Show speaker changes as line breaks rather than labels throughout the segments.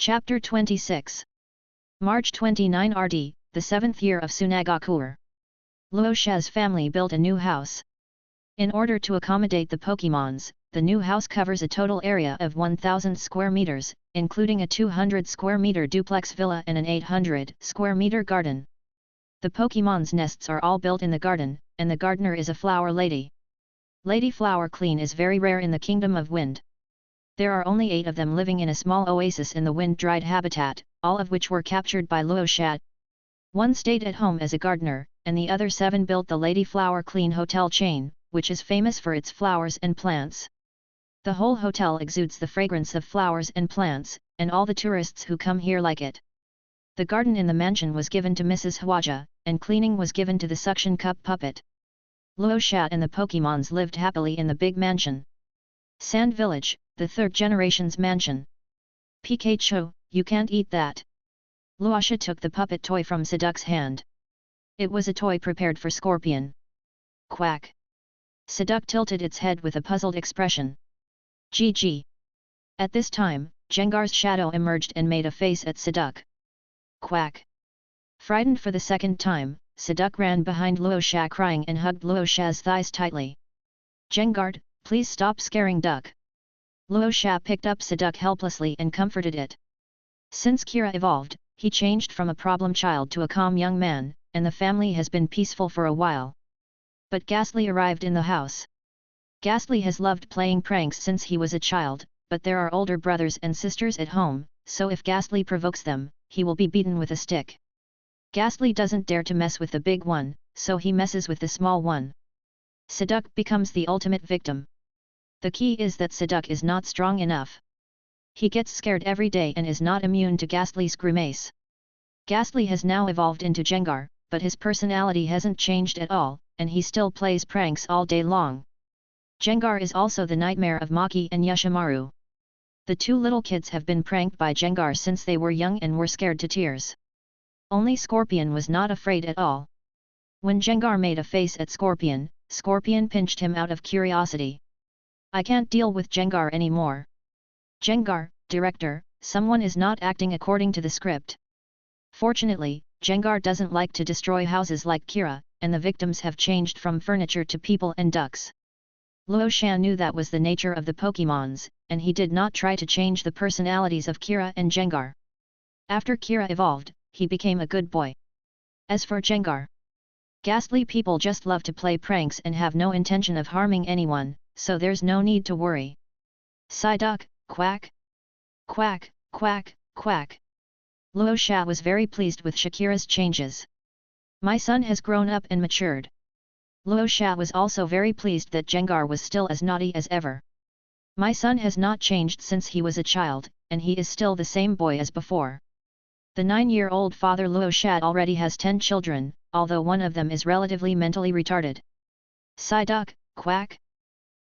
Chapter 26. March 29 RD, the 7th year of Sunagakure. Luosha's family built a new house. In order to accommodate the Pokémons, the new house covers a total area of 1,000 square meters, including a 200 square meter duplex villa and an 800 square meter garden. The Pokémon's nests are all built in the garden, and the gardener is a flower lady. Lady Flower Clean is very rare in the Kingdom of Wind. There are only 8 of them living in a small oasis in the wind-dried habitat, all of which were captured by Luosha. One stayed at home as a gardener, and the other 7 built the Lady Flower Clean hotel chain, which is famous for its flowers and plants. The whole hotel exudes the fragrance of flowers and plants, and all the tourists who come here like it. The garden in the mansion was given to Mrs. Hwaja, and cleaning was given to the suction cup puppet. Luosha and the Pokémons lived happily in the big mansion. Sand Village, the 3rd generation's mansion. Pikachu, you can't eat that. Luosha took the puppet toy from Seduc's hand. It was a toy prepared for Scorpion. Quack. Seduc tilted its head with a puzzled expression. GG. At this time, Jengar's shadow emerged and made a face at Seduc. Quack. Frightened for the 2nd time, Seduc ran behind Luosha crying and hugged Luosha's thighs tightly. Jengard, please stop scaring Duck. Luosha picked up Seduc helplessly and comforted it. Since Kira evolved, he changed from a problem child to a calm young man, and the family has been peaceful for a while. But Ghastly arrived in the house. Ghastly has loved playing pranks since he was a child, but there are older brothers and sisters at home, so if Ghastly provokes them, he will be beaten with a stick. Ghastly doesn't dare to mess with the big one, so he messes with the small one. Seduc becomes the ultimate victim. The key is that Seduc is not strong enough. He gets scared every day and is not immune to Ghastly's grimace. Ghastly has now evolved into Jengar, but his personality hasn't changed at all, and he still plays pranks all day long. Jengar is also the nightmare of Maki and Yoshimaru. The 2 little kids have been pranked by Jengar since they were young and were scared to tears. Only Scorpion was not afraid at all. When Jengar made a face at Scorpion, Scorpion pinched him out of curiosity. I can't deal with Jengar anymore. Jengar, director, someone is not acting according to the script. Fortunately, Jengar doesn't like to destroy houses like Kira, and the victims have changed from furniture to people and ducks. Luosha knew that was the nature of the Pokémons, and he did not try to change the personalities of Kira and Jengar. After Kira evolved, he became a good boy. As for Jengar, Ghastly people just love to play pranks and have no intention of harming anyone, so there's no need to worry. Psyduck, quack. Quack, quack, quack. Luosha was very pleased with Shakira's changes. My son has grown up and matured. Luosha was also very pleased that Jengar was still as naughty as ever. My son has not changed since he was a child, and he is still the same boy as before. The 9-year-old father Luosha already has 10 children, although one of them is relatively mentally retarded. Psyduck, quack.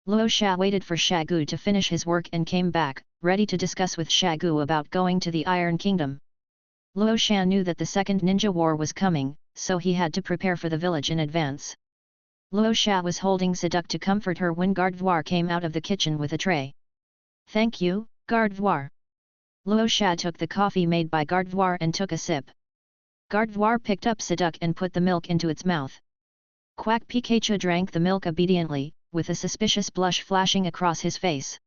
Luosha waited for Shagu to finish his work and came back, ready to discuss with Shagu about going to the Iron Kingdom. Luosha knew that the 2nd Ninja War was coming, so he had to prepare for the village in advance. Luosha was holding Seduc to comfort her when Gardevoir came out of the kitchen with a tray. Thank you, Gardevoir. Luosha took the coffee made by Gardevoir and took a sip. Gardevoir picked up Seduc and put the milk into its mouth. Quack Pikachu drank the milk obediently, with a suspicious blush flashing across his face.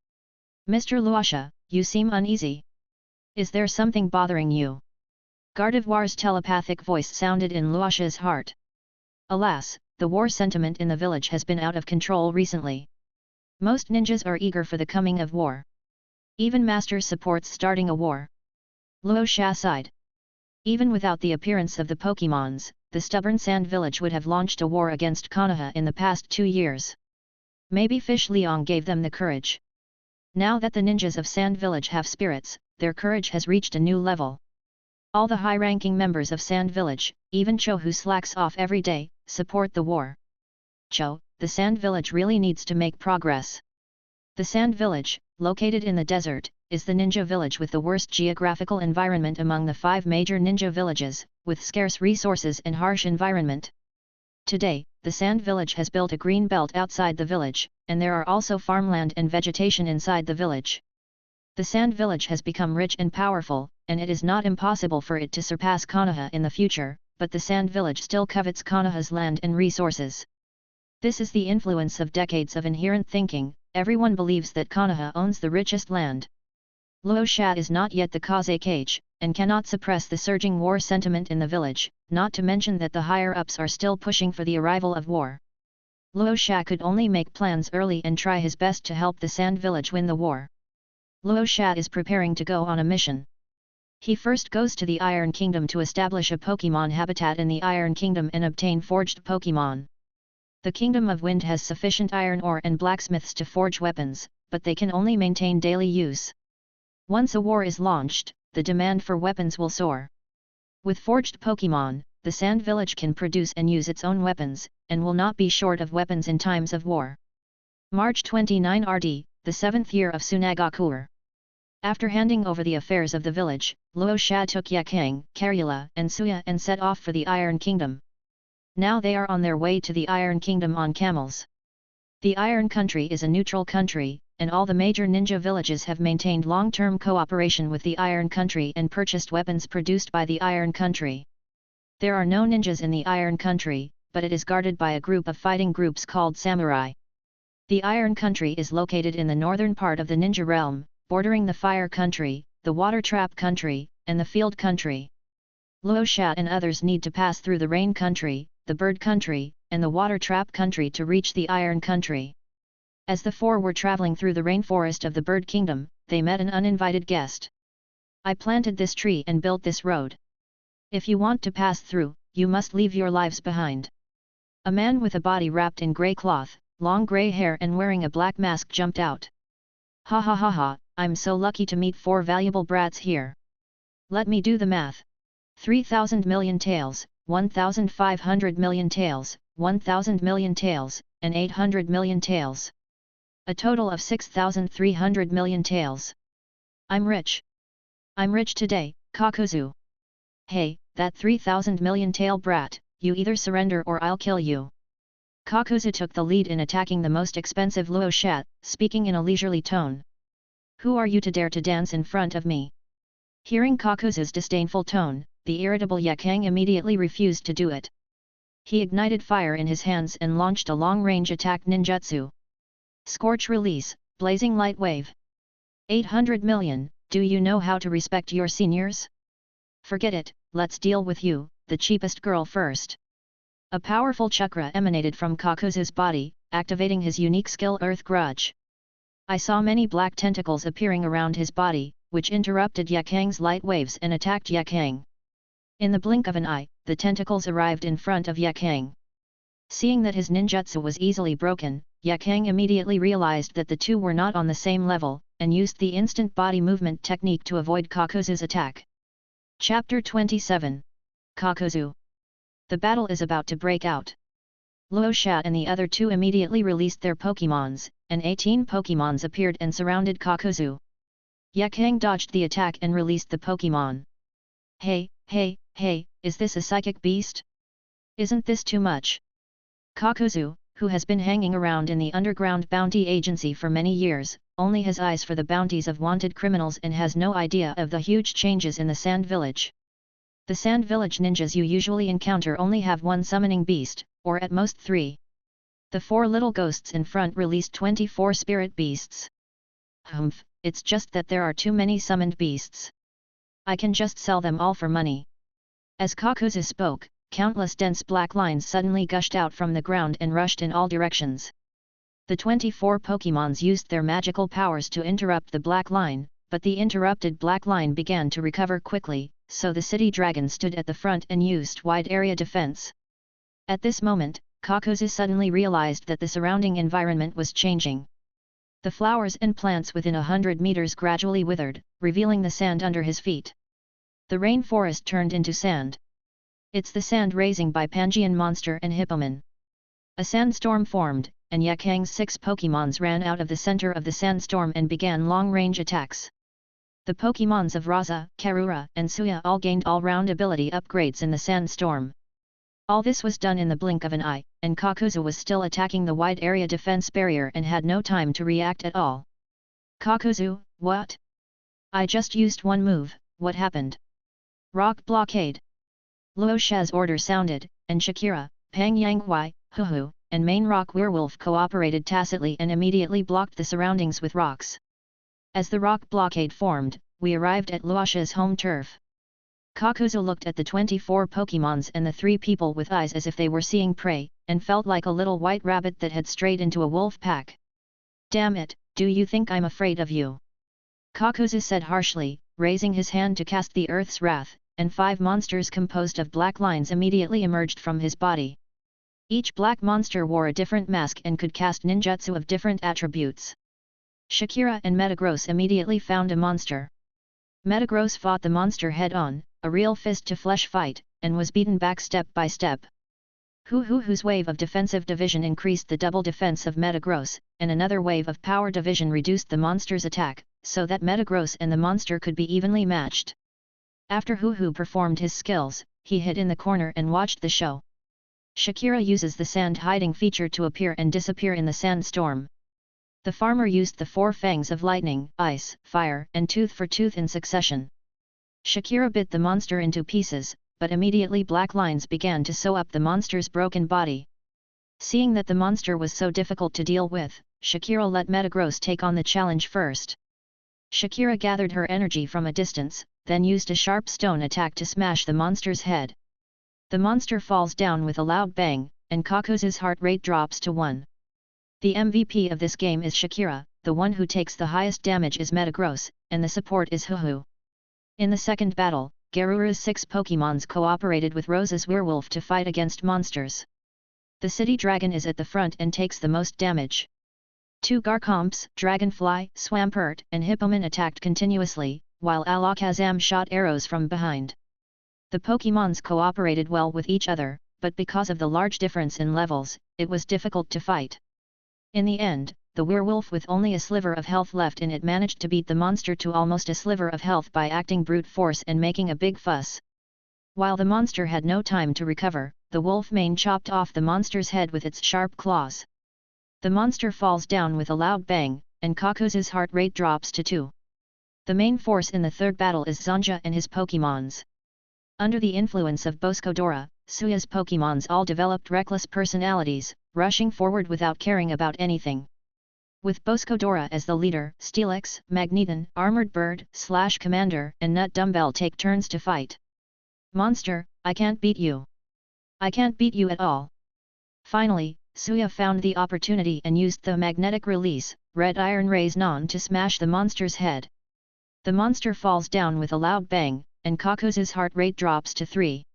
Mr. Luosha, you seem uneasy. Is there something bothering you? Gardevoir's telepathic voice sounded in Luosha's heart. Alas, the war sentiment in the village has been out of control recently. Most ninjas are eager for the coming of war. Even Master supports starting a war. Luosha sighed. Even without the appearance of the Pokémons, the stubborn Sand Village would have launched a war against Konoha in the past 2 years. Maybe Fish Liang gave them the courage. Now that the ninjas of Sand Village have spirits, their courage has reached a new level. All the high-ranking members of Sand Village, even Cho who slacks off every day, support the war. Cho, the Sand Village really needs to make progress. The Sand Village, located in the desert, is the ninja village with the worst geographical environment among the 5 major ninja villages, with scarce resources and harsh environment. Today, the Sand Village has built a green belt outside the village, and there are also farmland and vegetation inside the village. The Sand Village has become rich and powerful, and it is not impossible for it to surpass Konoha in the future, but the Sand Village still covets Konoha's land and resources. This is the influence of decades of inherent thinking. Everyone believes that Konoha owns the richest land. Luo Sha is not yet the Kazekage, and cannot suppress the surging war sentiment in the village, not to mention that the higher-ups are still pushing for the arrival of war. Luo Sha could only make plans early and try his best to help the Sand Village win the war. Luo Sha is preparing to go on a mission. He first goes to the Iron Kingdom to establish a Pokémon habitat in the Iron Kingdom and obtain forged Pokémon. The Kingdom of Wind has sufficient iron ore and blacksmiths to forge weapons, but they can only maintain daily use. Once a war is launched, the demand for weapons will soar. With forged Pokémon, the Sand Village can produce and use its own weapons, and will not be short of weapons in times of war. March 29 RD, the 7th year of Sunagakure. After handing over the affairs of the village, Luo Sha took Yakang, Karula and Suya and set off for the Iron Kingdom. Now they are on their way to the Iron Kingdom on camels. The Iron Country is a neutral country, and all the major ninja villages have maintained long-term cooperation with the Iron Country and purchased weapons produced by the Iron Country. There are no ninjas in the Iron Country, but it is guarded by a group of fighting groups called samurai. The Iron Country is located in the northern part of the Ninja Realm, bordering the Fire Country, the Water Trap Country, and the Field Country. Luo Sha and others need to pass through the Rain Country, the Bird Country, and the Water Trap Country to reach the Iron Country. As the four were traveling through the rainforest of the Bird Kingdom, they met an uninvited guest. "I planted this tree and built this road. If you want to pass through, you must leave your lives behind." A man with a body wrapped in grey cloth, long grey hair and wearing a black mask jumped out. "Ha ha ha ha, I'm so lucky to meet 4 valuable brats here. Let me do the math. 3,000 million taels, 1,500 million taels, 1,000 million taels, and 800 million taels. A total of 6,300 million taels. I'm rich. I'm rich today, Kakuzu. Hey, that 3,000 million tael brat, you either surrender or I'll kill you." Kakuzu took the lead in attacking the most expensive Luo Sha, speaking in a leisurely tone. "Who are you to dare to dance in front of me?" Hearing Kakuzu's disdainful tone, the irritable Yakang immediately refused to do it. He ignited fire in his hands and launched a long-range attack ninjutsu. Scorch Release, Blazing Light Wave. 800 million, do you know how to respect your seniors? Forget it, let's deal with you, the cheapest girl first. A powerful chakra emanated from Kakuzu's body, activating his unique skill Earth Grudge. I saw many black tentacles appearing around his body, which interrupted Yakang's light waves and attacked Yakang. In the blink of an eye, the tentacles arrived in front of Yakang. Seeing that his ninjutsu was easily broken, Yakang immediately realized that the two were not on the same level, and used the instant body movement technique to avoid Kakuzu's attack. Chapter 27. Kakuzu. The battle is about to break out. Luo Sha and the other two immediately released their Pokémons, and 18 Pokémons appeared and surrounded Kakuzu. Yakang dodged the attack and released the Pokémon. Hey, is this a psychic beast? Isn't this too much? Kakuzu, who has been hanging around in the underground bounty agency for many years, only has eyes for the bounties of wanted criminals and has no idea of the huge changes in the Sand Village. The Sand Village ninjas you usually encounter only have one summoning beast, or at most 3. The 4 little ghosts in front released 24 spirit beasts. Humph, it's just that there are too many summoned beasts. I can just sell them all for money. As Kakuzu spoke, countless dense black lines suddenly gushed out from the ground and rushed in all directions. The 24 Pokémons used their magical powers to interrupt the black line, but the interrupted black line began to recover quickly, so the city dragon stood at the front and used wide area defense. At this moment, Kakuzu suddenly realized that the surrounding environment was changing. The flowers and plants within 100 meters gradually withered, revealing the sand under his feet. The rainforest turned into sand. It's the sand raising by Pangean monster and Hippomon. A sandstorm formed, and Yakang's 6 Pokémons ran out of the center of the sandstorm and began long-range attacks. The Pokémons of Rasa, Karura, and Suya all gained all-round ability upgrades in the sandstorm. All this was done in the blink of an eye, and Kakuzu was still attacking the wide area defense barrier and had no time to react at all. "Kakuzu, what? I just used one move, what happened? Rock blockade. Luo Sha's order sounded, and Shakira, Pang Yanghui, Huhu, and main rock werewolf cooperated tacitly and immediately blocked the surroundings with rocks. As the rock blockade formed, we arrived at Luosha's home turf. Kakuzu looked at the 24 Pokémons and the 3 people with eyes as if they were seeing prey, and felt like a little white rabbit that had strayed into a wolf pack. Damn it, do you think I'm afraid of you? Kakuzu said harshly, raising his hand to cast the Earth's Wrath, and 5 monsters composed of black lines immediately emerged from his body. Each black monster wore a different mask and could cast ninjutsu of different attributes. Shakira and Metagross immediately found a monster. Metagross fought the monster head-on, a real fist-to-flesh fight, and was beaten back step by step. Huhu's wave of defensive division increased the double defense of Metagross, and another wave of power division reduced the monster's attack, so that Metagross and the monster could be evenly matched. After Huhu performed his skills, he hid in the corner and watched the show. Shakira uses the sand hiding feature to appear and disappear in the sandstorm. The farmer used the 4 fangs of lightning, ice, fire, and tooth for tooth in succession. Shakira bit the monster into pieces, but immediately black lines began to sew up the monster's broken body. Seeing that the monster was so difficult to deal with, Shakira let Metagross take on the challenge first. Shakira gathered her energy from a distance, then used a sharp stone attack to smash the monster's head. The monster falls down with a loud bang, and Kakuzu's heart rate drops to 1. The MVP of this game is Shakira, the one who takes the highest damage is Metagross, and the support is Huhu. In the second battle, Garuru's 6 Pokémons cooperated with Rosa's werewolf to fight against monsters. The city dragon is at the front and takes the most damage. 2 Garchomps, Dragonfly, Swampert, and Hippomon attacked continuously, while Alakazam shot arrows from behind. The Pokémons cooperated well with each other, but because of the large difference in levels, it was difficult to fight. In the end, the werewolf with only a sliver of health left in it managed to beat the monster to almost a sliver of health by acting brute force and making a big fuss. While the monster had no time to recover, the wolf mane chopped off the monster's head with its sharp claws. The monster falls down with a loud bang, and Kakuzu's heart rate drops to 2. The main force in the third battle is Zonja and his Pokémons. Under the influence of Boscodora, Suya's Pokémons all developed reckless personalities, rushing forward without caring about anything. With Boscodora as the leader, Steelix, Magneton, Armored Bird, Slash Commander, and Nut Dumbbell take turns to fight. Monster, I can't beat you. I can't beat you at all. Finally, Suya found the opportunity and used the magnetic release, Red Iron Rays Non to smash the monster's head. The monster falls down with a loud bang, and Kakuzu's heart rate drops to 3.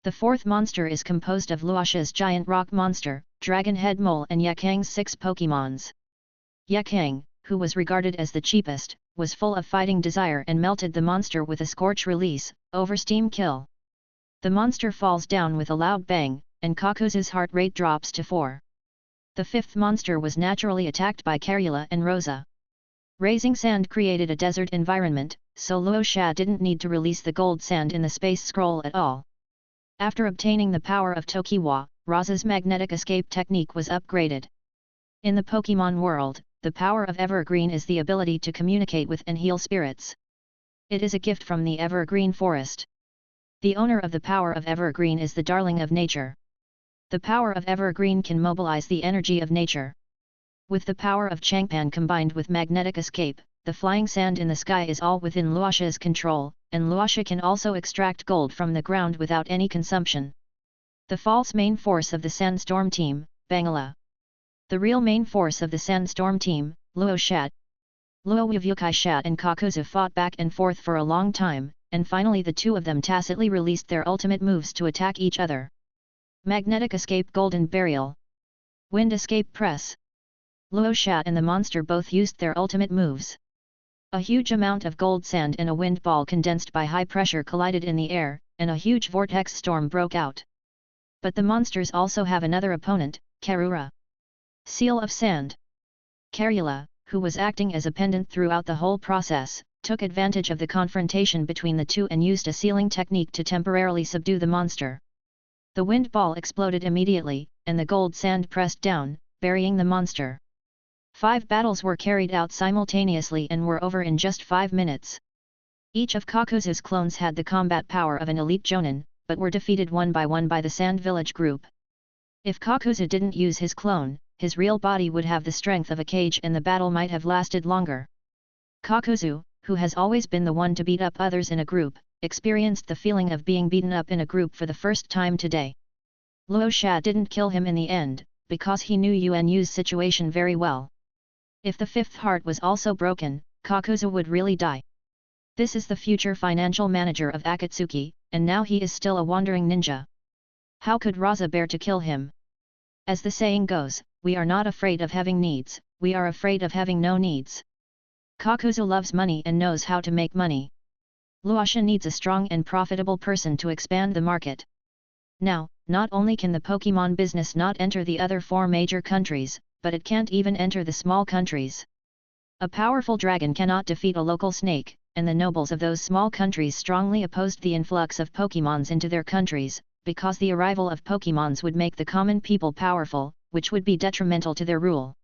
The fourth monster is composed of Luosha's giant rock monster, Dragon Head Mole and Yakang's 6 Pokémons. Yakang, who was regarded as the cheapest, was full of fighting desire and melted the monster with a Scorch release, Oversteam kill. The monster falls down with a loud bang, and Kakuzu's heart rate drops to 4. The fifth monster was naturally attacked by Carula and Rosa. Raising sand created a desert environment, so Luo Sha didn't need to release the gold sand in the space scroll at all. After obtaining the power of Tokiwa, Rosa's magnetic escape technique was upgraded. In the Pokémon world, the power of Evergreen is the ability to communicate with and heal spirits. It is a gift from the Evergreen Forest. The owner of the power of Evergreen is the darling of nature. The power of Evergreen can mobilize the energy of nature. With the power of Changpan combined with magnetic escape, the flying sand in the sky is all within Luosha's control, and Luosha can also extract gold from the ground without any consumption. The false main force of the Sandstorm team, Bangala. The real main force of the Sandstorm team, Luo Sha. Luo Wavukai Sha and Kakuzu fought back and forth for a long time, and finally the two of them tacitly released their ultimate moves to attack each other. Magnetic Escape Golden Burial. Wind Escape Press. Luo Sha and the monster both used their ultimate moves. A huge amount of gold sand and a wind ball condensed by high pressure collided in the air, and a huge vortex storm broke out. But the monsters also have another opponent, Karura. Seal of Sand. Carula, who was acting as a pendant throughout the whole process, took advantage of the confrontation between the two and used a sealing technique to temporarily subdue the monster. The wind ball exploded immediately, and the gold sand pressed down, burying the monster. 5 battles were carried out simultaneously and were over in just 5 minutes. Each of Kakuzu's clones had the combat power of an elite jonin, but were defeated one by the Sand Village group. If Kakuzu didn't use his clone, his real body would have the strength of a cage and the battle might have lasted longer. Kakuzu, who has always been the one to beat up others in a group, experienced the feeling of being beaten up in a group for the first time today. Luo Sha didn't kill him in the end, because he knew Yuan Yu's situation very well. If the fifth heart was also broken, Kakuzu would really die. This is the future financial manager of Akatsuki, and now he is still a wandering ninja. How could Rasa bear to kill him? As the saying goes, we are not afraid of having needs, we are afraid of having no needs. Kakuzu loves money and knows how to make money. Luosha needs a strong and profitable person to expand the market. Now, not only can the Pokémon business not enter the other 4 major countries, but it can't even enter the small countries. A powerful dragon cannot defeat a local snake, and the nobles of those small countries strongly opposed the influx of Pokémons into their countries, because the arrival of Pokémons would make the common people powerful, which would be detrimental to their rule.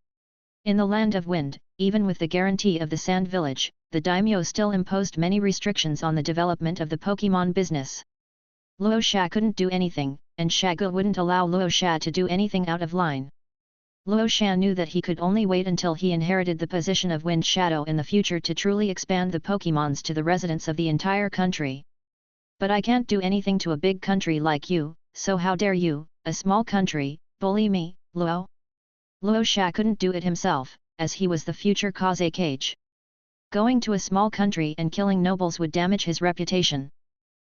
In the Land of Wind, even with the guarantee of the Sand Village, the daimyo still imposed many restrictions on the development of the Pokémon business. Luo Sha couldn't do anything, and Shagu wouldn't allow Luo Sha to do anything out of line. Luo Sha knew that he could only wait until he inherited the position of Wind Shadow in the future to truly expand the Pokémons to the residents of the entire country. But I can't do anything to a big country like you, so how dare you, a small country, bully me, Luo? Luo Sha couldn't do it himself, as he was the future Kazekage. Going to a small country and killing nobles would damage his reputation.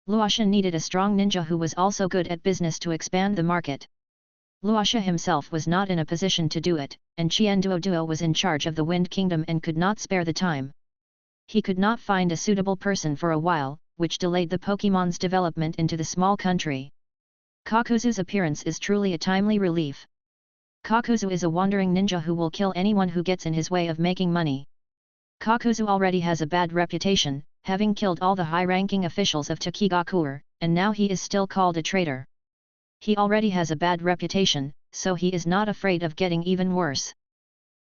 Luosha needed a strong ninja who was also good at business to expand the market. Luosha himself was not in a position to do it, and Qian Duo was in charge of the Wind Kingdom and could not spare the time. He could not find a suitable person for a while, which delayed the Pokémon's development into the small country. Kakuzu's appearance is truly a timely relief. Kakuzu is a wandering ninja who will kill anyone who gets in his way of making money. Kakuzu already has a bad reputation, having killed all the high-ranking officials of Takigakure, and now he is still called a traitor. He already has a bad reputation, so he is not afraid of getting even worse.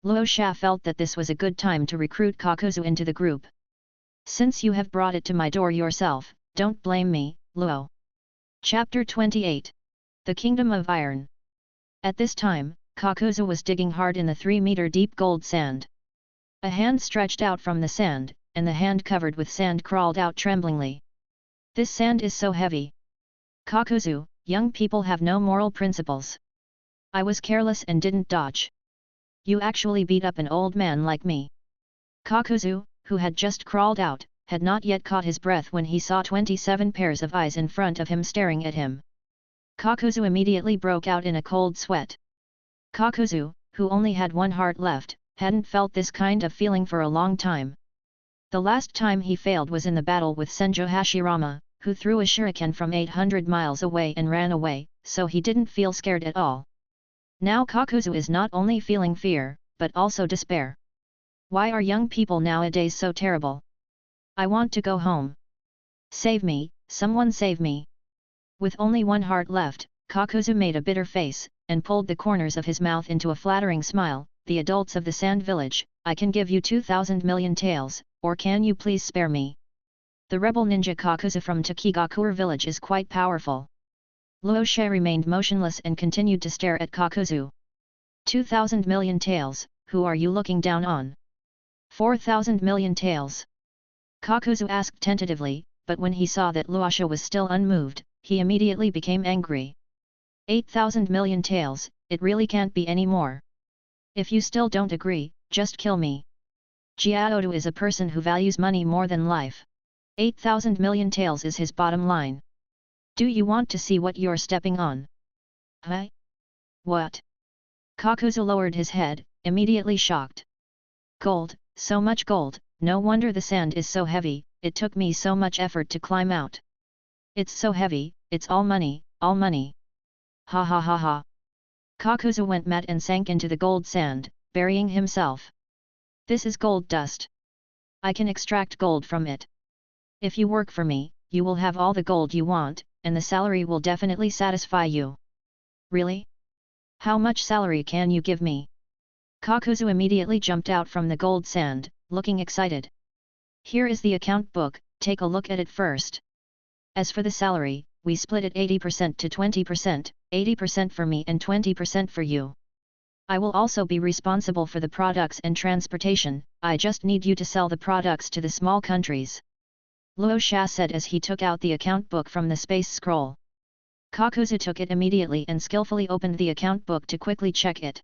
Luo Sha felt that this was a good time to recruit Kakuzu into the group. Since you have brought it to my door yourself, don't blame me, Luo. Chapter 28. The Kingdom of Iron. At this time, Kakuzu was digging hard in the 3-meter deep gold sand. A hand stretched out from the sand, and the hand covered with sand crawled out tremblingly. This sand is so heavy. Kakuzu, young people have no moral principles. I was careless and didn't dodge. You actually beat up an old man like me. Kakuzu, who had just crawled out, had not yet caught his breath when he saw 27 pairs of eyes in front of him staring at him. Kakuzu immediately broke out in a cold sweat. Kakuzu, who only had one heart left, hadn't felt this kind of feeling for a long time. The last time he failed was in the battle with Senjo Hashirama, who threw a shuriken from 800 miles away and ran away, so he didn't feel scared at all. Now Kakuzu is not only feeling fear, but also despair. Why are young people nowadays so terrible? I want to go home. Save me, someone save me. With only one heart left, Kakuzu made a bitter face, and pulled the corners of his mouth into a flattering smile. The adults of the Sand Village, I can give you 2,000 million taels, or can you please spare me? The rebel ninja Kakuzu from Takigakure Village is quite powerful. Luo Sha remained motionless and continued to stare at Kakuzu. 2,000 million taels, who are you looking down on? 4,000 million taels. Kakuzu asked tentatively, but when he saw that Luo Sha was still unmoved, he immediately became angry. 8,000 million taels, it really can't be any more. If you still don't agree, just kill me. Jiaodu is a person who values money more than life. 8,000 million taels is his bottom line. Do you want to see what you're stepping on? Huh? What? Kakuzu lowered his head, immediately shocked. Gold, so much gold, no wonder the sand is so heavy, it took me so much effort to climb out. It's so heavy, it's all money, all money. Ha ha ha ha. Kakuzu went mad and sank into the gold sand, burying himself. This is gold dust. I can extract gold from it. If you work for me, you will have all the gold you want, and the salary will definitely satisfy you. Really? How much salary can you give me? Kakuzu immediately jumped out from the gold sand, looking excited. Here is the account book, take a look at it first. As for the salary, we split it 80% to 20%, 80% for me and 20% for you. I will also be responsible for the products and transportation, I just need you to sell the products to the small countries. Luo Sha said as he took out the account book from the space scroll. Kakuzu took it immediately and skillfully opened the account book to quickly check it.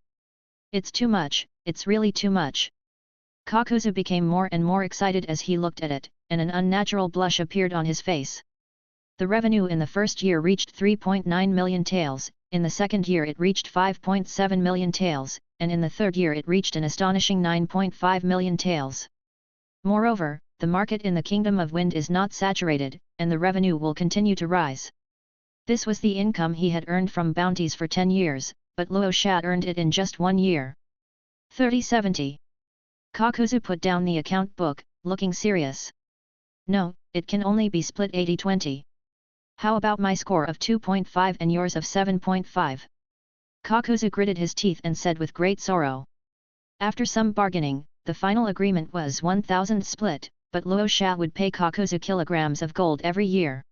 It's too much, it's really too much. Kakuzu became more and more excited as he looked at it, and an unnatural blush appeared on his face. The revenue in the first year reached 3.9 million taels, in the second year it reached 5.7 million taels, and in the third year it reached an astonishing 9.5 million taels. Moreover, the market in the Kingdom of Wind is not saturated, and the revenue will continue to rise. This was the income he had earned from bounties for 10 years, but Luo Sha earned it in just 1 year. 30-70. Kakuzu put down the account book, looking serious. No, it can only be split 80-20. How about my score of 2.5 and yours of 7.5? Kakuzu gritted his teeth and said with great sorrow. After some bargaining, the final agreement was 1,000 split, but Luo Sha would pay Kakuzu kilograms of gold every year.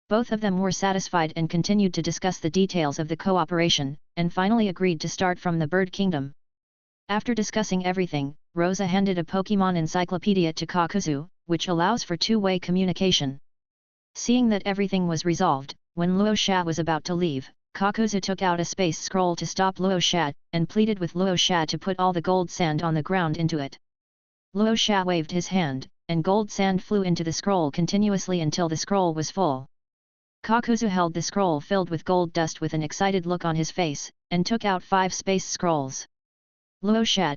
Both of them were satisfied and continued to discuss the details of the cooperation, and finally agreed to start from the Bird Kingdom. After discussing everything, Rosa handed a Pokémon encyclopedia to Kakuzu, which allows for two-way communication. Seeing that everything was resolved, when Luo Sha was about to leave, Kakuzu took out a space scroll to stop Luo Sha, and pleaded with Luo Sha to put all the gold sand on the ground into it. Luo Sha waved his hand, and gold sand flew into the scroll continuously until the scroll was full. Kakuzu held the scroll filled with gold dust with an excited look on his face, and took out 5 space scrolls. Luo Sha.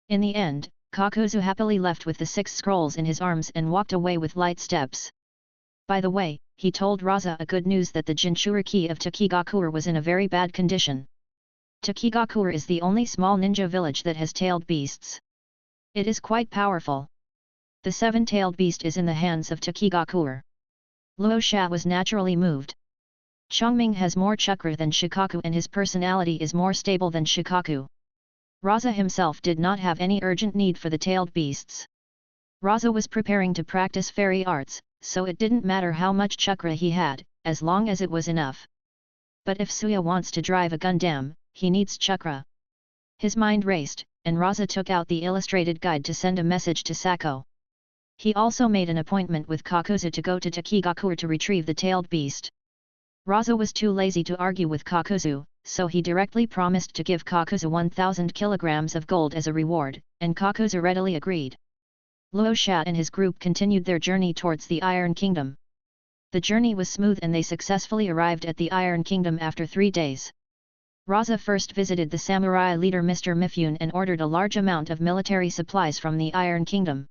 In the end, Kakuzu happily left with the 6 scrolls in his arms and walked away with light steps. By the way, he told Rasa a good news that the Jinchuriki of Takigakure was in a very bad condition. Takigakure is the only small ninja village that has tailed beasts. It is quite powerful. The 7-tailed beast is in the hands of Takigakure. Luo Sha was naturally moved. Chongming has more chakra than Shikaku and his personality is more stable than Shikaku. Rasa himself did not have any urgent need for the tailed beasts. Rasa was preparing to practice fairy arts, so it didn't matter how much chakra he had, as long as it was enough. But if Suya wants to drive a Gundam, he needs chakra. His mind raced, and Rasa took out the illustrated guide to send a message to Sako. He also made an appointment with Kakuzu to go to Takigakure to retrieve the tailed beast. Rasa was too lazy to argue with Kakuzu, so he directly promised to give Kakuzu 1,000 kilograms of gold as a reward, and Kakuzu readily agreed. Luo Sha and his group continued their journey towards the Iron Kingdom. The journey was smooth and they successfully arrived at the Iron Kingdom after 3 days. Rasa first visited the samurai leader Mr. Mifune and ordered a large amount of military supplies from the Iron Kingdom.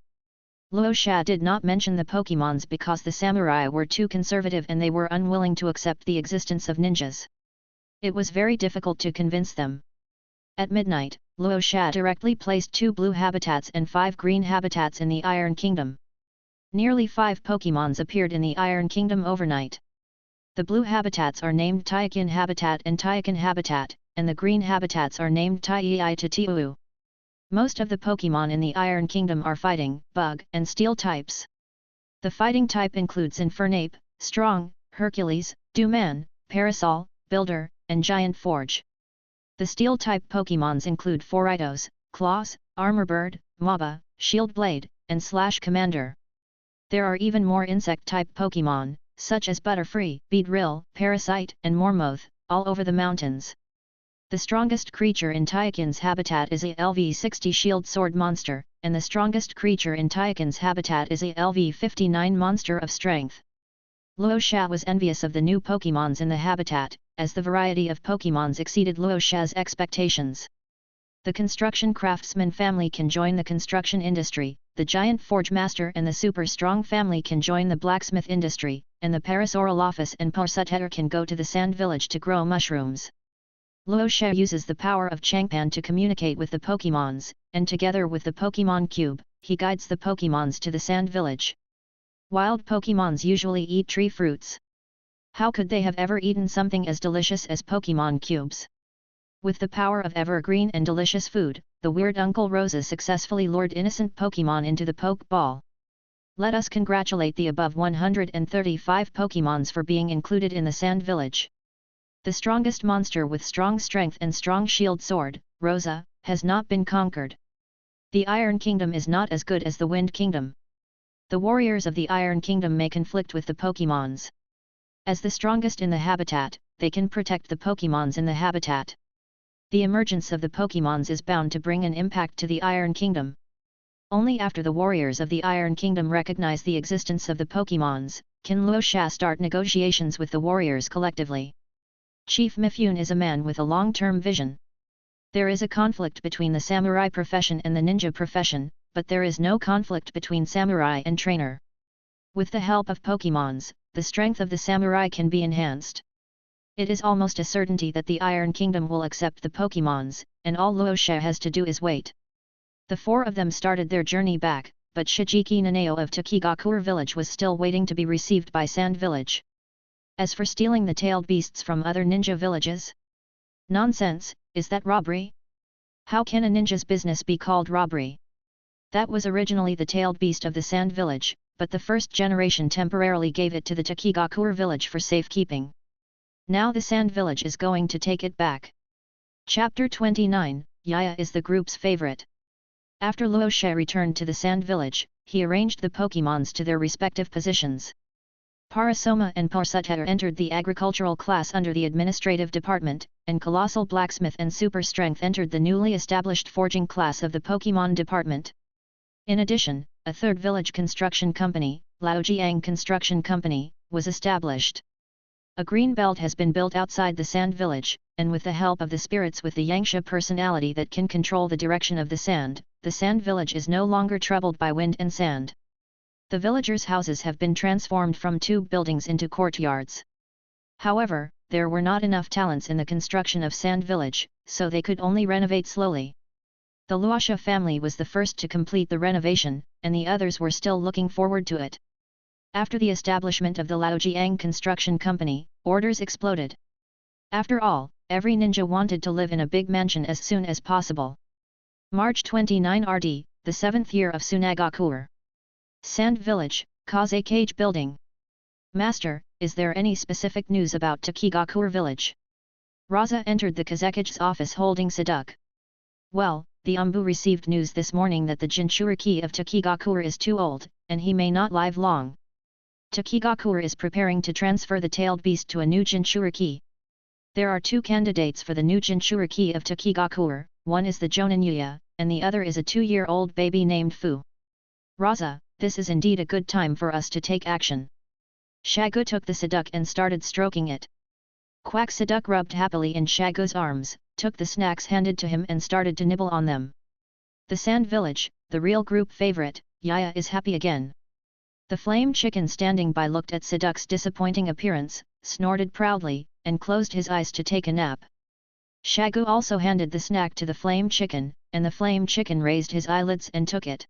Luo Sha did not mention the Pokémons because the samurai were too conservative and they were unwilling to accept the existence of ninjas. It was very difficult to convince them. At midnight, Luo Sha directly placed 2 blue habitats and 5 green habitats in the Iron Kingdom. Nearly 5 Pokémons appeared in the Iron Kingdom overnight. The blue habitats are named Taikin Habitat and Taikan Habitat, and the green habitats are named Taii to Tiu. Most of the Pokémon in the Iron Kingdom are fighting, bug, and steel types. The fighting type includes Infernape, Strong, Hercules, Dewman, Parasol, Builder, and Giant Forge. The steel-type Pokémons include Foritos, Claws, Armorbird, Maba, Shield Blade, and Slash Commander. There are even more insect-type Pokémon, such as Butterfree, Beedrill, Parasite, and Mormoth, all over the mountains. The strongest creature in Taikin's habitat is a LV-60 Shield Sword monster, and the strongest creature in Taikin's habitat is a LV-59 monster of strength. Luo Sha was envious of the new Pokémons in the habitat, as the variety of Pokémons exceeded Luo Sha's expectations. The construction craftsman family can join the construction industry, the giant forge master and the super strong family can join the blacksmith industry, and the Parasaurolophus and Parsuteter can go to the sand village to grow mushrooms. Luo Sha uses the power of Changpan to communicate with the Pokémons, and together with the Pokémon Cube, he guides the Pokémons to the sand village. Wild Pokémons usually eat tree fruits. How could they have ever eaten something as delicious as Pokémon cubes? With the power of evergreen and delicious food, the weird Uncle Rosa successfully lured innocent Pokémon into the Poke Ball. Let us congratulate the above 135 Pokémons for being included in the Sand Village. The strongest monster with strong strength and strong shield sword, Rosa, has not been conquered. The Iron Kingdom is not as good as the Wind Kingdom. The warriors of the Iron Kingdom may conflict with the Pokémons. As the strongest in the habitat, they can protect the Pokémons in the habitat. The emergence of the Pokémons is bound to bring an impact to the Iron Kingdom. Only after the warriors of the Iron Kingdom recognize the existence of the Pokémons, can Luoxia start negotiations with the warriors collectively. Chief Mifune is a man with a long-term vision. There is a conflict between the samurai profession and the ninja profession, but there is no conflict between samurai and trainer. With the help of Pokémons, the strength of the samurai can be enhanced. It is almost a certainty that the Iron Kingdom will accept the Pokémons, and all Luoxia has to do is wait. The four of them started their journey back, but Shijiki Nanao of Takigakure Village was still waiting to be received by Sand Village. As for stealing the tailed beasts from other ninja villages? Nonsense, is that robbery? How can a ninja's business be called robbery? That was originally the tailed beast of the Sand Village, but the first generation temporarily gave it to the Takigakure Village for safekeeping. Now the Sand Village is going to take it back. Chapter 29, Yaya is the group's favorite. After Luoxia returned to the Sand Village, he arranged the Pokémons to their respective positions. Parasoma and Parsutter entered the agricultural class under the administrative department, and Colossal Blacksmith and Super Strength entered the newly established forging class of the Pokémon department. In addition, a third village construction company, Laojiang Construction Company, was established. A green belt has been built outside the Sand Village, and with the help of the spirits with the Yangsha personality that can control the direction of the Sand Village is no longer troubled by wind and sand. The villagers' houses have been transformed from tube buildings into courtyards. However, there were not enough talents in the construction of Sand Village, so they could only renovate slowly. The Luoxia family was the first to complete the renovation, and the others were still looking forward to it. After the establishment of the Laojiang Construction Company, orders exploded. After all, every ninja wanted to live in a big mansion as soon as possible. March 29 RD, the 7th year of Sunagakure. Sand Village, Kazekage Building. Master, is there any specific news about Takigakure Village? Rasa entered the Kazekage's office holding Saduk. Well, the Umbu received news this morning that the Jinchuriki of Takigakure is too old, and he may not live long. Takigakure is preparing to transfer the tailed beast to a new Jinchuriki. There are two candidates for the new Jinchuriki of Takigakure, one is the Jonin, and the other is a 2-year-old baby named Fu. Rasa, this is indeed a good time for us to take action. Shagu took the Saduk and started stroking it. Quack Saduk rubbed happily in Shagu's arms, took the snacks handed to him and started to nibble on them. The Sand Village, the real group favorite, Yaya is happy again. The flame chicken standing by looked at Saduk's disappointing appearance, snorted proudly, and closed his eyes to take a nap. Shagu also handed the snack to the flame chicken, and the flame chicken raised his eyelids and took it.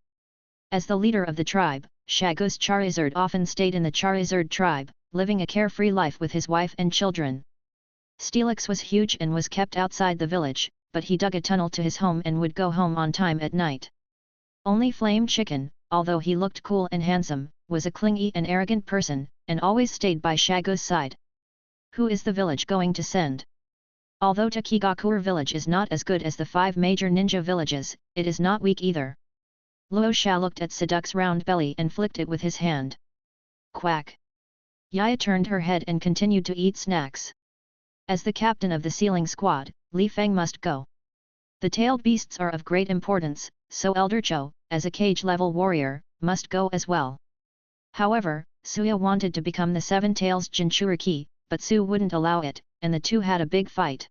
As the leader of the tribe, Shagu's Charizard often stayed in the Charizard tribe, living a carefree life with his wife and children. Steelix was huge and was kept outside the village, but he dug a tunnel to his home and would go home on time at night. Only Flame Chicken, although he looked cool and handsome, was a clingy and arrogant person, and always stayed by Shagu's side. Who is the village going to send? Although Takigakure Village is not as good as the 5 major ninja villages, it is not weak either. Luoxia looked at Saduk's round belly and flicked it with his hand. Quack! Yaya turned her head and continued to eat snacks. As the captain of the sealing squad, Li Feng must go. The tailed beasts are of great importance, so Elder Cho, as a cage-level warrior, must go as well. However, Suya wanted to become the 7 Tails Jinchuriki, but Su wouldn't allow it, and the two had a big fight.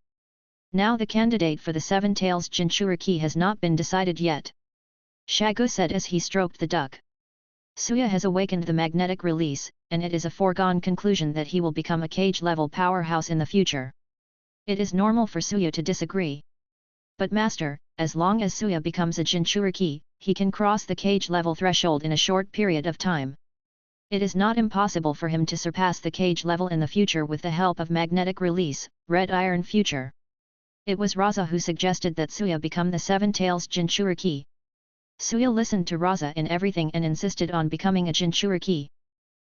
Now the candidate for the 7 Tails Jinchuriki has not been decided yet. Shagu said as he stroked the duck. Suya has awakened the magnetic release, and it is a foregone conclusion that he will become a cage-level powerhouse in the future. It is normal for Suya to disagree. But master, as long as Suya becomes a Jinchuriki, he can cross the cage-level threshold in a short period of time. It is not impossible for him to surpass the cage level in the future with the help of magnetic release, red iron future. It was Rasa who suggested that Suya become the 7 Tails Jinchuriki. Suya listened to Rasa in everything and insisted on becoming a Jinchuriki.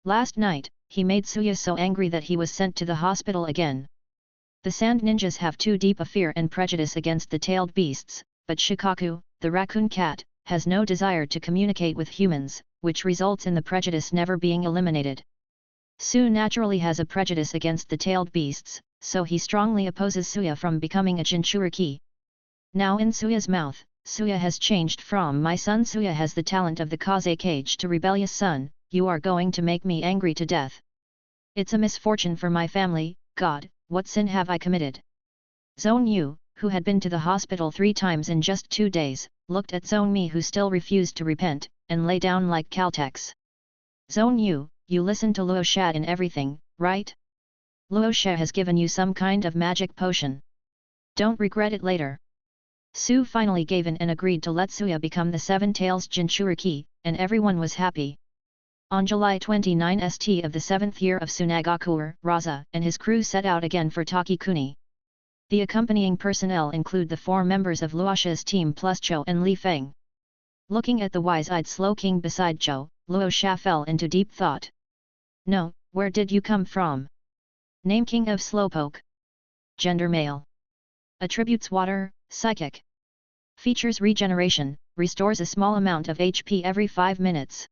Last night, he made Suya so angry that he was sent to the hospital again. The sand ninjas have too deep a fear and prejudice against the tailed beasts, but Shikaku, the raccoon cat, has no desire to communicate with humans, which results in the prejudice never being eliminated. Su naturally has a prejudice against the tailed beasts, so he strongly opposes Suya from becoming a Jinchuriki. Now in Suya's mouth, Suya has changed from my son. Suya has the talent of the Kazekage to rebellious son. You are going to make me angry to death. It's a misfortune for my family. God, what sin have I committed? Zone Yu, who had been to the hospital 3 times in just 2 days, looked at Zone Mi, who still refused to repent, and lay down like Caltex. Zone Yu, you listen to Luo Sha in everything, right? Luo Sha has given you some kind of magic potion. Don't regret it later. Su finally gave in and agreed to let Suya become the 7 Tails Jinchuriki, and everyone was happy. On July 29 St of the 7th year of Sunagakure, Rasa and his crew set out again for Takikuni. The accompanying personnel include the 4 members of Luosha's team plus Cho and Li Feng. Looking at the wise-eyed Slow King beside Cho, Luo Sha fell into deep thought. No, where did you come from? Name King of Slowpoke. Gender male. Attributes water, psychic. Features regeneration, restores a small amount of HP every 5 minutes.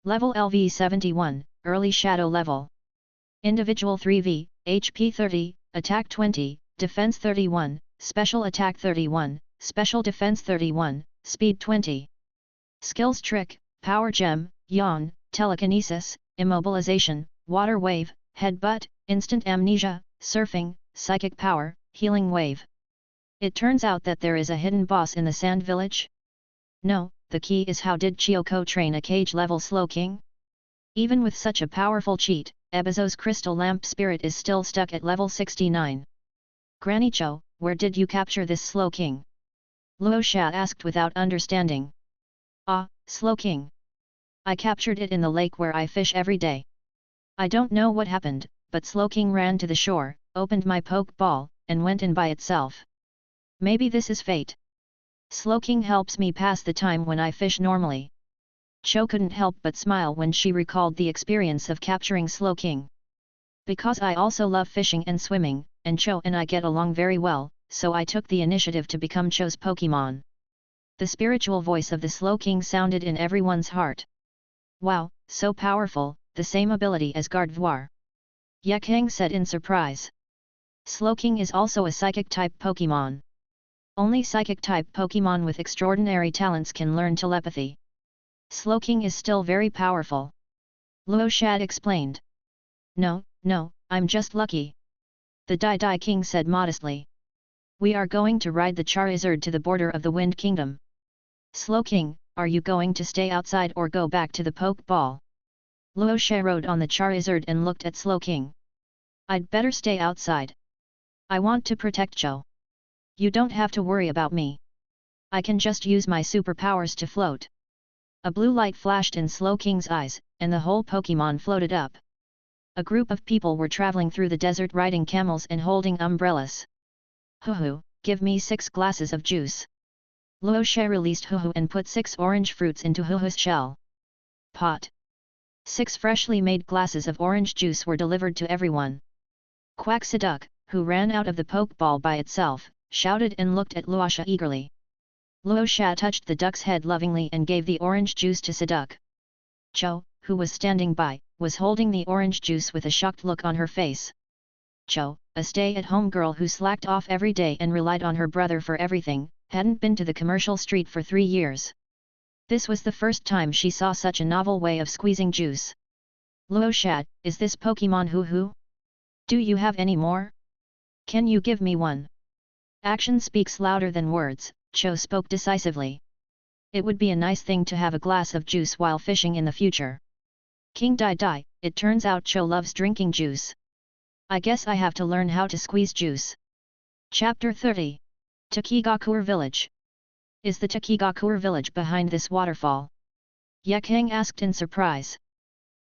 Level LV 71, early shadow level. Individual 3V, HP 30, attack 20, defense 31, special attack 31, special defense 31, speed 20. Skills trick, power gem, yawn, telekinesis, immobilization, water wave, headbutt, instant amnesia, surfing, psychic power, healing wave. It turns out that there is a hidden boss in the Sand Village? No, the key is how did Chioko train a cage-level Slow King? Even with such a powerful cheat, Ebizo's crystal lamp spirit is still stuck at level 69. Granny Cho, where did you capture this Slow King? Luo Sha asked without understanding. Ah, Slow King. I captured it in the lake where I fish every day. I don't know what happened, but Slow King ran to the shore, opened my poke ball, and went in by itself. Maybe this is fate. Slow King helps me pass the time when I fish normally. Cho couldn't help but smile when she recalled the experience of capturing Slow King. Because I also love fishing and swimming, and Cho and I get along very well, so I took the initiative to become Cho's Pokémon. The spiritual voice of the Slow King sounded in everyone's heart. Wow, so powerful, the same ability as Gardevoir. Yakang said in surprise. Slow King is also a psychic-type Pokémon. Only psychic-type Pokémon with extraordinary talents can learn telepathy. Slow King is still very powerful. Luo Shad explained. No, I'm just lucky. The Dai King said modestly. We are going to ride the Charizard to the border of the Wind Kingdom. Slow King, are you going to stay outside or go back to the Poke Ball? Luo Sha rode on the Charizard and looked at Slow King. I'd better stay outside. I want to protect Cho. You don't have to worry about me. I can just use my superpowers to float. A blue light flashed in Slow King's eyes, and the whole Pokémon floated up. A group of people were traveling through the desert riding camels and holding umbrellas. Huhu, give me 6 glasses of juice. Luo Sha released Huhu and put 6 orange fruits into Huhu's shell. Pot. 6 freshly made glasses of orange juice were delivered to everyone. Quacksaduk, who ran out of the Pokeball by itself, shouted and looked at Luosha eagerly. Luo Sha touched the duck's head lovingly and gave the orange juice to Saduk. Cho, who was standing by, was holding the orange juice with a shocked look on her face. Cho, a stay-at-home girl who slacked off every day and relied on her brother for everything, hadn't been to the commercial street for 3 years. This was the first time she saw such a novel way of squeezing juice. Luo Sha, is this Pokemon Huhu? Do you have any more? Can you give me one? Action speaks louder than words, Cho spoke decisively. It would be a nice thing to have a glass of juice while fishing in the future. King Dai, it turns out Cho loves drinking juice. I guess I have to learn how to squeeze juice. Chapter 30. Takigakure Village. Is the Takigakure Village behind this waterfall? Yakang asked in surprise.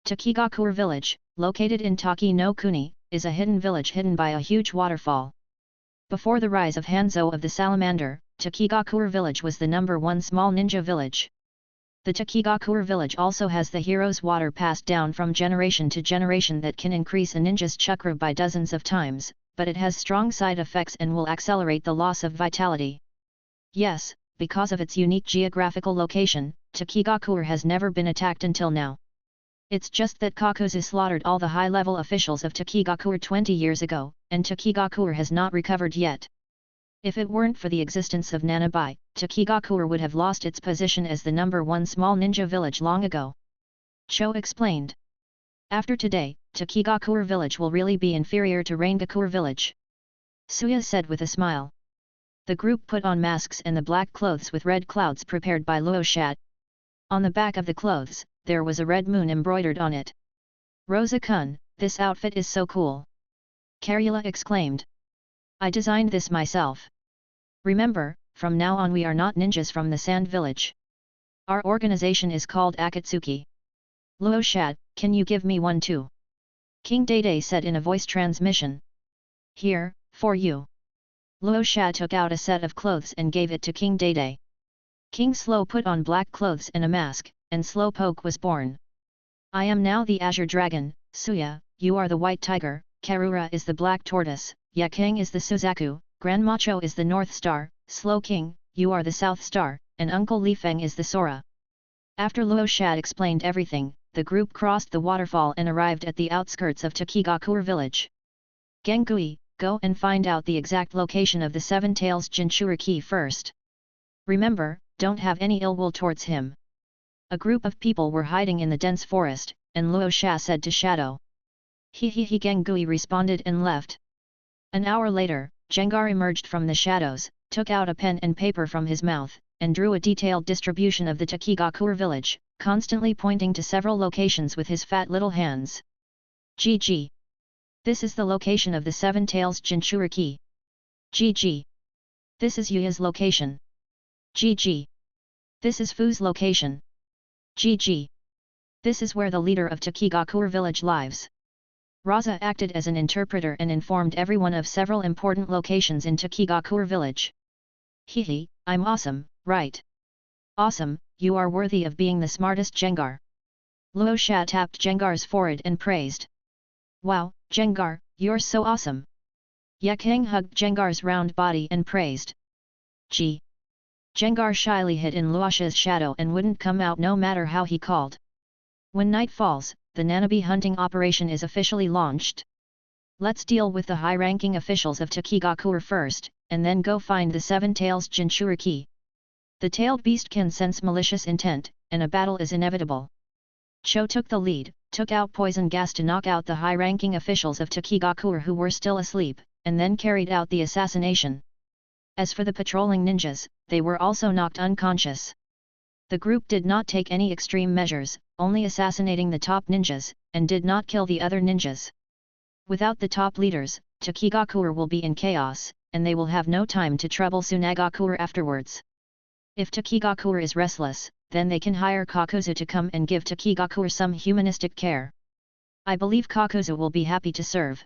Takigakure Village, located in Taki no Kuni, is a hidden village hidden by a huge waterfall. Before the rise of Hanzo of the Salamander, Takigakure Village was the #1 small ninja village. The Takigakure village also has the hero's water passed down from generation to generation that can increase a ninja's chakra by dozens of times, but it has strong side effects and will accelerate the loss of vitality. Yes, because of its unique geographical location, Takigakure has never been attacked until now. It's just that Kakuzu slaughtered all the high-level officials of Takigakure 20 years ago, and Takigakure has not recovered yet. If it weren't for the existence of Nanabai, Takigakure would have lost its position as the #1 small ninja village long ago. Cho explained. After today, Takigakure village will really be inferior to Raingakure village. Suya said with a smile. The group put on masks and the black clothes with red clouds prepared by Luo Shat. On the back of the clothes, there was a red moon embroidered on it. Rosa-kun, this outfit is so cool! Karula exclaimed. I designed this myself. Remember, from now on we are not ninjas from the Sand Village. Our organization is called Akatsuki. Luo Shat, can you give me one too? King Dede said in a voice transmission. Here, for you. Luo Shat took out a set of clothes and gave it to King Dede. King Slow put on black clothes and a mask, and Slowpoke was born. I am now the Azure Dragon, Suya, you are the White Tiger, Karura is the Black Tortoise, Yakang is the Suzaku, Grandmacho is the North Star, Slow King, you are the South Star, and Uncle Lifeng is the Sora. After Luo Shat explained everything, the group crossed the waterfall and arrived at the outskirts of Takigakure village. Gengui, go and find out the exact location of the Seven Tails Jinchuriki first. Remember, don't have any ill will towards him. A group of people were hiding in the dense forest, and Luo Sha said to Shadow. He Gengui responded and left. An hour later, Jengar emerged from the shadows, took out a pen and paper from his mouth, and drew a detailed distribution of the Takigakure village, constantly pointing to several locations with his fat little hands. GG. This is the location of the Seven Tails Jinchuriki. GG. This is Yuya's location. GG. This is Fu's location. GG. This is where the leader of Takigakure village lives. Rasa acted as an interpreter and informed everyone of several important locations in Takigakure village. Hehe, I'm awesome, right? Awesome, you are worthy of being the smartest Jengar. Luo Sha tapped Jengar's forehead and praised. Wow, Jengar, you're so awesome. Yakang hugged Jengar's round body and praised. Gee. Jengar shyly hid in Luosha's shadow and wouldn't come out no matter how he called. When night falls, the Nanabi hunting operation is officially launched. Let's deal with the high-ranking officials of Takigakure first, and then go find the Seven Tails Jinchuriki. The tailed beast can sense malicious intent, and a battle is inevitable. Cho took the lead, took out poison gas to knock out the high-ranking officials of Takigakure who were still asleep, and then carried out the assassination. As for the patrolling ninjas, they were also knocked unconscious. The group did not take any extreme measures, only assassinating the top ninjas, and did not kill the other ninjas. Without the top leaders, Takigakure will be in chaos, and they will have no time to trouble Sunagakure afterwards. If Takigakure is restless, then they can hire Kakuzu to come and give Takigakure some humanistic care. I believe Kakuzu will be happy to serve.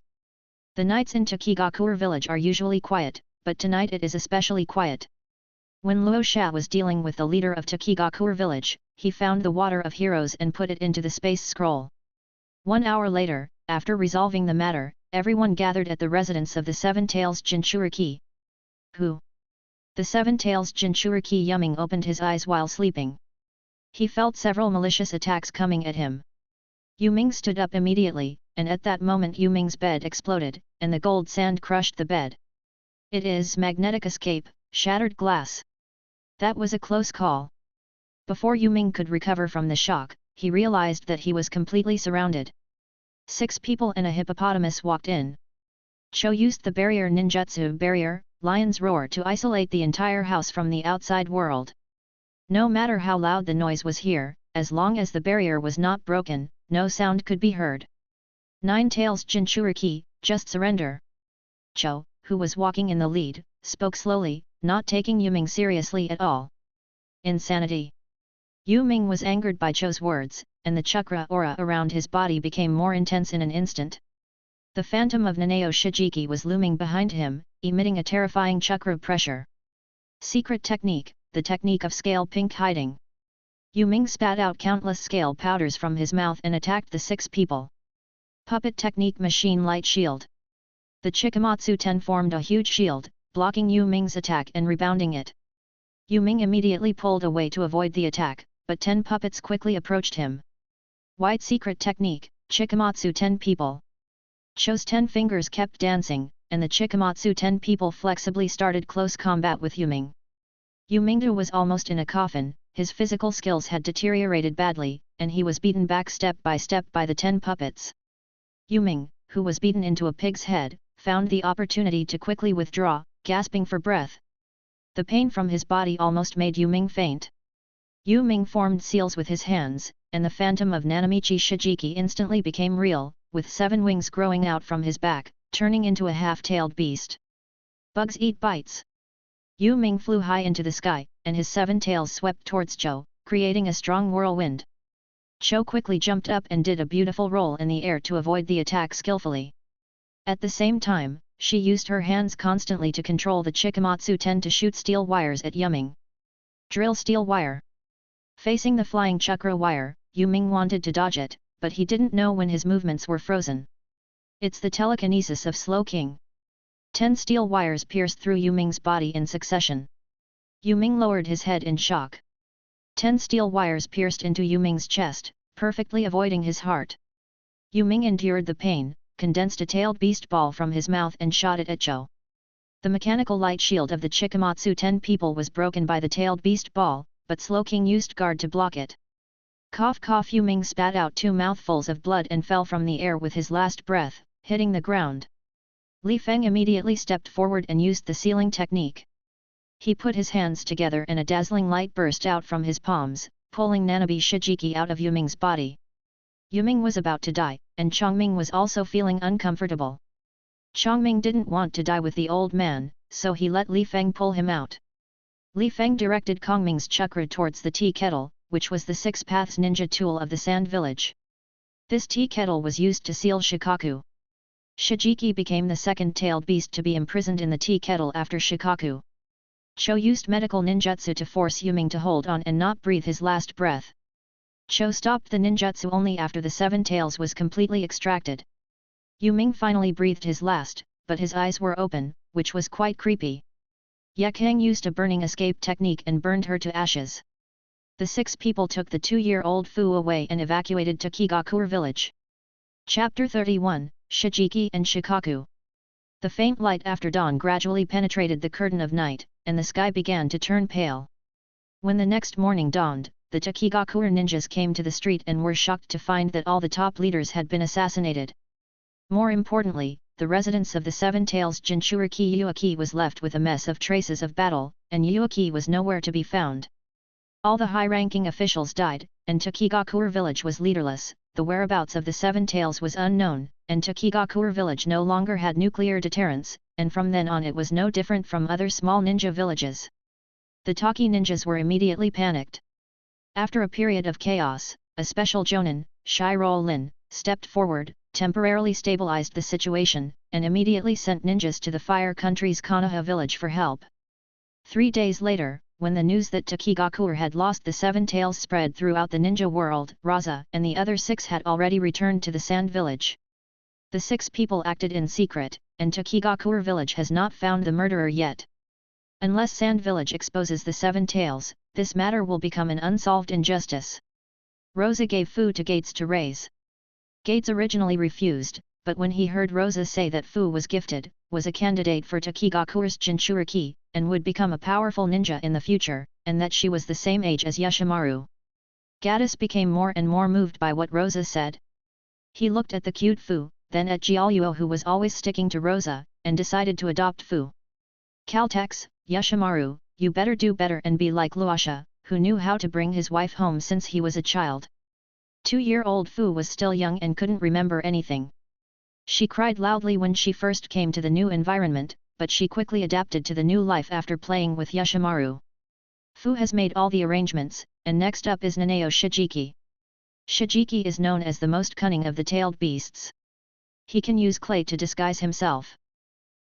The nights in Takigakure village are usually quiet, but tonight it is especially quiet. When Luo Sha was dealing with the leader of Takigakure village, he found the Water of Heroes and put it into the space scroll. 1 hour later, after resolving the matter, everyone gathered at the residence of the Seven Tails Jinchuriki. Who? The Seven Tails Jinchuriki Yuming opened his eyes while sleeping. He felt several malicious attacks coming at him. Yuming stood up immediately, and at that moment Yuming's bed exploded, and the gold sand crushed the bed. It is magnetic escape, shattered glass. That was a close call. Before Yuming could recover from the shock, he realized that he was completely surrounded. 6 people and a hippopotamus walked in. Cho used the barrier ninjutsu barrier, Lion's Roar, to isolate the entire house from the outside world. No matter how loud the noise was here, as long as the barrier was not broken, no sound could be heard. 9 Tails Jinchuriki, just surrender. Cho, who was walking in the lead, spoke slowly, not taking Yuming seriously at all. Insanity. Yuming was angered by Cho's words, and the chakra aura around his body became more intense in an instant. The phantom of Nanao Shijiki was looming behind him, emitting a terrifying chakra pressure. Secret technique, the technique of scale pink hiding. Yu Ming spat out countless scale powders from his mouth and attacked the 6 people. Puppet technique machine light shield. The Chikamatsu Ten formed a huge shield, blocking Yu Ming's attack and rebounding it. Yu Ming immediately pulled away to avoid the attack, but 10 puppets quickly approached him. Wide secret technique, Chikamatsu 10 people. Cho's 10 fingers kept dancing, and the Chikamatsu 10 people flexibly started close combat with Yu Ming. Yu Mingdu was almost in a coffin, his physical skills had deteriorated badly, and he was beaten back step by the 10 puppets. Yu Ming, who was beaten into a pig's head, found the opportunity to quickly withdraw, gasping for breath. The pain from his body almost made Yu Ming faint. Yu Ming formed seals with his hands, and the phantom of Nanamichi Shijiki instantly became real, with 7 wings growing out from his back, turning into a half-tailed beast. Bugs eat bites. Yu Ming flew high into the sky, and his 7 tails swept towards Cho, creating a strong whirlwind. Cho quickly jumped up and did a beautiful roll in the air to avoid the attack skillfully. At the same time, she used her hands constantly to control the Chikamatsu Ten to shoot steel wires at Yu Ming. Drill steel wire. Facing the flying chakra wire, Yu Ming wanted to dodge it, but he didn't know when his movements were frozen. It's the telekinesis of Slow King. 10 steel wires pierced through Yu Ming's body in succession. Yu Ming lowered his head in shock. 10 steel wires pierced into Yu Ming's chest, perfectly avoiding his heart. Yu Ming endured the pain, condensed a tailed beast ball from his mouth and shot it at Cho. The mechanical light shield of the Chikamatsu 10 people was broken by the tailed beast ball, but Slow King used guard to block it. Cough cough. Yu Ming spat out 2 mouthfuls of blood and fell from the air with his last breath, hitting the ground. Li Feng immediately stepped forward and used the sealing technique. He put his hands together and a dazzling light burst out from his palms, pulling Nanabi Shijiki out of Yu Ming's body. Yu Ming was about to die, and Chongming was also feeling uncomfortable. Chongming didn't want to die with the old man, so he let Li Feng pull him out. Li Feng directed Chongming's chakra towards the tea kettle, which was the 6 paths ninja tool of the Sand Village. This tea kettle was used to seal Shikaku. Shijiki became the 2nd-tailed beast to be imprisoned in the tea kettle after Shikaku. Cho used medical ninjutsu to force Yu Ming to hold on and not breathe his last breath. Cho stopped the ninjutsu only after the 7 tails was completely extracted. Yu Ming finally breathed his last, but his eyes were open, which was quite creepy. Ye Kang used a burning escape technique and burned her to ashes. The 6 people took the 2-year-old Fu away and evacuated to Kazekage Village. Chapter 31, Shijiki and Shikaku. The faint light after dawn gradually penetrated the curtain of night, and the sky began to turn pale. When the next morning dawned, the Takigakure ninjas came to the street and were shocked to find that all the top leaders had been assassinated. More importantly, the residence of the 7 Tails Jinchuriki Yuaki was left with a mess of traces of battle, and Yuaki was nowhere to be found. All the high-ranking officials died, and Takigakure Village was leaderless. The whereabouts of the 7 Tails was unknown, and Takigakure Village no longer had nuclear deterrence, and from then on it was no different from other small ninja villages. The Taki ninjas were immediately panicked. After a period of chaos, a special jonin, Shiro Lin, stepped forward, temporarily stabilized the situation, and immediately sent ninjas to the Fire Country's Konoha village for help. 3 days later, when the news that Takigakure had lost the 7 Tails spread throughout the ninja world, Rasa and the other 6 had already returned to the Sand Village. The 6 people acted in secret, and Takigakure Village has not found the murderer yet. Unless Sand Village exposes the 7 Tails, this matter will become an unsolved injustice. Rosa gave Fu to Gates to raise. Gates originally refused, but when he heard Rosa say that Fu was gifted, was a candidate for Takigakure's Jinchuriki, and would become a powerful ninja in the future, and that she was the same age as Yoshimaru. Gaddis became more and more moved by what Rosa said. He looked at the cute Fu, then at Jiaoyuo who was always sticking to Rosa, and decided to adopt Fu. Caltex, Yoshimaru, you better do better and be like Luasha, who knew how to bring his wife home since he was a child. 2-year-old Fu was still young and couldn't remember anything. She cried loudly when she first came to the new environment, but she quickly adapted to the new life after playing with Yoshimaru. Fu has made all the arrangements, and next up is Nanao Shijiki. Shijiki is known as the most cunning of the tailed beasts. He can use clay to disguise himself.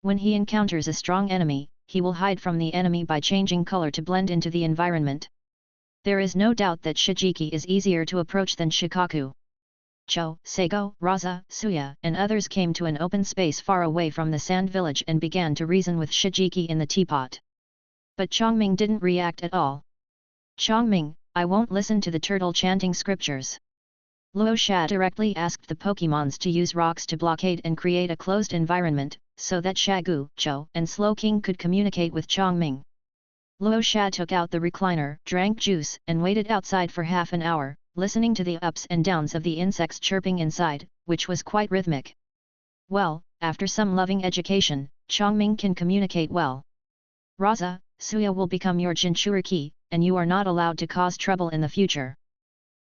When he encounters a strong enemy, he will hide from the enemy by changing color to blend into the environment. There is no doubt that Shijiki is easier to approach than Shikaku. Cho, Seigo, Rasa, Suya, and others came to an open space far away from the sand village and began to reason with Shijiki in the teapot. But Chongming didn't react at all. Chongming, I won't listen to the turtle chanting scriptures. Luo Sha directly asked the Pokémons to use rocks to blockade and create a closed environment, so that Shagu, Cho, and Slow King could communicate with Chongming. Luo Sha took out the recliner, drank juice, and waited outside for half an hour, listening to the ups and downs of the insects chirping inside, which was quite rhythmic. Well, after some loving education, Chongming can communicate well. Rasa, Suya will become your Jinchuriki, and you are not allowed to cause trouble in the future.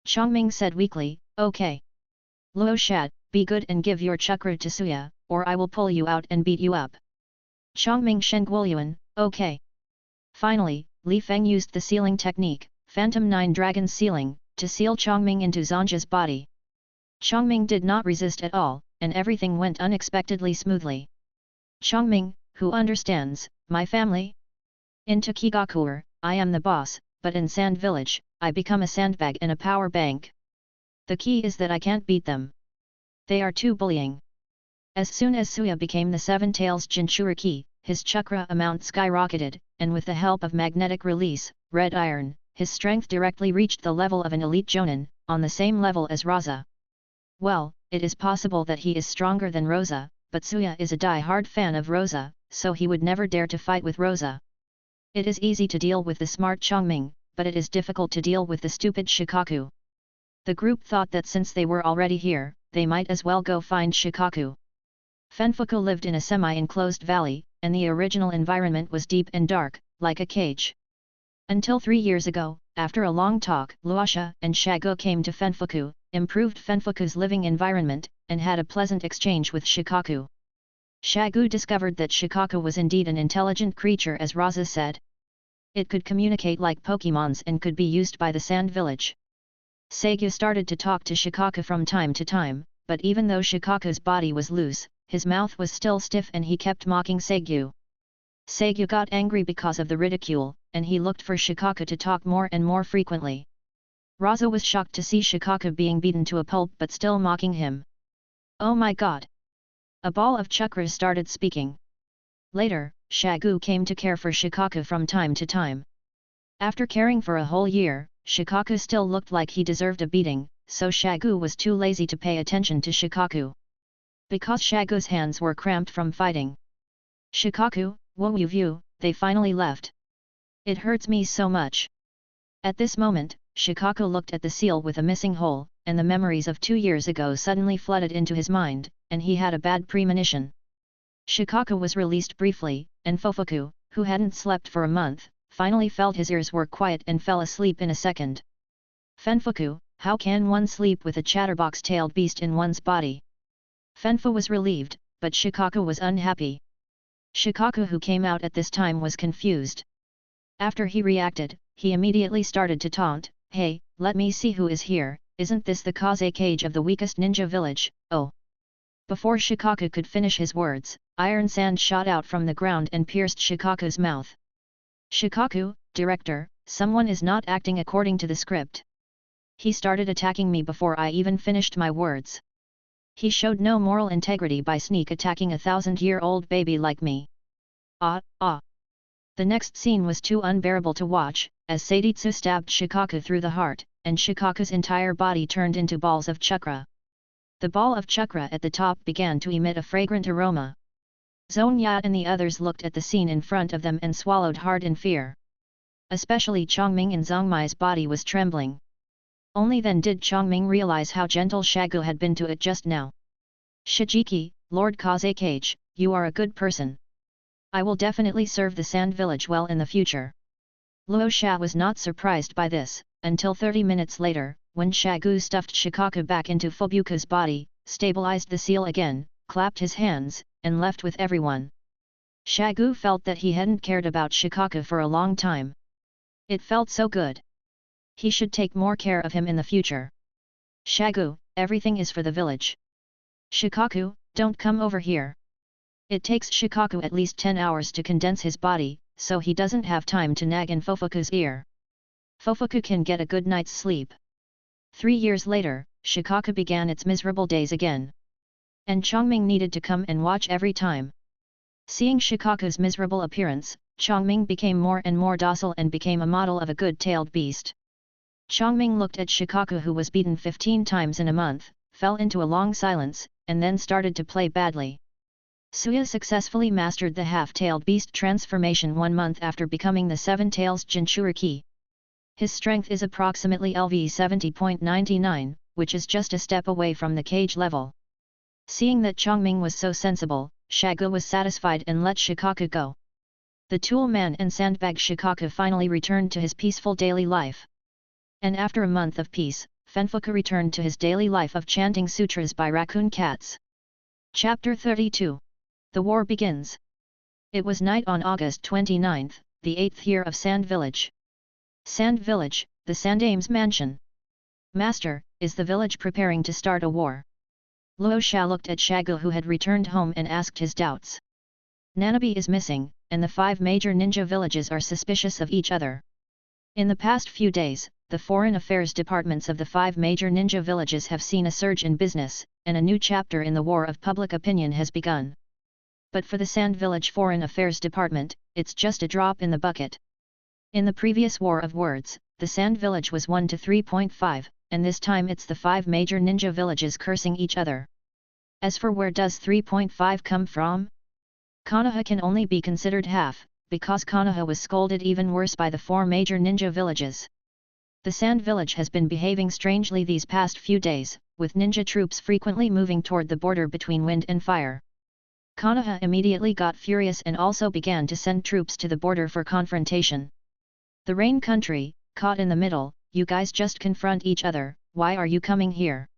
Chongming said weakly, okay. Luo Sha, be good and give your chakra to Suya, or I will pull you out and beat you up. Chongming Shenguoyuan, okay. Finally, Li Feng used the sealing technique, Phantom 9 Dragon Sealing, to seal Chongming into Zhangjia's body. Chongming did not resist at all, and everything went unexpectedly smoothly. Chongming, who understands, my family? In Takigakure, I am the boss, but in Sand Village, I become a sandbag and a power bank. The key is that I can't beat them. They are too bullying. As soon as Suya became the Seven Tails Jinchuriki, his chakra amount skyrocketed, and with the help of magnetic release, red iron, his strength directly reached the level of an elite Jonin, on the same level as Rasa. Well, it is possible that he is stronger than Rosa, but Suya is a die-hard fan of Rosa, so he would never dare to fight with Rosa. It is easy to deal with the smart Chongming, but it is difficult to deal with the stupid Shikaku. The group thought that since they were already here, they might as well go find Shikaku. Fenfuku lived in a semi-enclosed valley, and the original environment was deep and dark, like a cage. Until 3 years ago, after a long talk, Luosha and Shagu came to Fenfuku, improved Fenfuku's living environment, and had a pleasant exchange with Shikaku. Shagu discovered that Shikaku was indeed an intelligent creature as Rasa said. It could communicate like Pokémons and could be used by the Sand Village. Seigyu started to talk to Shikaku from time to time, but even though Shikaku's body was loose, his mouth was still stiff and he kept mocking Seigyu. Seigyu got angry because of the ridicule, and he looked for Shikaku to talk more and more frequently. Rasa was shocked to see Shikaku being beaten to a pulp but still mocking him. Oh my god! A ball of chakras started speaking. Later, Shagu came to care for Shikaku from time to time. After caring for a whole year, Shikaku still looked like he deserved a beating, so Shagu was too lazy to pay attention to Shikaku. Because Shagu's hands were cramped from fighting. Shikaku, Wo Yu, they finally left. It hurts me so much. At this moment, Shikaku looked at the seal with a missing hole, and the memories of 2 years ago suddenly flooded into his mind, and he had a bad premonition. Shikaku was released briefly, and Fofuku, who hadn't slept for a month, finally felt his ears were quiet and fell asleep in a second. Fenfuku, how can one sleep with a chatterbox-tailed beast in one's body? Fenfu was relieved, but Shikaku was unhappy. Shikaku who came out at this time was confused. After he reacted, he immediately started to taunt, hey, let me see who is here, isn't this the Kazekage of the weakest ninja village, oh. Before Shikaku could finish his words, iron sand shot out from the ground and pierced Shikaku's mouth. Shikaku, director, someone is not acting according to the script. He started attacking me before I even finished my words. He showed no moral integrity by sneak attacking a 1000-year-old baby like me. Ah. The next scene was too unbearable to watch, as Seiditsu stabbed Shikaku through the heart, and Shikaku's entire body turned into balls of chakra. The ball of chakra at the top began to emit a fragrant aroma. Zonya and the others looked at the scene in front of them and swallowed hard in fear. Especially Chongming and Zhongmai's body was trembling. Only then did Chongming realize how gentle Shagu had been to it just now. Shijiki, Lord Kazekage, you are a good person. I will definitely serve the Sand Village well in the future. Luo Sha was not surprised by this, until 30 minutes later, when Shagu stuffed Shikaku back into Fubuka's body, stabilized the seal again, clapped his hands, and left with everyone. Shagu felt that he hadn't cared about Shikaku for a long time. It felt so good. He should take more care of him in the future. Shagu, everything is for the village. Shikaku, don't come over here. It takes Shikaku at least 10 hours to condense his body, so he doesn't have time to nag in Fofuku's ear. Fofuku can get a good night's sleep. 3 years later, Shikaku began its miserable days again. And Chongming needed to come and watch every time. Seeing Shikaku's miserable appearance, Chongming became more and more docile and became a model of a good-tailed beast. Chongming looked at Shikaku, who was beaten 15 times in a month, fell into a long silence, and then started to play badly. Suya successfully mastered the half-tailed beast transformation 1 month after becoming the Seven Tails Jinchuriki. His strength is approximately LV 70.99, which is just a step away from the cage level. Seeing that Chongming was so sensible, Shagu was satisfied and let Shikaku go. The tool man and sandbag Shikaku finally returned to his peaceful daily life. And after a month of peace, Fanfuku returned to his daily life of chanting sutras by raccoon cats. Chapter 32. The War Begins. It was night on August 29, the 8th year of Sand Village. Sand Village, the Sandame's mansion. Master, is the village preparing to start a war? Luo Sha looked at Shagu, who had returned home, and asked his doubts. Nanabe is missing, and the 5 major ninja villages are suspicious of each other. In the past few days, the foreign affairs departments of the 5 major ninja villages have seen a surge in business, and a new chapter in the war of public opinion has begun. But for the Sand Village Foreign Affairs Department, it's just a drop in the bucket. In the previous War of Words, the Sand Village was 1 to 3.5, and this time it's the 5 major ninja villages cursing each other. As for where does 3.5 come from? Konoha can only be considered half, because Konoha was scolded even worse by the 4 major ninja villages. The Sand Village has been behaving strangely these past few days, with ninja troops frequently moving toward the border between wind and fire. Konoha immediately got furious and also began to send troops to the border for confrontation. The Rain Country, caught in the middle, you guys just confront each other, why are you coming here?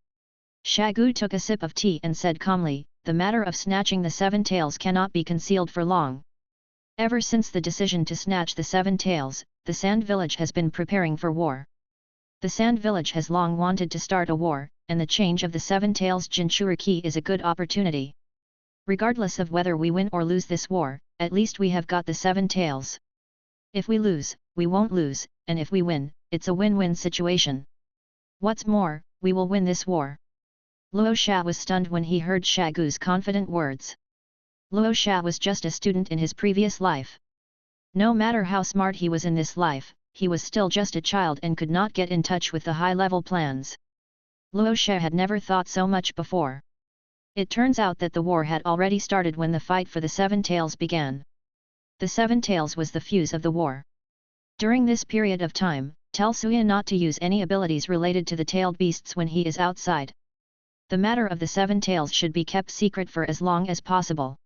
Shagu took a sip of tea and said calmly, the matter of snatching the 7 tails cannot be concealed for long. Ever since the decision to snatch the 7 tails, the Sand Village has been preparing for war. The Sand Village has long wanted to start a war, and the change of the 7 tails Jinchuriki is a good opportunity. Regardless of whether we win or lose this war, at least we have got the 7 tails. If we lose, we won't lose, and if we win, it's a win-win situation. What's more, we will win this war. Luo Sha was stunned when he heard Shagu's confident words. Luo Sha was just a student in his previous life. No matter how smart he was in this life, he was still just a child and could not get in touch with the high-level plans. Luo Sha had never thought so much before. It turns out that the war had already started when the fight for the 7 tails began. The 7 tails was the fuse of the war. During this period of time, tell Suya not to use any abilities related to the tailed beasts when he is outside. The matter of the 7 tails should be kept secret for as long as possible.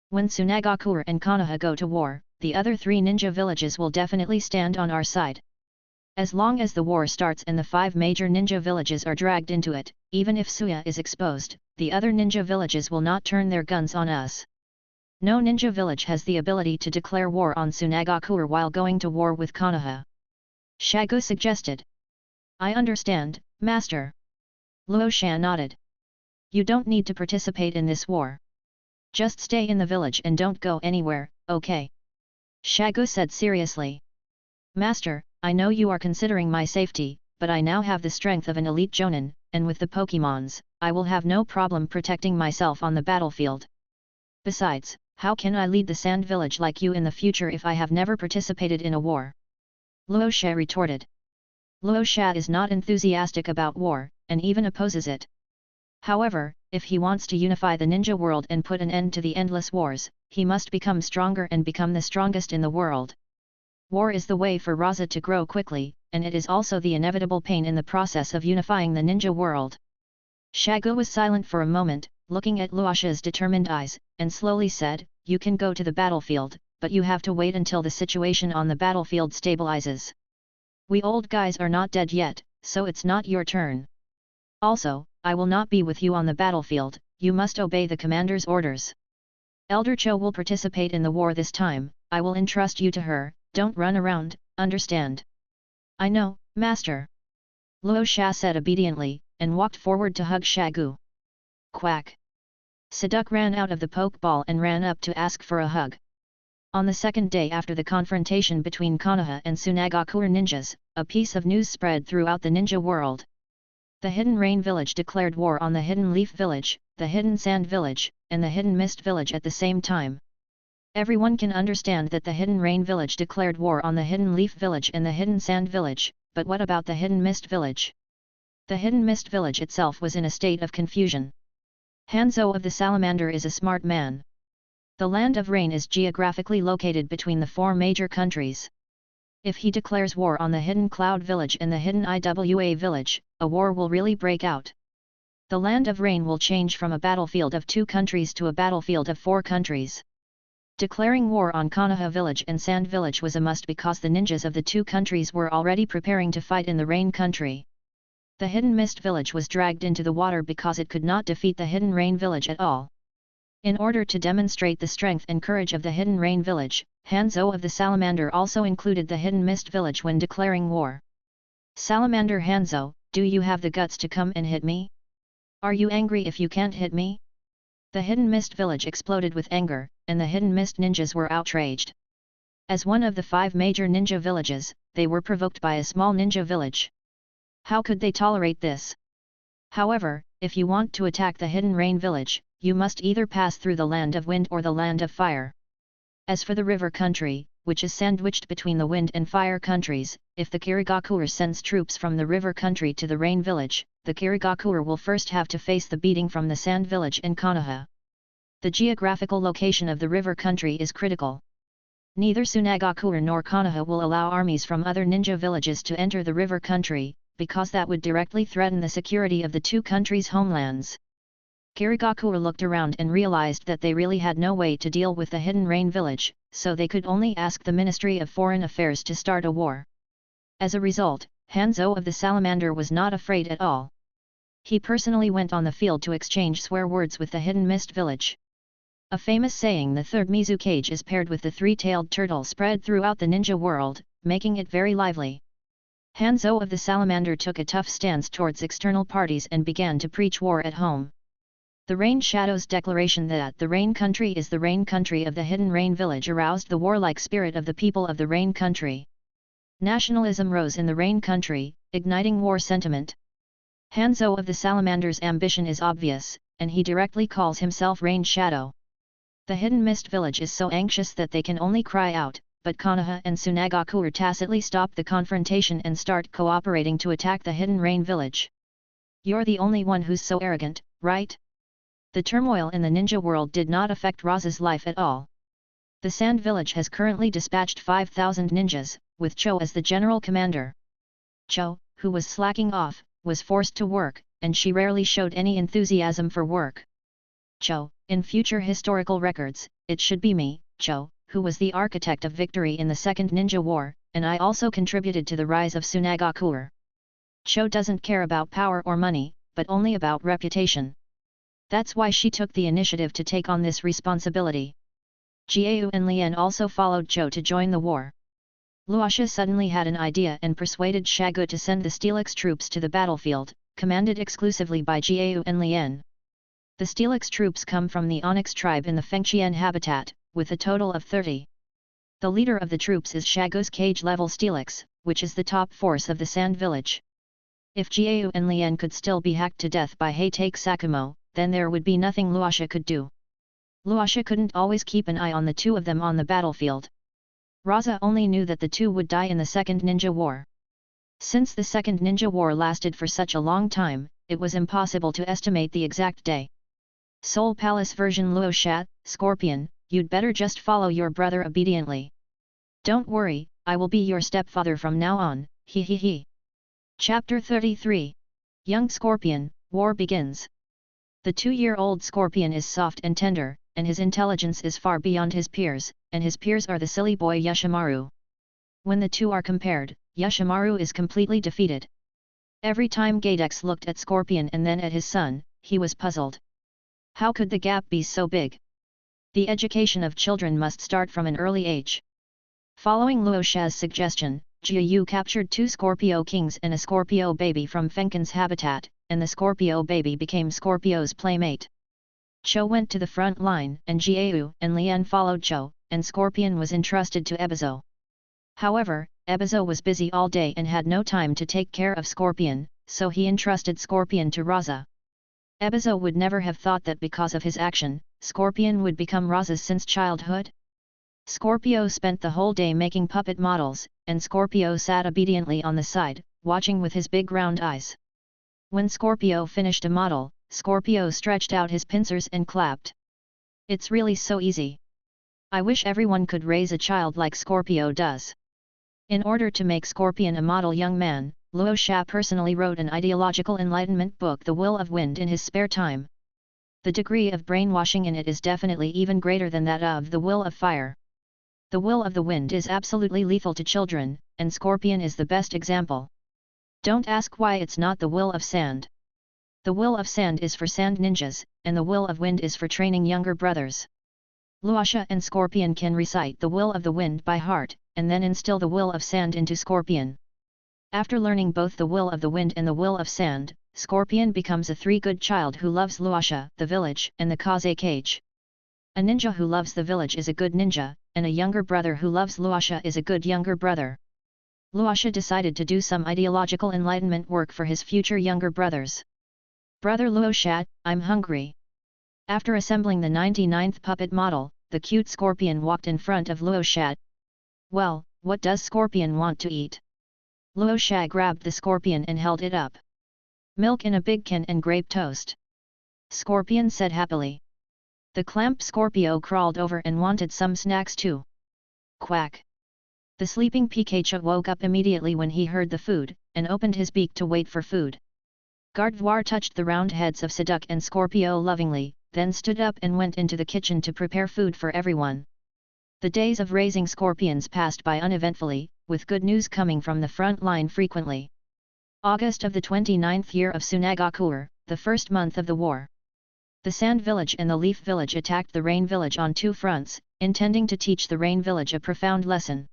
When Sunagakure and Konoha go to war, the other 3 ninja villages will definitely stand on our side. As long as the war starts and the 5 major ninja villages are dragged into it, even if Suya is exposed, the other ninja villages will not turn their guns on us. No ninja village has the ability to declare war on Sunagakure while going to war with Konoha. Shagu suggested. I understand, Master. Luo Sha nodded. You don't need to participate in this war. Just stay in the village and don't go anywhere, okay? Shagu said seriously. Master, I know you are considering my safety, but I now have the strength of an elite Jonin, and with the Pokémons, I will have no problem protecting myself on the battlefield. Besides, how can I lead the Sand Village like you in the future if I have never participated in a war? Luo Sha retorted. Luo Sha is not enthusiastic about war, and even opposes it. However, if he wants to unify the ninja world and put an end to the endless wars, he must become stronger and become the strongest in the world. War is the way for Rasa to grow quickly, and it is also the inevitable pain in the process of unifying the ninja world. Shagu was silent for a moment, looking at Luosha's determined eyes, and slowly said, you can go to the battlefield, but you have to wait until the situation on the battlefield stabilizes. We old guys are not dead yet, so it's not your turn. Also, I will not be with you on the battlefield, you must obey the commander's orders. Elder Cho will participate in the war this time, I will entrust you to her, don't run around, understand? I know, Master. Luo Sha said obediently, and walked forward to hug Shagu. Quack. Siduk ran out of the Pokeball and ran up to ask for a hug. On the second day after the confrontation between Konoha and Sunagakure ninjas, a piece of news spread throughout the ninja world. The Hidden Rain Village declared war on the Hidden Leaf Village, the Hidden Sand Village, and the Hidden Mist Village at the same time. Everyone can understand that the Hidden Rain Village declared war on the Hidden Leaf Village and the Hidden Sand Village, but what about the Hidden Mist Village? The Hidden Mist Village itself was in a state of confusion. Hanzo of the Salamander is a smart man. The Land of Rain is geographically located between the four major countries. If he declares war on the Hidden Cloud Village and the Hidden Iwa Village, a war will really break out. The Land of Rain will change from a battlefield of 2 countries to a battlefield of 4 countries. Declaring war on Konoha Village and Sand Village was a must because the ninjas of the 2 countries were already preparing to fight in the Rain Country. The Hidden Mist Village was dragged into the water because it could not defeat the Hidden Rain Village at all. In order to demonstrate the strength and courage of the Hidden Rain Village, Hanzo of the Salamander also included the Hidden Mist Village when declaring war. Salamander Hanzo, do you have the guts to come and hit me? Are you angry if you can't hit me? The Hidden Mist Village exploded with anger, and the Hidden Mist ninjas were outraged. As one of the 5 major ninja villages, they were provoked by a small ninja village. How could they tolerate this? However, if you want to attack the Hidden Rain Village, you must either pass through the Land of Wind or the Land of Fire. As for the River Country, which is sandwiched between the Wind and Fire countries, if the Kirigakure sends troops from the River Country to the Rain Village, the Kirigakure will first have to face the beating from the Sand Village and Konoha. The geographical location of the River Country is critical. Neither Sunagakure nor Konoha will allow armies from other ninja villages to enter the River Country, because that would directly threaten the security of the 2 countries' homelands. Kirigakure looked around and realized that they really had no way to deal with the Hidden Rain Village, so they could only ask the Ministry of Foreign Affairs to start a war. As a result, Hanzo of the Salamander was not afraid at all. He personally went on the field to exchange swear words with the Hidden Mist Village. A famous saying, the third Mizukage, is paired with the 3-tailed turtle, spread throughout the ninja world, making it very lively. Hanzo of the Salamander took a tough stance towards external parties and began to preach war at home. The Rain Shadow's declaration that the Rain Country is the Rain Country of the Hidden Rain Village aroused the warlike spirit of the people of the Rain Country. Nationalism rose in the Rain Country, igniting war sentiment. Hanzo of the Salamander's ambition is obvious, and he directly calls himself Rain Shadow. The Hidden Mist Village is so anxious that they can only cry out, but Konoha and Sunagakure tacitly stop the confrontation and start cooperating to attack the Hidden Rain Village. You're the only one who's so arrogant, right? The turmoil in the ninja world did not affect Rasa's life at all. The Sand Village has currently dispatched 5,000 ninjas, with Cho as the general commander. Cho, who was slacking off, was forced to work, and she rarely showed any enthusiasm for work. Cho, in future historical records, it should be me, Cho, who was the architect of victory in the Second Ninja War, and I also contributed to the rise of Sunagakure. Cho doesn't care about power or money, but only about reputation. That's why she took the initiative to take on this responsibility. Jiao and Lien also followed Cho to join the war. Luasha suddenly had an idea and persuaded Shagu to send the Steelix troops to the battlefield, commanded exclusively by Jiao and Lien. The Steelix troops come from the Onyx tribe in the Fengqian habitat, with a total of 30. The leader of the troops is Shagu's cage-level Steelix, which is the top force of the Sand Village. If Jiao and Lien could still be hacked to death by Heitake Sakumo, then there would be nothing Luasha could do. Luasha couldn't always keep an eye on the 2 of them on the battlefield. Rasa only knew that the 2 would die in the Second Ninja War. Since the Second Ninja War lasted for such a long time, it was impossible to estimate the exact day. Soul Palace version. Luosha, Scorpion, you'd better just follow your brother obediently. Don't worry, I will be your stepfather from now on, he he he. Chapter 33. Young Scorpion, War begins. The 2-year-old Scorpion is soft and tender, and his intelligence is far beyond his peers, and his peers are the silly boy Yoshimaru. When the 2 are compared, Yoshimaru is completely defeated. Every time Gadex looked at Scorpion and then at his son, he was puzzled. How could the gap be so big? The education of children must start from an early age. Following Luosha's suggestion, Jiayu captured 2 Scorpio kings and a Scorpio baby from Fenkin's habitat, and the Scorpio baby became Scorpio's playmate. Cho went to the front line and Jiayu and Lien followed Cho, and Scorpion was entrusted to Ebizo. However, Ebizo was busy all day and had no time to take care of Scorpion, so he entrusted Scorpion to Rasa. Ebizo would never have thought that because of his action, Scorpion would become Rasa's since childhood. Scorpio spent the whole day making puppet models, and Scorpio sat obediently on the side, watching with his big round eyes. When Scorpio finished a model, Scorpio stretched out his pincers and clapped. "It's really so easy. I wish everyone could raise a child like Scorpio does." In order to make Scorpion a model young man, Luo Xia personally wrote an ideological enlightenment book, The Will of Wind, in his spare time. The degree of brainwashing in it is definitely even greater than that of The Will of Fire. The Will of the Wind is absolutely lethal to children, and Scorpion is the best example. Don't ask why it's not the Will of Sand. The Will of Sand is for sand ninjas, and the Will of Wind is for training younger brothers. Luoxia and Scorpion can recite the Will of the Wind by heart, and then instill the Will of Sand into Scorpion. After learning both the Will of the Wind and the Will of Sand, Scorpion becomes a three-good child who loves Luoxia, the village, and the Kazekage. A ninja who loves the village is a good ninja, and a younger brother who loves Luoxia is a good younger brother. Luoxia decided to do some ideological enlightenment work for his future younger brothers. "Brother Luoxia, I'm hungry." After assembling the 99th puppet model, the cute Scorpion walked in front of Luoxia. "Well, what does Scorpion want to eat?" Luoxia grabbed the Scorpion and held it up. "Milk in a big can and grape toast," Scorpion said happily. The clamp Scorpio crawled over and wanted some snacks too. Quack! The sleeping Pikachu woke up immediately when he heard the food, and opened his beak to wait for food. Gardevoir touched the round heads of Seduc and Scorpio lovingly, then stood up and went into the kitchen to prepare food for everyone. The days of raising Scorpions passed by uneventfully, with good news coming from the front line frequently. August of the 29th year of Sunagakure, the first month of the war. The Sand Village and the Leaf Village attacked the Rain Village on two fronts, intending to teach the Rain Village a profound lesson.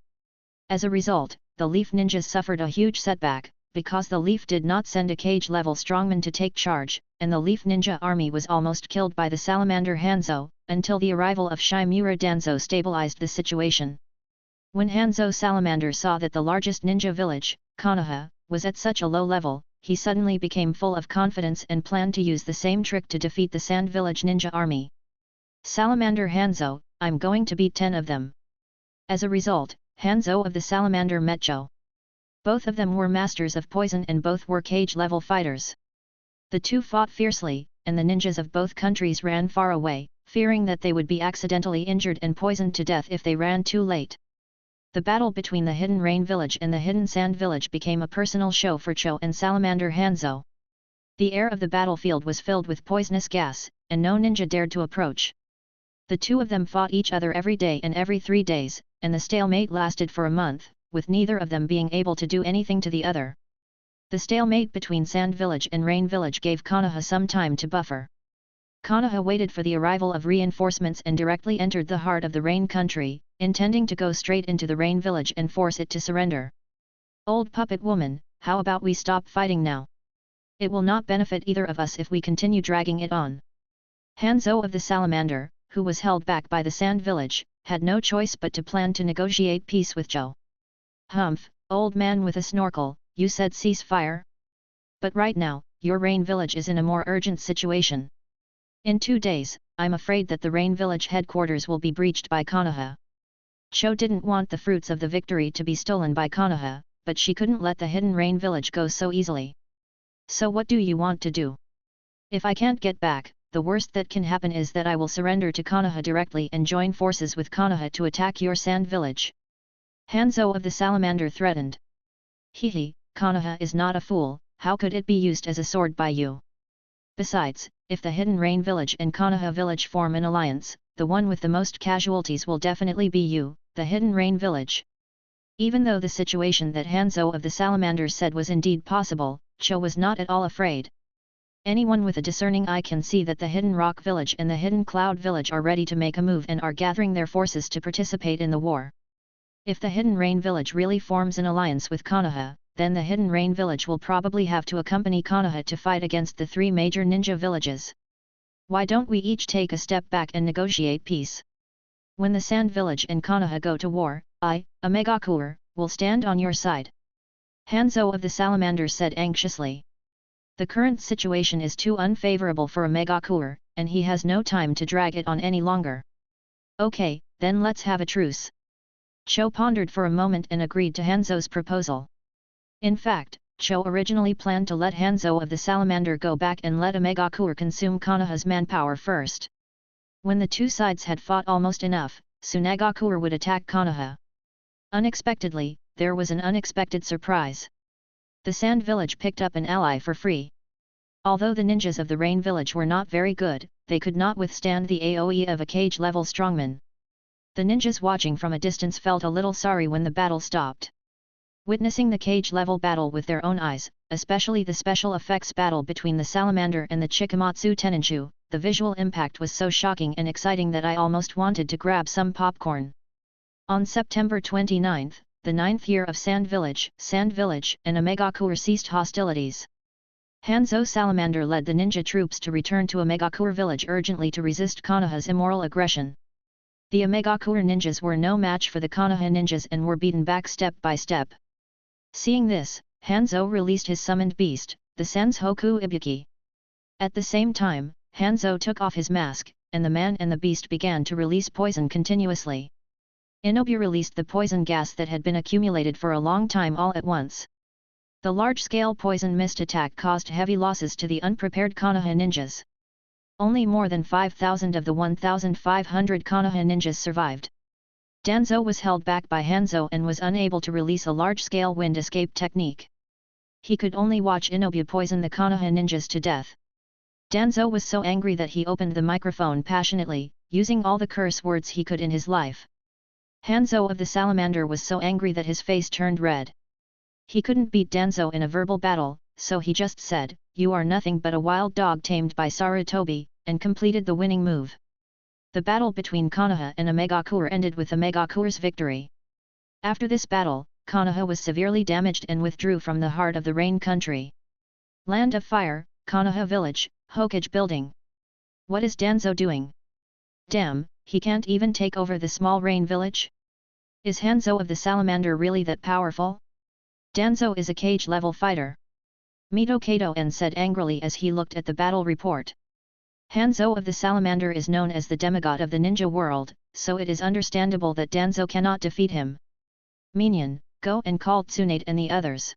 As a result, the Leaf Ninjas suffered a huge setback, because the Leaf did not send a cage-level strongman to take charge, and the Leaf Ninja army was almost killed by the Salamander Hanzo, until the arrival of Shimura Danzo stabilized the situation. When Hanzo Salamander saw that the largest ninja village, Konoha, was at such a low level, he suddenly became full of confidence and planned to use the same trick to defeat the Sand Village ninja army. "Salamander Hanzo, I'm going to beat 10 of them." As a result, Hanzo of the Salamander met Joe. Both of them were masters of poison and both were cage-level fighters. The two fought fiercely, and the ninjas of both countries ran far away, fearing that they would be accidentally injured and poisoned to death if they ran too late. The battle between the Hidden Rain Village and the Hidden Sand Village became a personal show for Cho and Salamander Hanzo. The air of the battlefield was filled with poisonous gas, and no ninja dared to approach. The two of them fought each other every day and every 3 days, and the stalemate lasted for a month, with neither of them being able to do anything to the other. The stalemate between Sand Village and Rain Village gave Konoha some time to buffer. Konoha waited for the arrival of reinforcements and directly entered the heart of the Rain country, intending to go straight into the Rain Village and force it to surrender. "Old puppet woman, how about we stop fighting now? It will not benefit either of us if we continue dragging it on." Hanzo of the Salamander, who was held back by the Sand Village, had no choice but to plan to negotiate peace with Joe. "Humph, old man with a snorkel, you said cease fire? But right now, your Rain Village is in a more urgent situation. In 2 days, I'm afraid that the Rain Village headquarters will be breached by Konoha." Cho didn't want the fruits of the victory to be stolen by Konoha, but she couldn't let the Hidden Rain Village go so easily. "So what do you want to do? If I can't get back, the worst that can happen is that I will surrender to Konoha directly and join forces with Konoha to attack your Sand Village." Hanzo of the Salamander threatened. "Hehe, Konoha is not a fool, how could it be used as a sword by you? Besides, if the Hidden Rain Village and Konoha Village form an alliance, the one with the most casualties will definitely be you, the Hidden Rain Village." Even though the situation that Hanzo of the Salamander said was indeed possible, Cho was not at all afraid. Anyone with a discerning eye can see that the Hidden Rock Village and the Hidden Cloud Village are ready to make a move and are gathering their forces to participate in the war. If the Hidden Rain Village really forms an alliance with Konoha, then the Hidden Rain Village will probably have to accompany Konoha to fight against the 3 major ninja villages. "Why don't we each take a step back and negotiate peace? When the Sand Village and Konoha go to war, I, Megakure, will stand on your side. Hanzo of the Salamander said anxiously. The current situation is too unfavorable for Megakure, and he has no time to drag it on any longer. Okay, then let's have a truce. Cho pondered for a moment and agreed to Hanzo's proposal. In fact, Cho originally planned to let Hanzo of the Salamander go back and let Megakure consume Konoha's manpower first. When the two sides had fought almost enough, Sunagakure would attack Konoha. Unexpectedly, there was an unexpected surprise. The Sand Village picked up an ally for free. Although the ninjas of the Rain Village were not very good, they could not withstand the AoE of a cage-level strongman. The ninjas watching from a distance felt a little sorry when the battle stopped. Witnessing the cage-level battle with their own eyes, especially the special effects battle between the Salamander and the Chikamatsu Tenninchu, the visual impact was so shocking and exciting that I almost wanted to grab some popcorn. On September 29, the 9th year of Sand Village and Megakure ceased hostilities. Hanzo Salamander led the ninja troops to return to Megakure village urgently to resist Konoha's immoral aggression. The Megakure ninjas were no match for the Konoha ninjas and were beaten back step by step. Seeing this, Hanzo released his summoned beast, the Senzoku Ibuki. At the same time, Hanzo took off his mask, and the man and the beast began to release poison continuously. Inobu released the poison gas that had been accumulated for a long time all at once. The large-scale poison mist attack caused heavy losses to the unprepared Konoha ninjas. Only more than 5,000 of the 1,500 Konoha ninjas survived. Danzo was held back by Hanzo and was unable to release a large-scale wind escape technique. He could only watch Inobu poison the Konoha ninjas to death. Danzo was so angry that he opened the microphone passionately, using all the curse words he could in his life. Hanzo of the Salamander was so angry that his face turned red. He couldn't beat Danzo in a verbal battle, so he just said, "You are nothing but a wild dog tamed by Sarutobi," and completed the winning move. The battle between Konoha and Megakure ended with Megakure's victory. After this battle, Konoha was severely damaged and withdrew from the heart of the Rain Country. Land of Fire, Konoha Village, Hokage Building. What is Danzo doing? Damn, he can't even take over the small Rain Village? Is Hanzo of the Salamander really that powerful? Danzo is a cage-level fighter. Mito Kato-en said angrily as he looked at the battle report. Hanzo of the Salamander is known as the demigod of the ninja world, so it is understandable that Danzo cannot defeat him. Minion, go and call Tsunade and the others.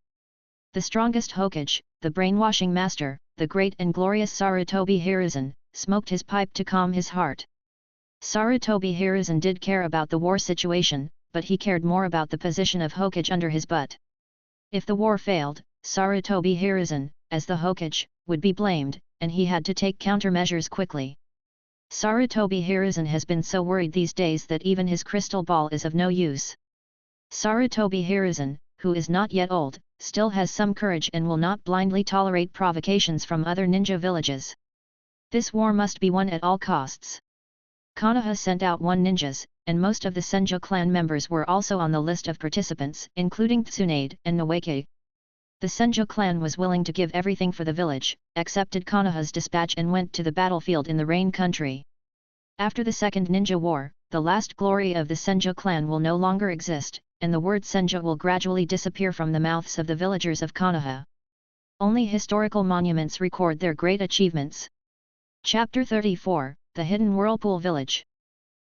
The strongest Hokage, the brainwashing master, the great and glorious Sarutobi Hiruzen, smoked his pipe to calm his heart. Sarutobi Hiruzen did care about the war situation, but he cared more about the position of Hokage under his butt. If the war failed, Sarutobi Hiruzen, as the Hokage, would be blamed, and he had to take countermeasures quickly. Sarutobi Hiruzen has been so worried these days that even his crystal ball is of no use. Sarutobi Hiruzen, who is not yet old, still has some courage and will not blindly tolerate provocations from other ninja villages. This war must be won at all costs. Konoha sent out 1 ninjas, and most of the Senju clan members were also on the list of participants, including Tsunade and Noeke. The Senju clan was willing to give everything for the village, accepted Konoha's dispatch and went to the battlefield in the Rain Country. After the Second Ninja War, the last glory of the Senju clan will no longer exist, and the word Senju will gradually disappear from the mouths of the villagers of Konoha. Only historical monuments record their great achievements. Chapter 34, The Hidden Whirlpool Village.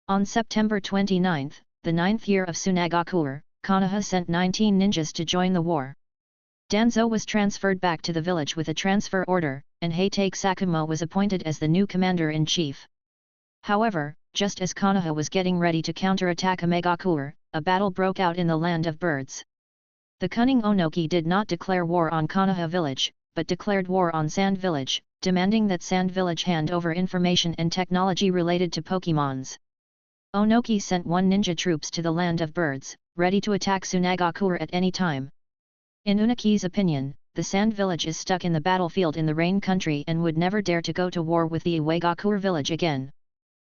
On September 29, the 9th year of Sunagakure, Konoha sent 19 ninjas to join the war. Danzo was transferred back to the village with a transfer order, and Heitake Sakumo was appointed as the new commander-in-chief. However, just as Konoha was getting ready to counterattack Megakure, a battle broke out in the Land of Birds. The cunning Onoki did not declare war on Konoha village, but declared war on Sand Village, demanding that Sand Village hand over information and technology related to Pokémons. Onoki sent 1 ninja troops to the Land of Birds, ready to attack Sunagakure at any time. In Unaki's opinion, the Sand Village is stuck in the battlefield in the Rain Country and would never dare to go to war with the Iwagakure village again.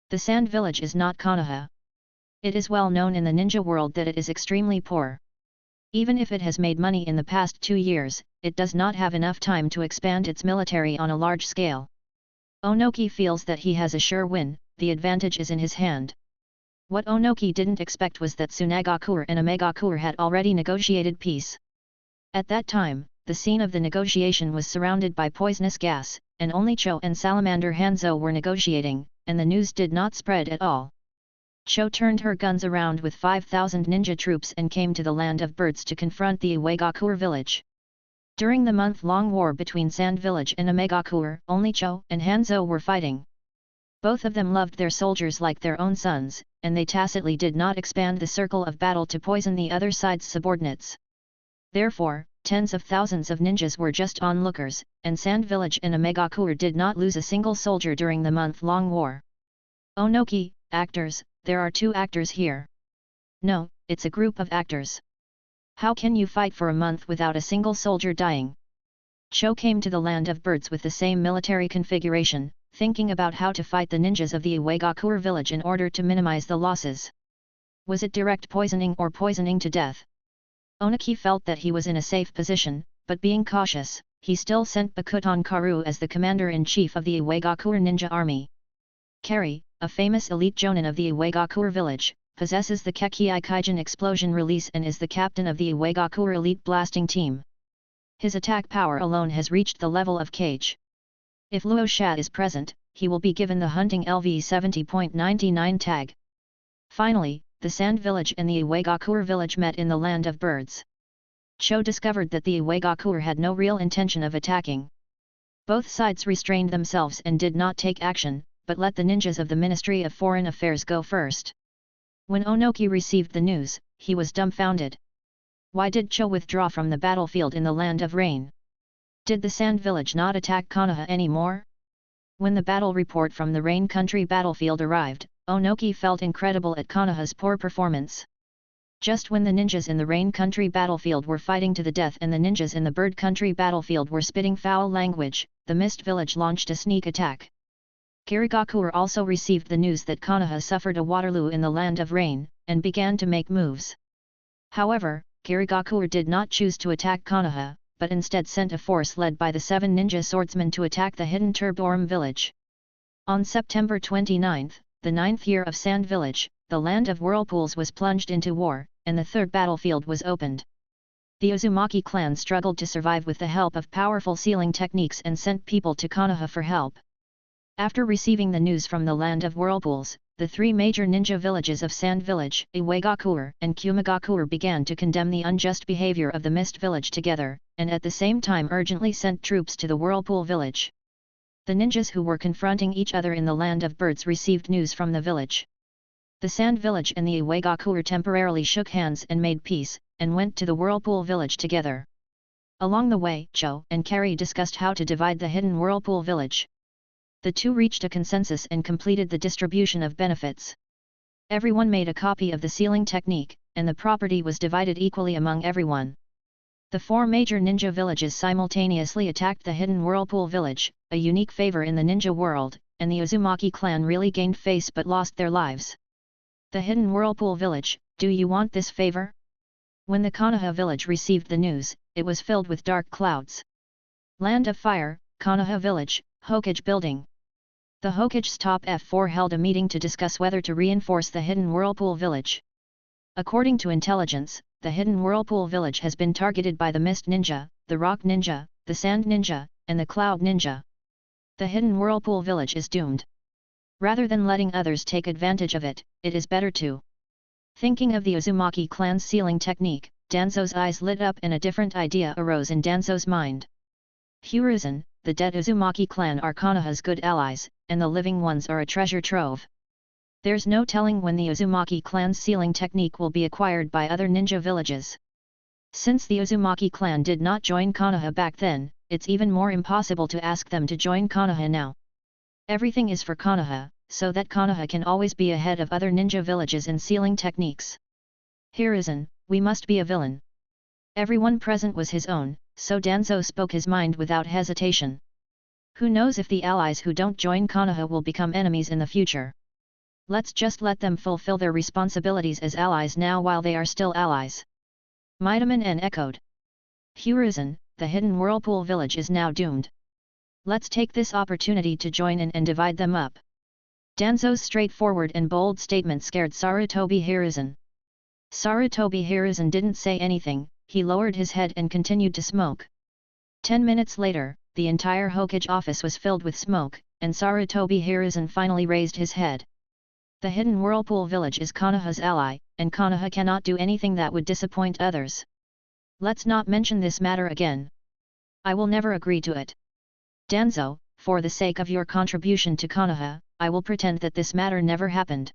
The Sand Village is not Konoha. It is well known in the ninja world that it is extremely poor. Even if it has made money in the past 2 years, it does not have enough time to expand its military on a large scale. Onoki feels that he has a sure win, the advantage is in his hand. What Onoki didn't expect was that Sunagakure and Amegakure had already negotiated peace. At that time, the scene of the negotiation was surrounded by poisonous gas, and only Cho and Salamander Hanzo were negotiating, and the news did not spread at all. Cho turned her guns around with 5,000 ninja troops and came to the Land of Birds to confront the Uegakure village. During the month-long war between Sand Village and Amegakure, only Cho and Hanzo were fighting. Both of them loved their soldiers like their own sons, and they tacitly did not expand the circle of battle to poison the other side's subordinates. Therefore, tens of thousands of ninjas were just onlookers, and Sand Village and Amegakure did not lose a single soldier during the month-long war. Onoki, actors, there are 2 actors here. No, it's a group of actors. How can you fight for a month without a single soldier dying? Cho came to the Land of Birds with the same military configuration, thinking about how to fight the ninjas of the Uegakure village in order to minimize the losses. Was it direct poisoning or poisoning to death? Onoki felt that he was in a safe position, but being cautious, he still sent Bakutan Karu as the commander-in-chief of the Uegakure ninja army. Kari, a famous elite jonin of the Uegakure village, possesses the Kekii Kaijin explosion release and is the captain of the Uegakure elite blasting team. His attack power alone has reached the level of Kage. If Luo Sha is present, he will be given the hunting LV 70.99 tag. Finally, the Sand Village and the Uegakure village met in the Land of Birds. Cho discovered that the Uegakure had no real intention of attacking. Both sides restrained themselves and did not take action, but let the ninjas of the Ministry of Foreign Affairs go first. When Onoki received the news, he was dumbfounded. Why did Cho withdraw from the battlefield in the Land of Rain? Did the Sand Village not attack Konoha anymore? When the battle report from the Rain Country battlefield arrived, Onoki felt incredible at Konoha's poor performance. Just when the ninjas in the Rain Country battlefield were fighting to the death and the ninjas in the Bird Country battlefield were spitting foul language, the Mist Village launched a sneak attack. Kirigakure also received the news that Konoha suffered a Waterloo in the Land of Rain, and began to make moves. However, Kirigakure did not choose to attack Konoha, but instead sent a force led by the 7 ninja swordsmen to attack the hidden Turborum village. On September 29, the 9th year of Sand Village, the Land of Whirlpools was plunged into war, and the 3rd battlefield was opened. The Uzumaki clan struggled to survive with the help of powerful sealing techniques and sent people to Konoha for help. After receiving the news from the Land of Whirlpools, the 3 major ninja villages of Sand Village, Uegakure and Kumagakure began to condemn the unjust behavior of the Mist Village together, and at the same time urgently sent troops to the Whirlpool village. The ninjas who were confronting each other in the Land of Birds received news from the village. The Sand Village and the Uegakure temporarily shook hands and made peace, and went to the Whirlpool village together. Along the way, Cho and Kari discussed how to divide the hidden Whirlpool village. The 2 reached a consensus and completed the distribution of benefits. Everyone made a copy of the sealing technique, and the property was divided equally among everyone. The 4 major ninja villages simultaneously attacked the hidden Whirlpool village, a unique favor in the ninja world, and the Uzumaki clan really gained face but lost their lives. The hidden Whirlpool village, do you want this favor? When the Konoha village received the news, it was filled with dark clouds. Land of Fire, Konoha village, Hokage building. The Hokage's top F4 held a meeting to discuss whether to reinforce the hidden Whirlpool village. According to intelligence, the hidden Whirlpool village has been targeted by the Mist Ninja, the Rock Ninja, the Sand Ninja, and the Cloud Ninja. The hidden Whirlpool village is doomed. Rather than letting others take advantage of it, it is better to. Thinking of the Uzumaki clan's sealing technique, Danzo's eyes lit up and a different idea arose in Danzo's mind. Hiruzen, the dead Uzumaki clan are Konoha's good allies, and the living ones are a treasure trove. There's no telling when the Uzumaki clan's sealing technique will be acquired by other ninja villages. Since the Uzumaki clan did not join Konoha back then, it's even more impossible to ask them to join Konoha now. Everything is for Konoha, so that Konoha can always be ahead of other ninja villages in sealing techniques. Hiruzen, we must be a villain. Everyone present was his own, so Danzo spoke his mind without hesitation. Who knows if the allies who don't join Konoha will become enemies in the future? Let's just let them fulfill their responsibilities as allies now while they are still allies. Midaman N echoed. Hiruzen, the hidden Whirlpool village is now doomed. Let's take this opportunity to join in and divide them up. Danzo's straightforward and bold statement scared Sarutobi Hiruzen. Sarutobi Hiruzen didn't say anything, he lowered his head and continued to smoke. 10 minutes later, the entire Hokage office was filled with smoke, and Sarutobi Hiruzen finally raised his head. The hidden Whirlpool Village is Konoha's ally, and Konoha cannot do anything that would disappoint others. Let's not mention this matter again. I will never agree to it. Danzo, for the sake of your contribution to Konoha, I will pretend that this matter never happened.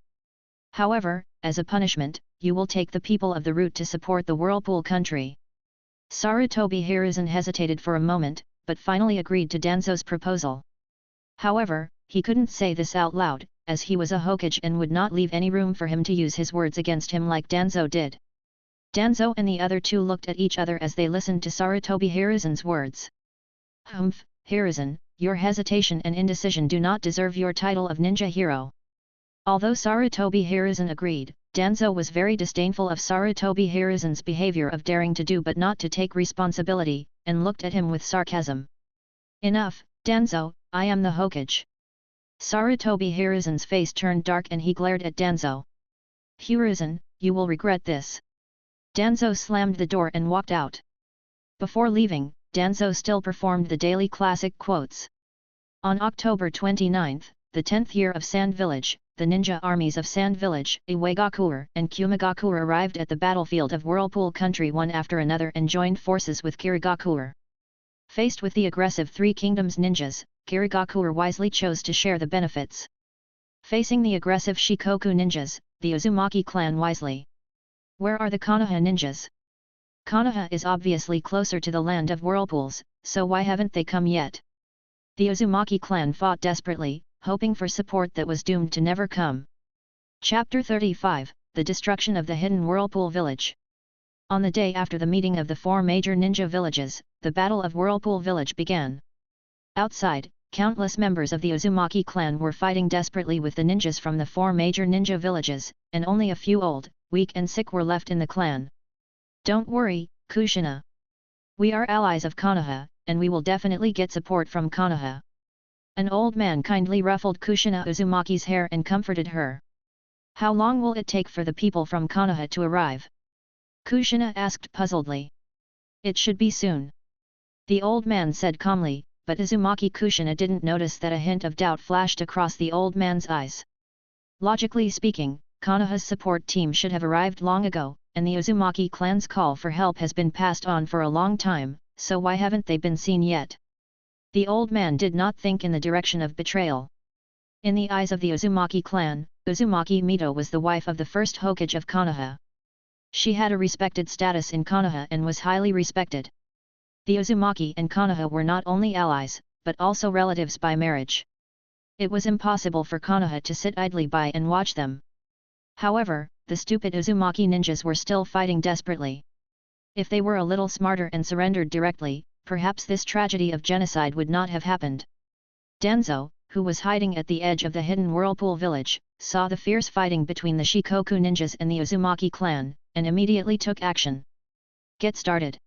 However, as a punishment, you will take the people of the route to support the Whirlpool country. Sarutobi Hiruzen hesitated for a moment, but finally agreed to Danzo's proposal. However, he couldn't say this out loud, as he was a Hokage and would not leave any room for him to use his words against him like Danzo did. Danzo and the other two looked at each other as they listened to Sarutobi Hiruzen's words. Humph, Hiruzen, your hesitation and indecision do not deserve your title of ninja hero. Although Sarutobi Hiruzen agreed, Danzo was very disdainful of Sarutobi Hiruzen's behavior of daring to do but not to take responsibility, and looked at him with sarcasm. Enough, Danzo, I am the Hokage. Sarutobi Hiruzen's face turned dark and he glared at Danzo. Hiruzen, you will regret this. Danzo slammed the door and walked out. Before leaving, Danzo still performed the daily classic quotes. On October 29, the 10th year of Sand Village, the ninja armies of Sand Village, Iwagakure and Kumigakure arrived at the battlefield of Whirlpool Country one after another and joined forces with Kirigakure. Faced with the aggressive Three Kingdoms ninjas, Kirigakure wisely chose to share the benefits. Facing the aggressive Shikoku ninjas, the Uzumaki clan wisely. Where are the Konoha ninjas? Konoha is obviously closer to the land of whirlpools, so why haven't they come yet? The Uzumaki clan fought desperately, hoping for support that was doomed to never come. Chapter 35, The Destruction of the Hidden Whirlpool Village. On the day after the meeting of the four major ninja villages, the Battle of Whirlpool Village began. Outside, countless members of the Uzumaki clan were fighting desperately with the ninjas from the four major ninja villages, and only a few old, weak and sick were left in the clan. Don't worry, Kushina. We are allies of Konoha, and we will definitely get support from Konoha. An old man kindly ruffled Kushina Uzumaki's hair and comforted her. How long will it take for the people from Konoha to arrive? Kushina asked puzzledly. It should be soon. The old man said calmly, but Uzumaki Kushina didn't notice that a hint of doubt flashed across the old man's eyes. Logically speaking, Konoha's support team should have arrived long ago, and the Uzumaki clan's call for help has been passed on for a long time, so why haven't they been seen yet? The old man did not think in the direction of betrayal. In the eyes of the Uzumaki clan, Uzumaki Mito was the wife of the first Hokage of Konoha. She had a respected status in Konoha and was highly respected. The Uzumaki and Konoha were not only allies, but also relatives by marriage. It was impossible for Konoha to sit idly by and watch them. However, the stupid Uzumaki ninjas were still fighting desperately. If they were a little smarter and surrendered directly, perhaps this tragedy of genocide would not have happened. Danzo, who was hiding at the edge of the hidden Whirlpool Village, saw the fierce fighting between the Shikoku ninjas and the Uzumaki clan, and immediately took action. Get started.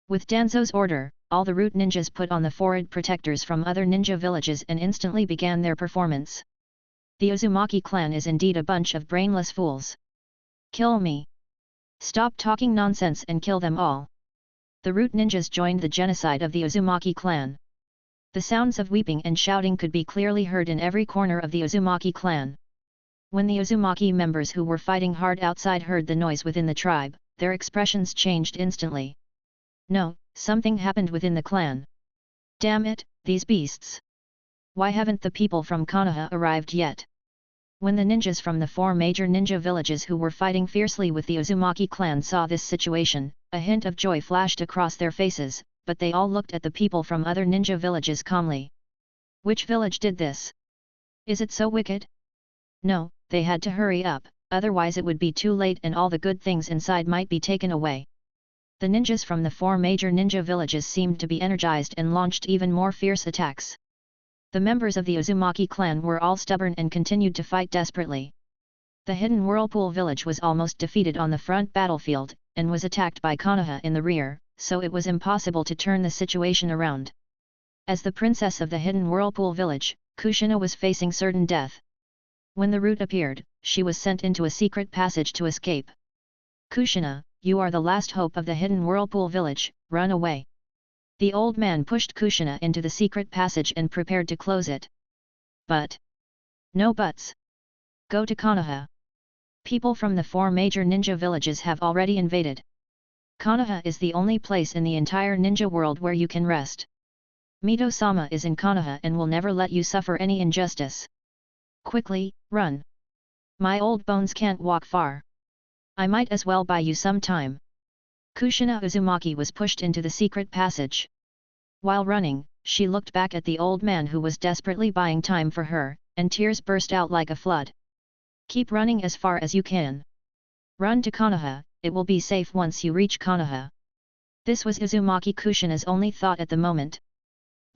With Danzo's order, all the root ninjas put on the forehead protectors from other ninja villages and instantly began their performance. The Uzumaki clan is indeed a bunch of brainless fools. Kill me. Stop talking nonsense and kill them all. The root ninjas joined the genocide of the Uzumaki clan. The sounds of weeping and shouting could be clearly heard in every corner of the Uzumaki clan. When the Uzumaki members who were fighting hard outside heard the noise within the tribe, their expressions changed instantly. No, something happened within the clan. Damn it, these beasts! Why haven't the people from Konoha arrived yet? When the ninjas from the four major ninja villages who were fighting fiercely with the Uzumaki clan saw this situation, a hint of joy flashed across their faces, but they all looked at the people from other ninja villages calmly. Which village did this? Is it so wicked? No, they had to hurry up, otherwise it would be too late and all the good things inside might be taken away. The ninjas from the four major ninja villages seemed to be energized and launched even more fierce attacks. The members of the Uzumaki clan were all stubborn and continued to fight desperately. The hidden Whirlpool Village was almost defeated on the front battlefield, and was attacked by Konoha in the rear, so it was impossible to turn the situation around. As the princess of the hidden Whirlpool Village, Kushina was facing certain death. When the route appeared, she was sent into a secret passage to escape. Kushina, you are the last hope of the hidden whirlpool village, run away. The old man pushed Kushina into the secret passage and prepared to close it. But no buts. Go to Konoha. People from the 4 major ninja villages have already invaded. Konoha is the only place in the entire ninja world where you can rest. Mito-sama is in Konoha and will never let you suffer any injustice. Quickly, run. My old bones can't walk far. I might as well buy you some time. Kushina Uzumaki was pushed into the secret passage. While running, she looked back at the old man who was desperately buying time for her, and tears burst out like a flood. Keep running as far as you can. Run to Konoha, it will be safe once you reach Konoha. This was Uzumaki Kushina's only thought at the moment.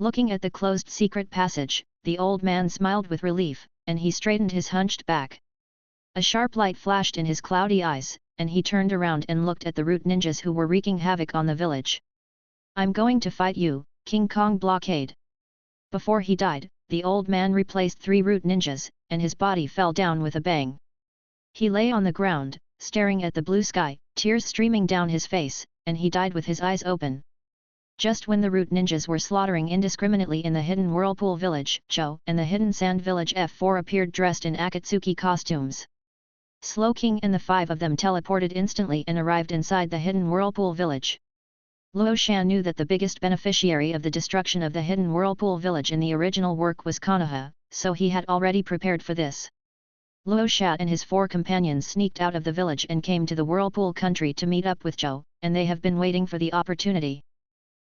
Looking at the closed secret passage, the old man smiled with relief, and he straightened his hunched back. A sharp light flashed in his cloudy eyes, and he turned around and looked at the root ninjas who were wreaking havoc on the village. I'm going to fight you, King Kong Blockade. Before he died, the old man replaced 3 root ninjas, and his body fell down with a bang. He lay on the ground, staring at the blue sky, tears streaming down his face, and he died with his eyes open. Just when the root ninjas were slaughtering indiscriminately in the hidden whirlpool village, Cho and the hidden sand village F4 appeared dressed in Akatsuki costumes. Slow King and the 5 of them teleported instantly and arrived inside the hidden whirlpool village. Luo Shan knew that the biggest beneficiary of the destruction of the hidden whirlpool village in the original work was Konoha, so he had already prepared for this. Luo Shan and his 4 companions sneaked out of the village and came to the whirlpool country to meet up with Cho, and they have been waiting for the opportunity.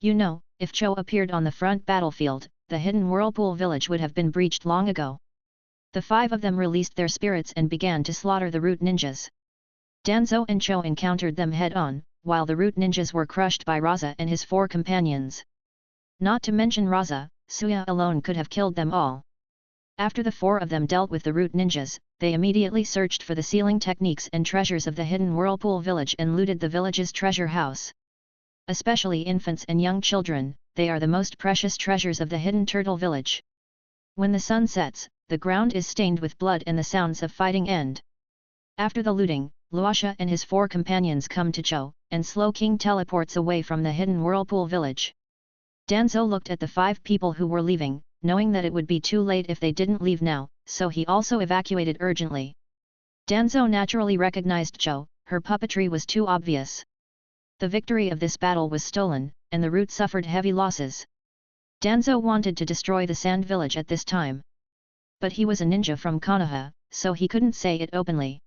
You know, if Cho appeared on the front battlefield, the hidden whirlpool village would have been breached long ago. The 5 of them released their spirits and began to slaughter the root ninjas. Danzo and Cho encountered them head-on, while the root ninjas were crushed by Rasa and his 4 companions. Not to mention Rasa, Suya alone could have killed them all. After the 4 of them dealt with the root ninjas, they immediately searched for the sealing techniques and treasures of the hidden whirlpool village and looted the village's treasure house. Especially infants and young children, they are the most precious treasures of the hidden turtle village. When the sun sets, the ground is stained with blood and the sounds of fighting end. After the looting, Luosha and his 4 companions come to Cho, and Slow King teleports away from the hidden whirlpool village. Danzo looked at the 5 people who were leaving, knowing that it would be too late if they didn't leave now, so he also evacuated urgently. Danzo naturally recognized Cho, her puppetry was too obvious. The victory of this battle was stolen, and the root suffered heavy losses. Danzo wanted to destroy the sand village at this time. But he was a ninja from Konoha, so he couldn't say it openly.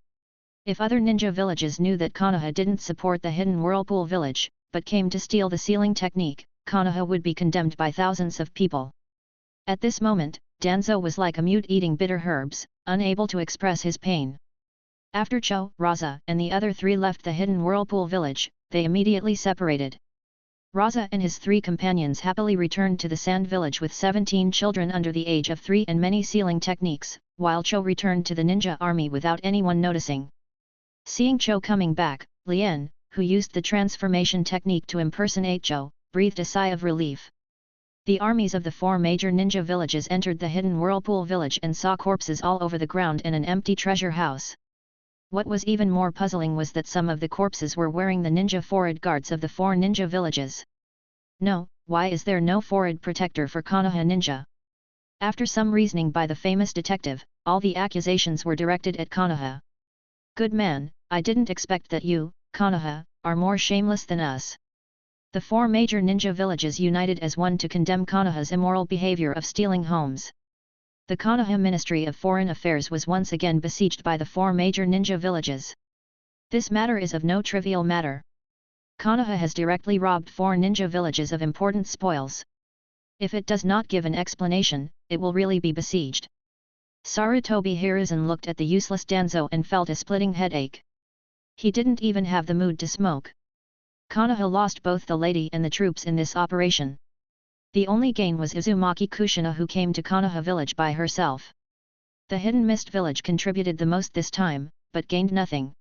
If other ninja villages knew that Konoha didn't support the hidden whirlpool village, but came to steal the sealing technique, Konoha would be condemned by thousands of people. At this moment, Danzo was like a mute eating bitter herbs, unable to express his pain. After Cho, Rasa and the other 3 left the hidden whirlpool village, they immediately separated. Rasa and his 3 companions happily returned to the sand village with 17 children under the age of 3 and many sealing techniques, while Cho returned to the ninja army without anyone noticing. Seeing Cho coming back, Lien, who used the transformation technique to impersonate Cho, breathed a sigh of relief. The armies of the 4 major ninja villages entered the hidden whirlpool village and saw corpses all over the ground and an empty treasure house. What was even more puzzling was that some of the corpses were wearing the ninja forehead guards of the 4 ninja villages. No, why is there no forehead protector for Konoha ninja? After some reasoning by the famous detective, all the accusations were directed at Konoha. Good man, I didn't expect that you, Konoha, are more shameless than us. The 4 major ninja villages united as one to condemn Konoha's immoral behavior of stealing homes. The Konoha Ministry of Foreign Affairs was once again besieged by the 4 major ninja villages. This matter is of no trivial matter. Konoha has directly robbed 4 ninja villages of important spoils. If it does not give an explanation, it will really be besieged. Sarutobi Hiruzen looked at the useless Danzo and felt a splitting headache. He didn't even have the mood to smoke. Konoha lost both the lady and the troops in this operation. The only gain was Uzumaki Kushina, who came to Konoha village by herself. The Hidden Mist village contributed the most this time, but gained nothing.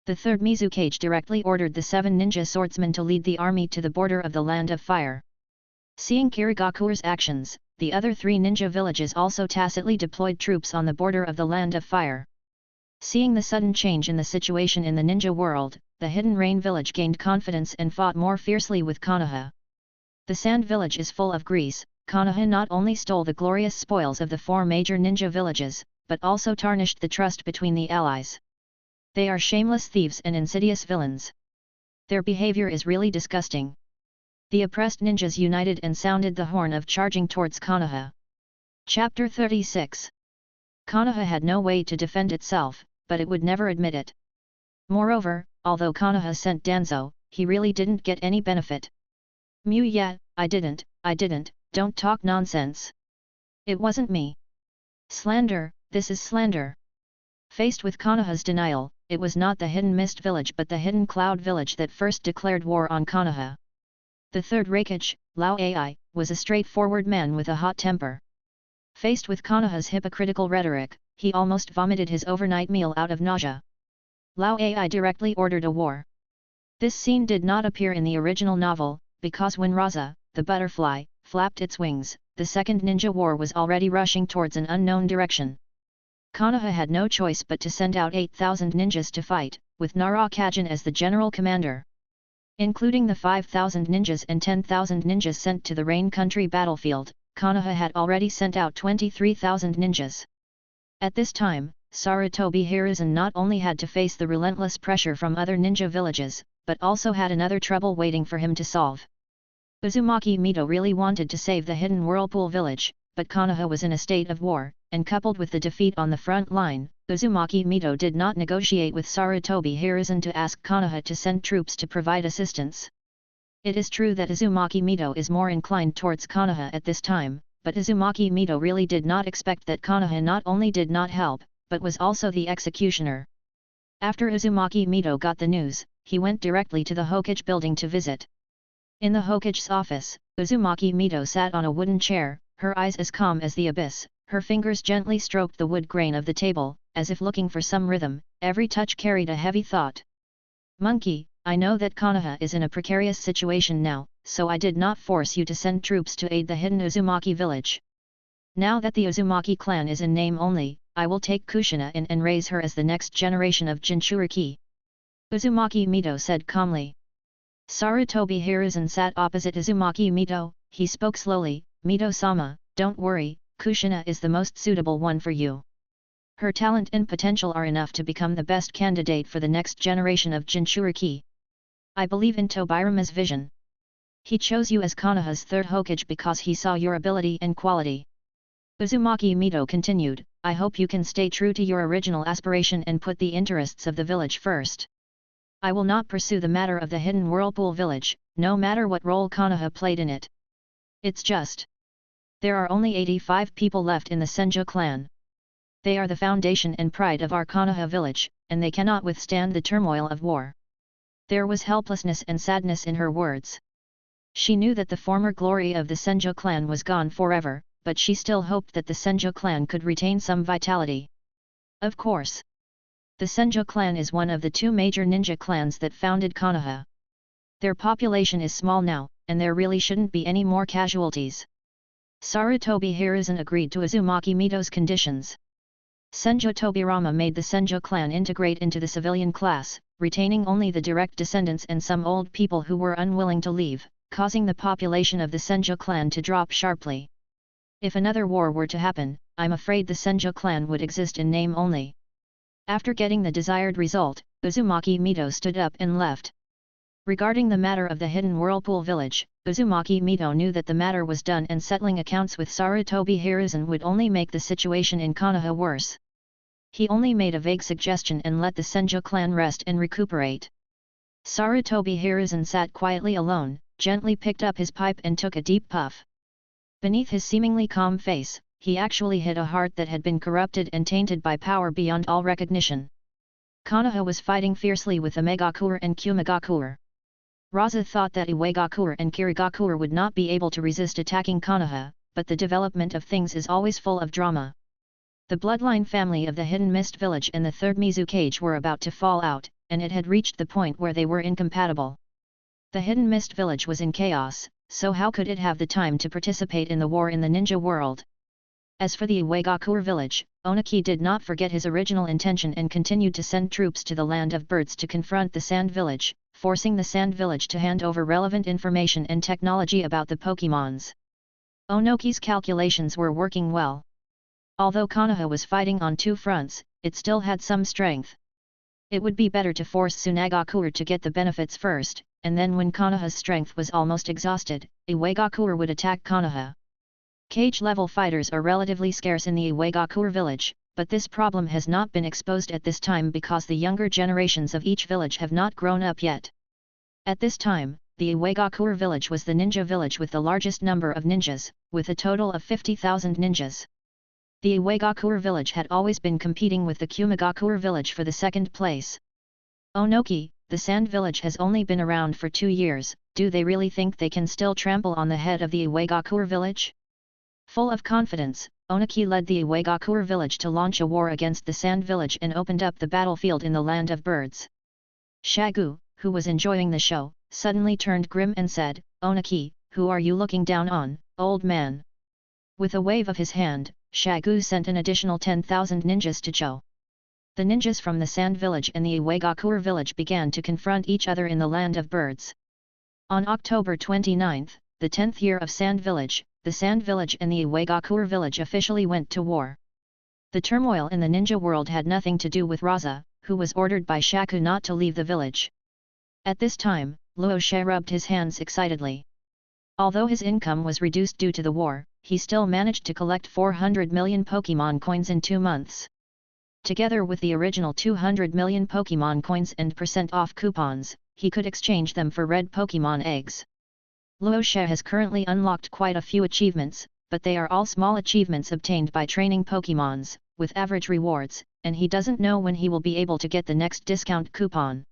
The 3rd Mizukage directly ordered the 7 ninja swordsmen to lead the army to the border of the Land of Fire. Seeing Kirigakure's actions, the other 3 ninja villages also tacitly deployed troops on the border of the Land of Fire. Seeing the sudden change in the situation in the ninja world, the Hidden Rain village gained confidence and fought more fiercely with Konoha. The Sand village is full of grease. Konoha not only stole the glorious spoils of the 4 major ninja villages, but also tarnished the trust between the allies. They are shameless thieves and insidious villains. Their behavior is really disgusting. The oppressed ninjas united and sounded the horn of charging towards Konoha. Chapter 36. Konoha had no way to defend itself, but it would never admit it. Moreover, although Konoha sent Danzo, he really didn't get any benefit. Mew, yeah, I didn't, don't talk nonsense. It wasn't me. Slander, this is slander. Faced with Konoha's denial, it was not the Hidden Mist village but the Hidden Cloud village that first declared war on Konoha. The third Raikage, Lao Ai, was a straightforward man with a hot temper. Faced with Konoha's hypocritical rhetoric, he almost vomited his overnight meal out of nausea. Lao Ai directly ordered a war. This scene did not appear in the original novel, because when Rasa, the butterfly, flapped its wings, the second ninja war was already rushing towards an unknown direction. Konoha had no choice but to send out 8,000 ninjas to fight, with Narakagen as the general commander. Including the 5,000 ninjas and 10,000 ninjas sent to the Rain Country battlefield, Konoha had already sent out 23,000 ninjas. At this time, Sarutobi Hiruzen not only had to face the relentless pressure from other ninja villages, but also had another trouble waiting for him to solve. Uzumaki Mito really wanted to save the Hidden Whirlpool village, but Konoha was in a state of war, and coupled with the defeat on the front line, Uzumaki Mito did not negotiate with Sarutobi Hiruzen to ask Konoha to send troops to provide assistance. It is true that Uzumaki Mito is more inclined towards Konoha at this time, but Uzumaki Mito really did not expect that Konoha not only did not help, but was also the executioner. After Uzumaki Mito got the news, he went directly to the Hokage building to visit. In the Hokage's office, Uzumaki Mito sat on a wooden chair, her eyes as calm as the abyss, her fingers gently stroked the wood grain of the table, as if looking for some rhythm, every touch carried a heavy thought. Monkey, I know that Konoha is in a precarious situation now, so I did not force you to send troops to aid the hidden Uzumaki village. Now that the Uzumaki clan is in name only, I will take Kushina in and raise her as the next generation of Jinchuriki. Uzumaki Mito said calmly. Sarutobi Hiruzen sat opposite Uzumaki Mito, he spoke slowly, Mito-sama, don't worry, Kushina is the most suitable one for you. Her talent and potential are enough to become the best candidate for the next generation of Jinchuriki. I believe in Tobirama's vision. He chose you as Konoha's third Hokage because he saw your ability and quality. Uzumaki Mito continued, I hope you can stay true to your original aspiration and put the interests of the village first. I will not pursue the matter of the Hidden Whirlpool village, no matter what role Konoha played in it. It's just. There are only 85 people left in the Senju clan. They are the foundation and pride of our Konoha village, and they cannot withstand the turmoil of war. There was helplessness and sadness in her words. She knew that the former glory of the Senju clan was gone forever, but she still hoped that the Senju clan could retain some vitality. Of course. The Senju clan is one of the 2 major ninja clans that founded Konoha. Their population is small now, and there really shouldn't be any more casualties. Sarutobi Hiruzen agreed to Uzumaki Mito's conditions. Senju Tobirama made the Senju clan integrate into the civilian class, retaining only the direct descendants and some old people who were unwilling to leave, causing the population of the Senju clan to drop sharply. If another war were to happen, I'm afraid the Senju clan would exist in name only. After getting the desired result, Uzumaki Mito stood up and left. Regarding the matter of the Hidden Whirlpool village, Uzumaki Mito knew that the matter was done and settling accounts with Sarutobi Hiruzen would only make the situation in Konoha worse. He only made a vague suggestion and let the Senju clan rest and recuperate. Sarutobi Hiruzen sat quietly alone, gently picked up his pipe and took a deep puff. Beneath his seemingly calm face, he actually hid a heart that had been corrupted and tainted by power beyond all recognition. Konoha was fighting fiercely with Omegakure and Kumegakure. Rasa thought that Iwagakure and Kirigakure would not be able to resist attacking Konoha, but the development of things is always full of drama. The bloodline family of the Hidden Mist village and the third Mizukage were about to fall out, and it had reached the point where they were incompatible. The Hidden Mist village was in chaos, so how could it have the time to participate in the war in the ninja world? As for the Iwagakure village, Onaki did not forget his original intention and continued to send troops to the Land of Birds to confront the Sand Village, forcing the Sand Village to hand over relevant information and technology about the Pokémons. Onoki's calculations were working well. Although Konoha was fighting on two fronts, it still had some strength. It would be better to force Sunagakure to get the benefits first, and then when Konoha's strength was almost exhausted, Iwagakure would attack Konoha. Cage-level fighters are relatively scarce in the Iwagakure village, but this problem has not been exposed at this time because the younger generations of each village have not grown up yet. At this time, the Iwagakure village was the ninja village with the largest number of ninjas, with a total of 50,000 ninjas. The Iwagakure village had always been competing with the Kumagakure village for the second place. Onoki, the Sand Village has only been around for 2 years, do they really think they can still trample on the head of the Iwagakure village? Full of confidence, Onoki led the Iwagakure village to launch a war against the Sand Village and opened up the battlefield in the Land of Birds. Shagu, who was enjoying the show, suddenly turned grim and said, "Onoki, who are you looking down on, old man?" With a wave of his hand, Shagu sent an additional 10,000 ninjas to Cho. The ninjas from the Sand Village and the Iwagakure village began to confront each other in the Land of Birds. On October 29, the 10th year of Sand Village, the Sand Village and the Iwagakure village officially went to war. The turmoil in the ninja world had nothing to do with Rasa, who was ordered by Shaku not to leave the village. At this time, Luo Xie rubbed his hands excitedly. Although his income was reduced due to the war, he still managed to collect 400 million Pokémon coins in 2 months. Together with the original 200 million Pokémon coins and % off coupons, he could exchange them for red Pokémon eggs. Luo Xie has currently unlocked quite a few achievements, but they are all small achievements obtained by training Pokémons, with average rewards, and he doesn't know when he will be able to get the next discount coupon.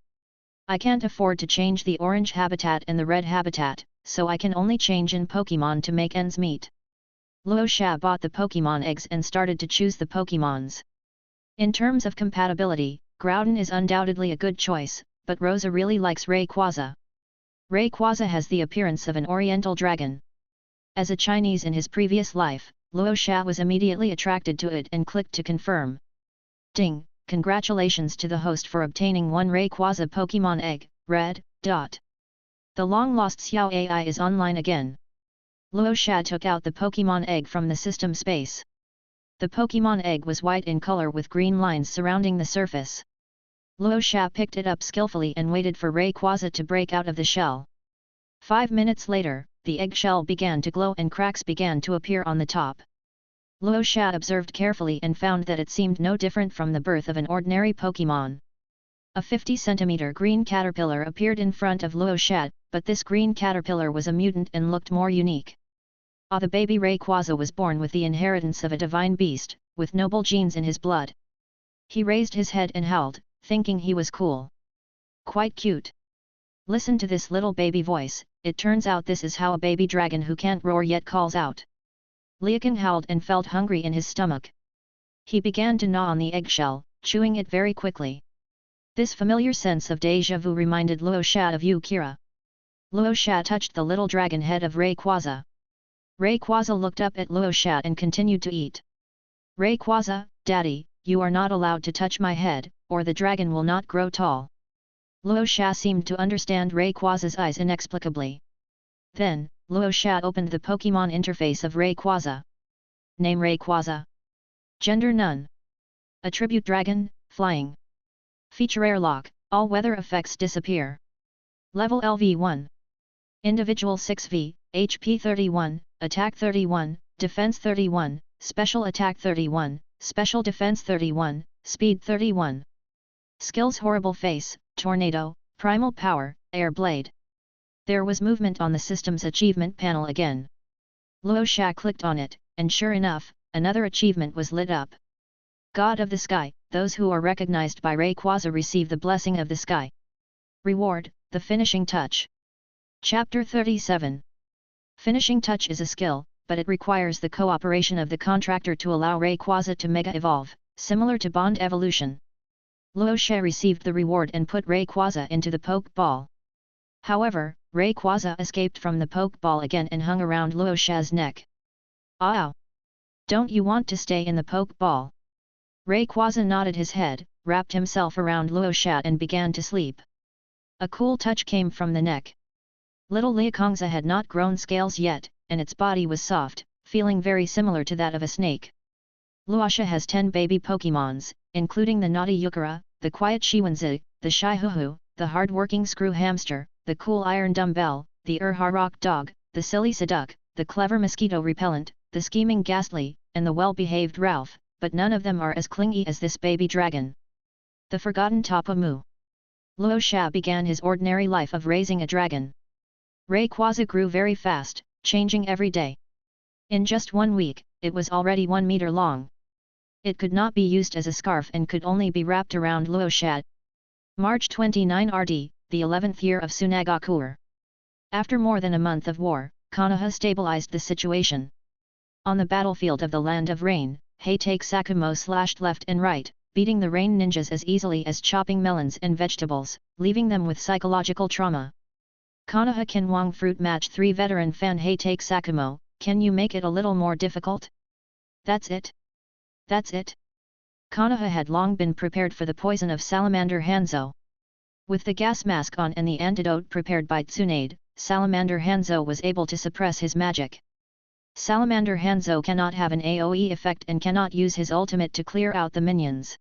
I can't afford to change the orange habitat and the red habitat, so I can only change in Pokémon to make ends meet. Luo Xie bought the Pokémon eggs and started to choose the Pokémons. In terms of compatibility, Groudon is undoubtedly a good choice, but Rosa really likes Rayquaza. Rayquaza has the appearance of an oriental dragon. As a Chinese in his previous life, Luo Xie was immediately attracted to it and clicked to confirm. Ding! Congratulations to the host for obtaining 1 Rayquaza Pokémon egg, red. The long-lost Xiao AI is online again. Luo Xie took out the Pokémon egg from the system space. The Pokémon egg was white in color with green lines surrounding the surface. Luo Xie picked it up skillfully and waited for Rayquaza to break out of the shell. 5 minutes later, the eggshell began to glow and cracks began to appear on the top. Luo Xie observed carefully and found that it seemed no different from the birth of an ordinary Pokémon. A 50 cm green caterpillar appeared in front of Luo Xie, but this green caterpillar was a mutant and looked more unique. The baby Rayquaza was born with the inheritance of a divine beast, with noble genes in his blood. He raised his head and howled, thinking he was cool. Quite cute. Listen to this little baby voice, it turns out this is how a baby dragon who can't roar yet calls out. Liakin howled and felt hungry in his stomach. He began to gnaw on the eggshell, chewing it very quickly. This familiar sense of déjà vu reminded Luo Xie of Yukira. Luo Xie touched the little dragon head of Rayquaza. Rayquaza looked up at Luo Xie and continued to eat. Rayquaza, Daddy, you are not allowed to touch my head, or the dragon will not grow tall. Luo Xie seemed to understand Rayquaza's eyes inexplicably. Then, Luo Xie opened the Pokémon interface of Rayquaza. Name Rayquaza. Gender none. Attribute Dragon, Flying. Feature Airlock, all weather effects disappear. Level LV1. Individual 6V, HP 31, Attack 31, Defense 31, Special Attack 31, Special Defense 31, Speed 31. Skills Horrible Face, Tornado, Primal Power, Air Blade. There was movement on the system's achievement panel again. Luo Xie clicked on it, and sure enough, another achievement was lit up. God of the Sky, those who are recognized by Rayquaza receive the Blessing of the Sky. Reward, the Finishing Touch. Chapter 37. Finishing Touch is a skill, but it requires the cooperation of the contractor to allow Rayquaza to Mega Evolve, similar to Bond Evolution. Luo Xie received the reward and put Rayquaza into the Poke Ball. However, Rayquaza escaped from the Pokeball again and hung around Luosha's neck. "Ow! Don't you want to stay in the Pokeball?" Rayquaza nodded his head, wrapped himself around Luosha and began to sleep. A cool touch came from the neck. Little Liakongza had not grown scales yet, and its body was soft, feeling very similar to that of a snake. Luosha has 10 baby Pokémons, including the naughty Yukara, the quiet Shiwanzi, the shy Huhu, the hard-working Screw Hamster, the cool Iron Dumbbell, the Rock Dog, the silly Seduc, the clever Mosquito Repellent, the scheming Ghastly, and the well-behaved Ralph, but none of them are as clingy as this baby dragon. The forgotten Tapu Mu. Luosha began his ordinary life of raising a dragon. Rayquaza grew very fast, changing every day. In just 1 week, it was already 1 meter long. It could not be used as a scarf and could only be wrapped around Luosha. March 29 RD, the 11th year of Sunagakure. After more than a month of war, Konoha stabilized the situation. On the battlefield of the Land of Rain, Heitake Sakumo slashed left and right, beating the rain ninjas as easily as chopping melons and vegetables, leaving them with psychological trauma. Konoha Kinwang Fruit Match 3 veteran fan Heitake Sakumo, can you make it a little more difficult? That's it. That's it. Konoha had long been prepared for the poison of Salamander Hanzo. With the gas mask on and the antidote prepared by Tsunade, Salamander Hanzo was able to suppress his magic. Salamander Hanzo cannot have an AoE effect and cannot use his ultimate to clear out the minions.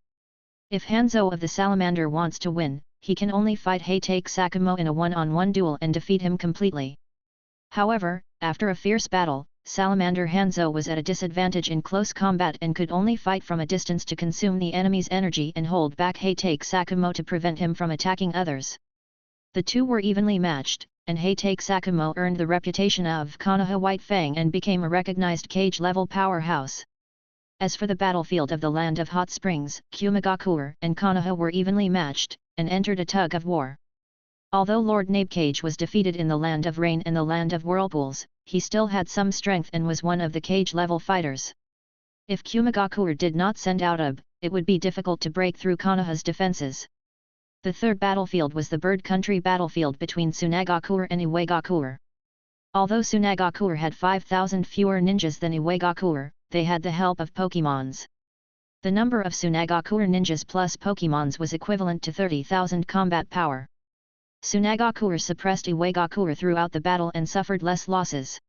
If Hanzo of the Salamander wants to win, he can only fight Heitake Sakumo in a one-on-one duel and defeat him completely. However, after a fierce battle, Salamander Hanzo was at a disadvantage in close combat and could only fight from a distance to consume the enemy's energy and hold back Heitake Sakumo to prevent him from attacking others. The two were evenly matched, and Heitake Sakumo earned the reputation of Konoha White Fang and became a recognized cage-level powerhouse. As for the battlefield of the Land of Hot Springs, Kumagakure and Konoha were evenly matched, and entered a tug of war. Although Lord Nabecage was defeated in the Land of Rain and the Land of Whirlpools, he still had some strength and was one of the cage-level fighters. If Kumagakure did not send out it would be difficult to break through Konoha's defenses. The third battlefield was the Bird Country battlefield between Sunagakure and Iwagakure. Although Sunagakure had 5,000 fewer ninjas than Iwagakure, they had the help of Pokémons. The number of Sunagakure ninjas plus Pokémons was equivalent to 30,000 combat power. Sunagakure suppressed Iwagakure throughout the battle and suffered less losses.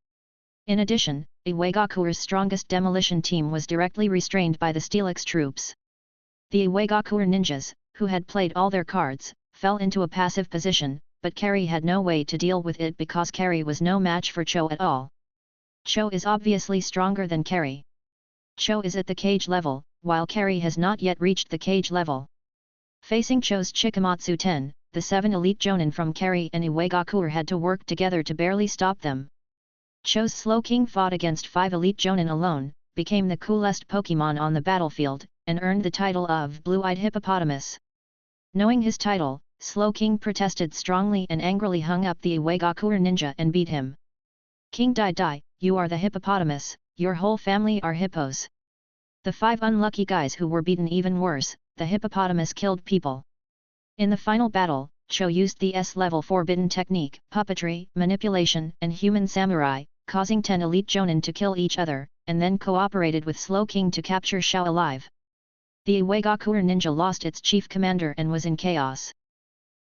In addition, Iwagakure's strongest demolition team was directly restrained by the Steelix troops. The Iwagakure ninjas, who had played all their cards, fell into a passive position, but Carrie had no way to deal with it because Carrie was no match for Cho at all. Cho is obviously stronger than Carrie. Cho is at the cage level, while Carrie has not yet reached the cage level. Facing Cho's Chikamatsu 10, the 7 elite Jonin from Carrie and Iwagakure had to work together to barely stop them. Cho's Slowking fought against 5 elite Jonin alone, became the coolest Pokémon on the battlefield, and earned the title of Blue-Eyed Hippopotamus. Knowing his title, Slowking protested strongly and angrily hung up the Iwagakure ninja and beat him. King Dai, you are the hippopotamus, your whole family are hippos. The 5 unlucky guys who were beaten even worse, the hippopotamus killed people. In the final battle, Cho used the S-level forbidden technique, puppetry, manipulation, and human samurai, causing 10 elite Jonin to kill each other, and then cooperated with Slowking to capture Shao alive. The Iwagakure ninja lost its chief commander and was in chaos.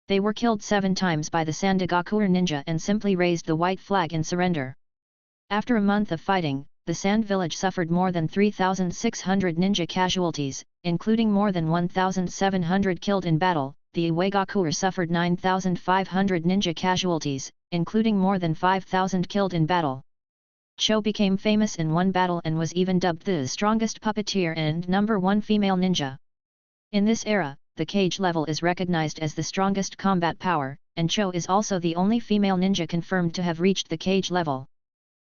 They were killed 7 times by the Sunagakure ninja and simply raised the white flag in surrender. After a month of fighting, the Sand Village suffered more than 3,600 ninja casualties, including more than 1,700 killed in battle. The Iwagakure suffered 9,500 ninja casualties, including more than 5,000 killed in battle. Cho became famous in one battle and was even dubbed the strongest puppeteer and #1 female ninja. In this era, the cage level is recognized as the strongest combat power, and Cho is also the only female ninja confirmed to have reached the cage level.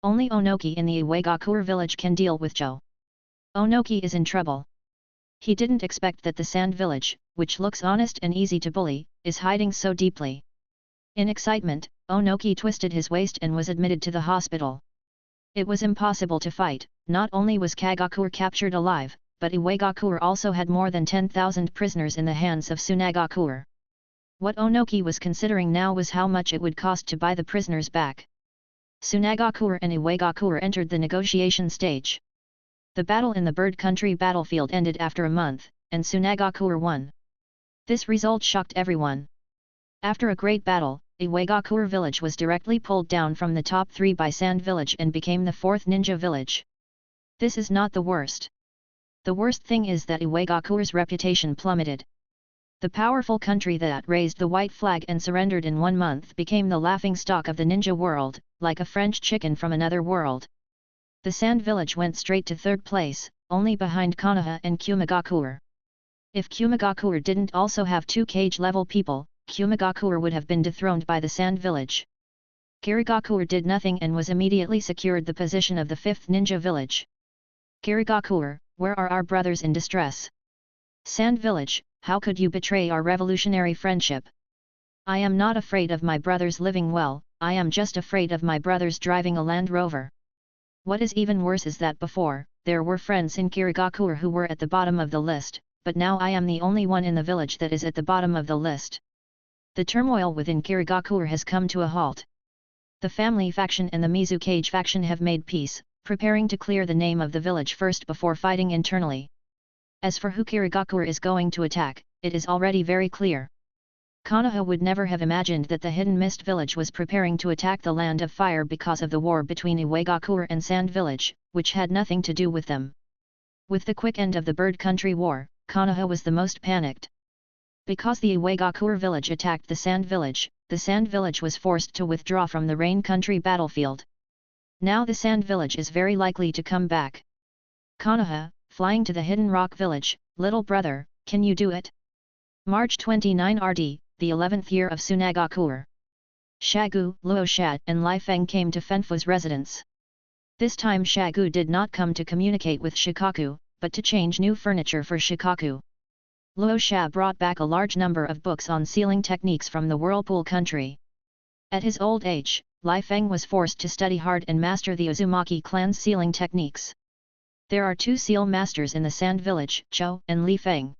Only Onoki in the Iwagakure village can deal with Cho. Onoki is in trouble. He didn't expect that the Sand Village, which looks honest and easy to bully, is hiding so deeply. In excitement, Onoki twisted his waist and was admitted to the hospital. It was impossible to fight. Not only was Kagakure captured alive, but Iwagakure also had more than 10,000 prisoners in the hands of Sunagakure. What Onoki was considering now was how much it would cost to buy the prisoners back. Sunagakure and Iwagakure entered the negotiation stage. The battle in the Bird Country battlefield ended after a month, and Sunagakure won. This result shocked everyone. After a great battle, Iwagakure Village was directly pulled down from the top 3 by Sand Village and became the 4th ninja village. This is not the worst. The worst thing is that Iwagakure's reputation plummeted. The powerful country that raised the white flag and surrendered in 1 month became the laughingstock of the ninja world, like a French chicken from another world. The Sand Village went straight to 3rd place, only behind Konoha and Kumagakure. If Kumagakure didn't also have 2 cage-level people, Kumagakure would have been dethroned by the Sand Village. Kirigakure did nothing and was immediately secured the position of the 5th ninja village. Kirigakure, where are our brothers in distress? Sand Village, how could you betray our revolutionary friendship? I am not afraid of my brothers living well, I am just afraid of my brothers driving a Land Rover. What is even worse is that before, there were friends in Kirigakure who were at the bottom of the list, but now I am the only one in the village that is at the bottom of the list. The turmoil within Kirigakure has come to a halt. The family faction and the Mizukage faction have made peace, preparing to clear the name of the village first before fighting internally. As for who Kirigakure is going to attack, it is already very clear. Konoha would never have imagined that the Hidden Mist village was preparing to attack the Land of Fire because of the war between Iwagakure and Sand Village, which had nothing to do with them. With the quick end of the Bird Country War, Konoha was the most panicked. Because the Iwagakure village attacked the Sand Village was forced to withdraw from the Rain Country battlefield. Now the Sand Village is very likely to come back. Konoha, flying to the Hidden Rock Village, little brother, can you do it? March 29 RD, the 11th year of Sunagakure. Shagu, Luosha, and Li Feng came to Fenfu's residence. This time Shagu did not come to communicate with Shikaku, but to change new furniture for Shikaku. Luosha brought back a large number of books on sealing techniques from the Whirlpool country. At his old age, Li Feng was forced to study hard and master the Uzumaki clan's sealing techniques. There are 2 seal masters in the Sand Village, Cho and Li Feng.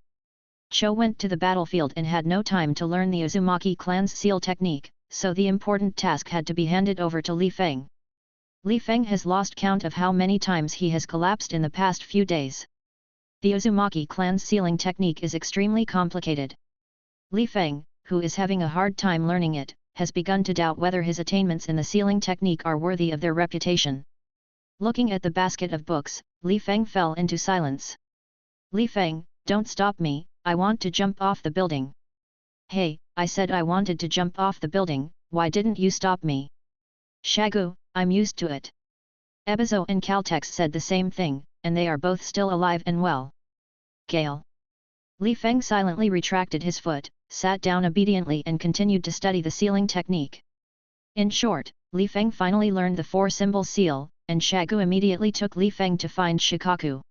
Cho went to the battlefield and had no time to learn the Uzumaki clan's seal technique, so the important task had to be handed over to Li Feng. Li Feng has lost count of how many times he has collapsed in the past few days. The Uzumaki clan's sealing technique is extremely complicated. Li Feng, who is having a hard time learning it, has begun to doubt whether his attainments in the sealing technique are worthy of their reputation. Looking at the basket of books, Li Feng fell into silence. Li Feng, don't stop me, I want to jump off the building. Hey, I said I wanted to jump off the building, why didn't you stop me? Shagu, I'm used to it. Ebizo and Caltex said the same thing, and they are both still alive and well. Gale. Li Feng silently retracted his foot, sat down obediently and continued to study the sealing technique. In short, Li Feng finally learned the 4-symbol seal, and Shagu immediately took Li Feng to find Shikaku.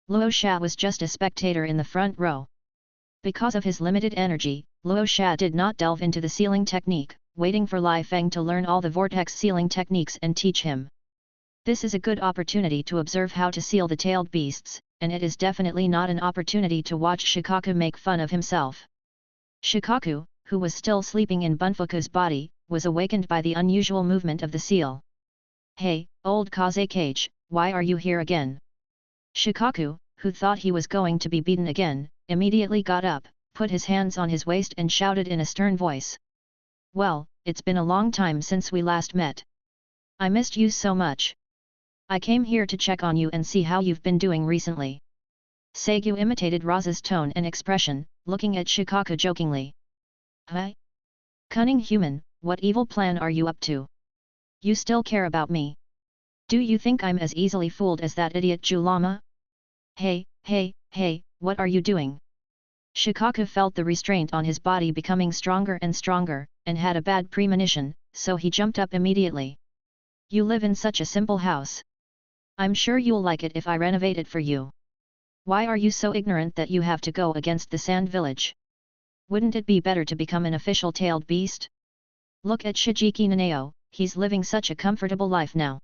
Luosha was just a spectator in the front row. Because of his limited energy, Luosha did not delve into the sealing technique, waiting for Li Feng to learn all the vortex sealing techniques and teach him. This is a good opportunity to observe how to seal the tailed beasts, and it is definitely not an opportunity to watch Shikaku make fun of himself. Shikaku, who was still sleeping in Bunfuku's body, was awakened by the unusual movement of the seal. Hey, old Kazekage, why are you here again? Shikaku, who thought he was going to be beaten again, immediately got up, put his hands on his waist and shouted in a stern voice. Well, it's been a long time since we last met. I missed you so much. I came here to check on you and see how you've been doing recently. Seigu imitated Rasa's tone and expression, looking at Shikaku jokingly. Huh? Cunning human, what evil plan are you up to? You still care about me? Do you think I'm as easily fooled as that idiot Julama? Hey, what are you doing? Shikaku felt the restraint on his body becoming stronger and stronger, and had a bad premonition, so he jumped up immediately. You live in such a simple house. I'm sure you'll like it if I renovate it for you. Why are you so ignorant that you have to go against the Sand Village? Wouldn't it be better to become an official tailed beast? Look at Shijiki Nanao, he's living such a comfortable life now.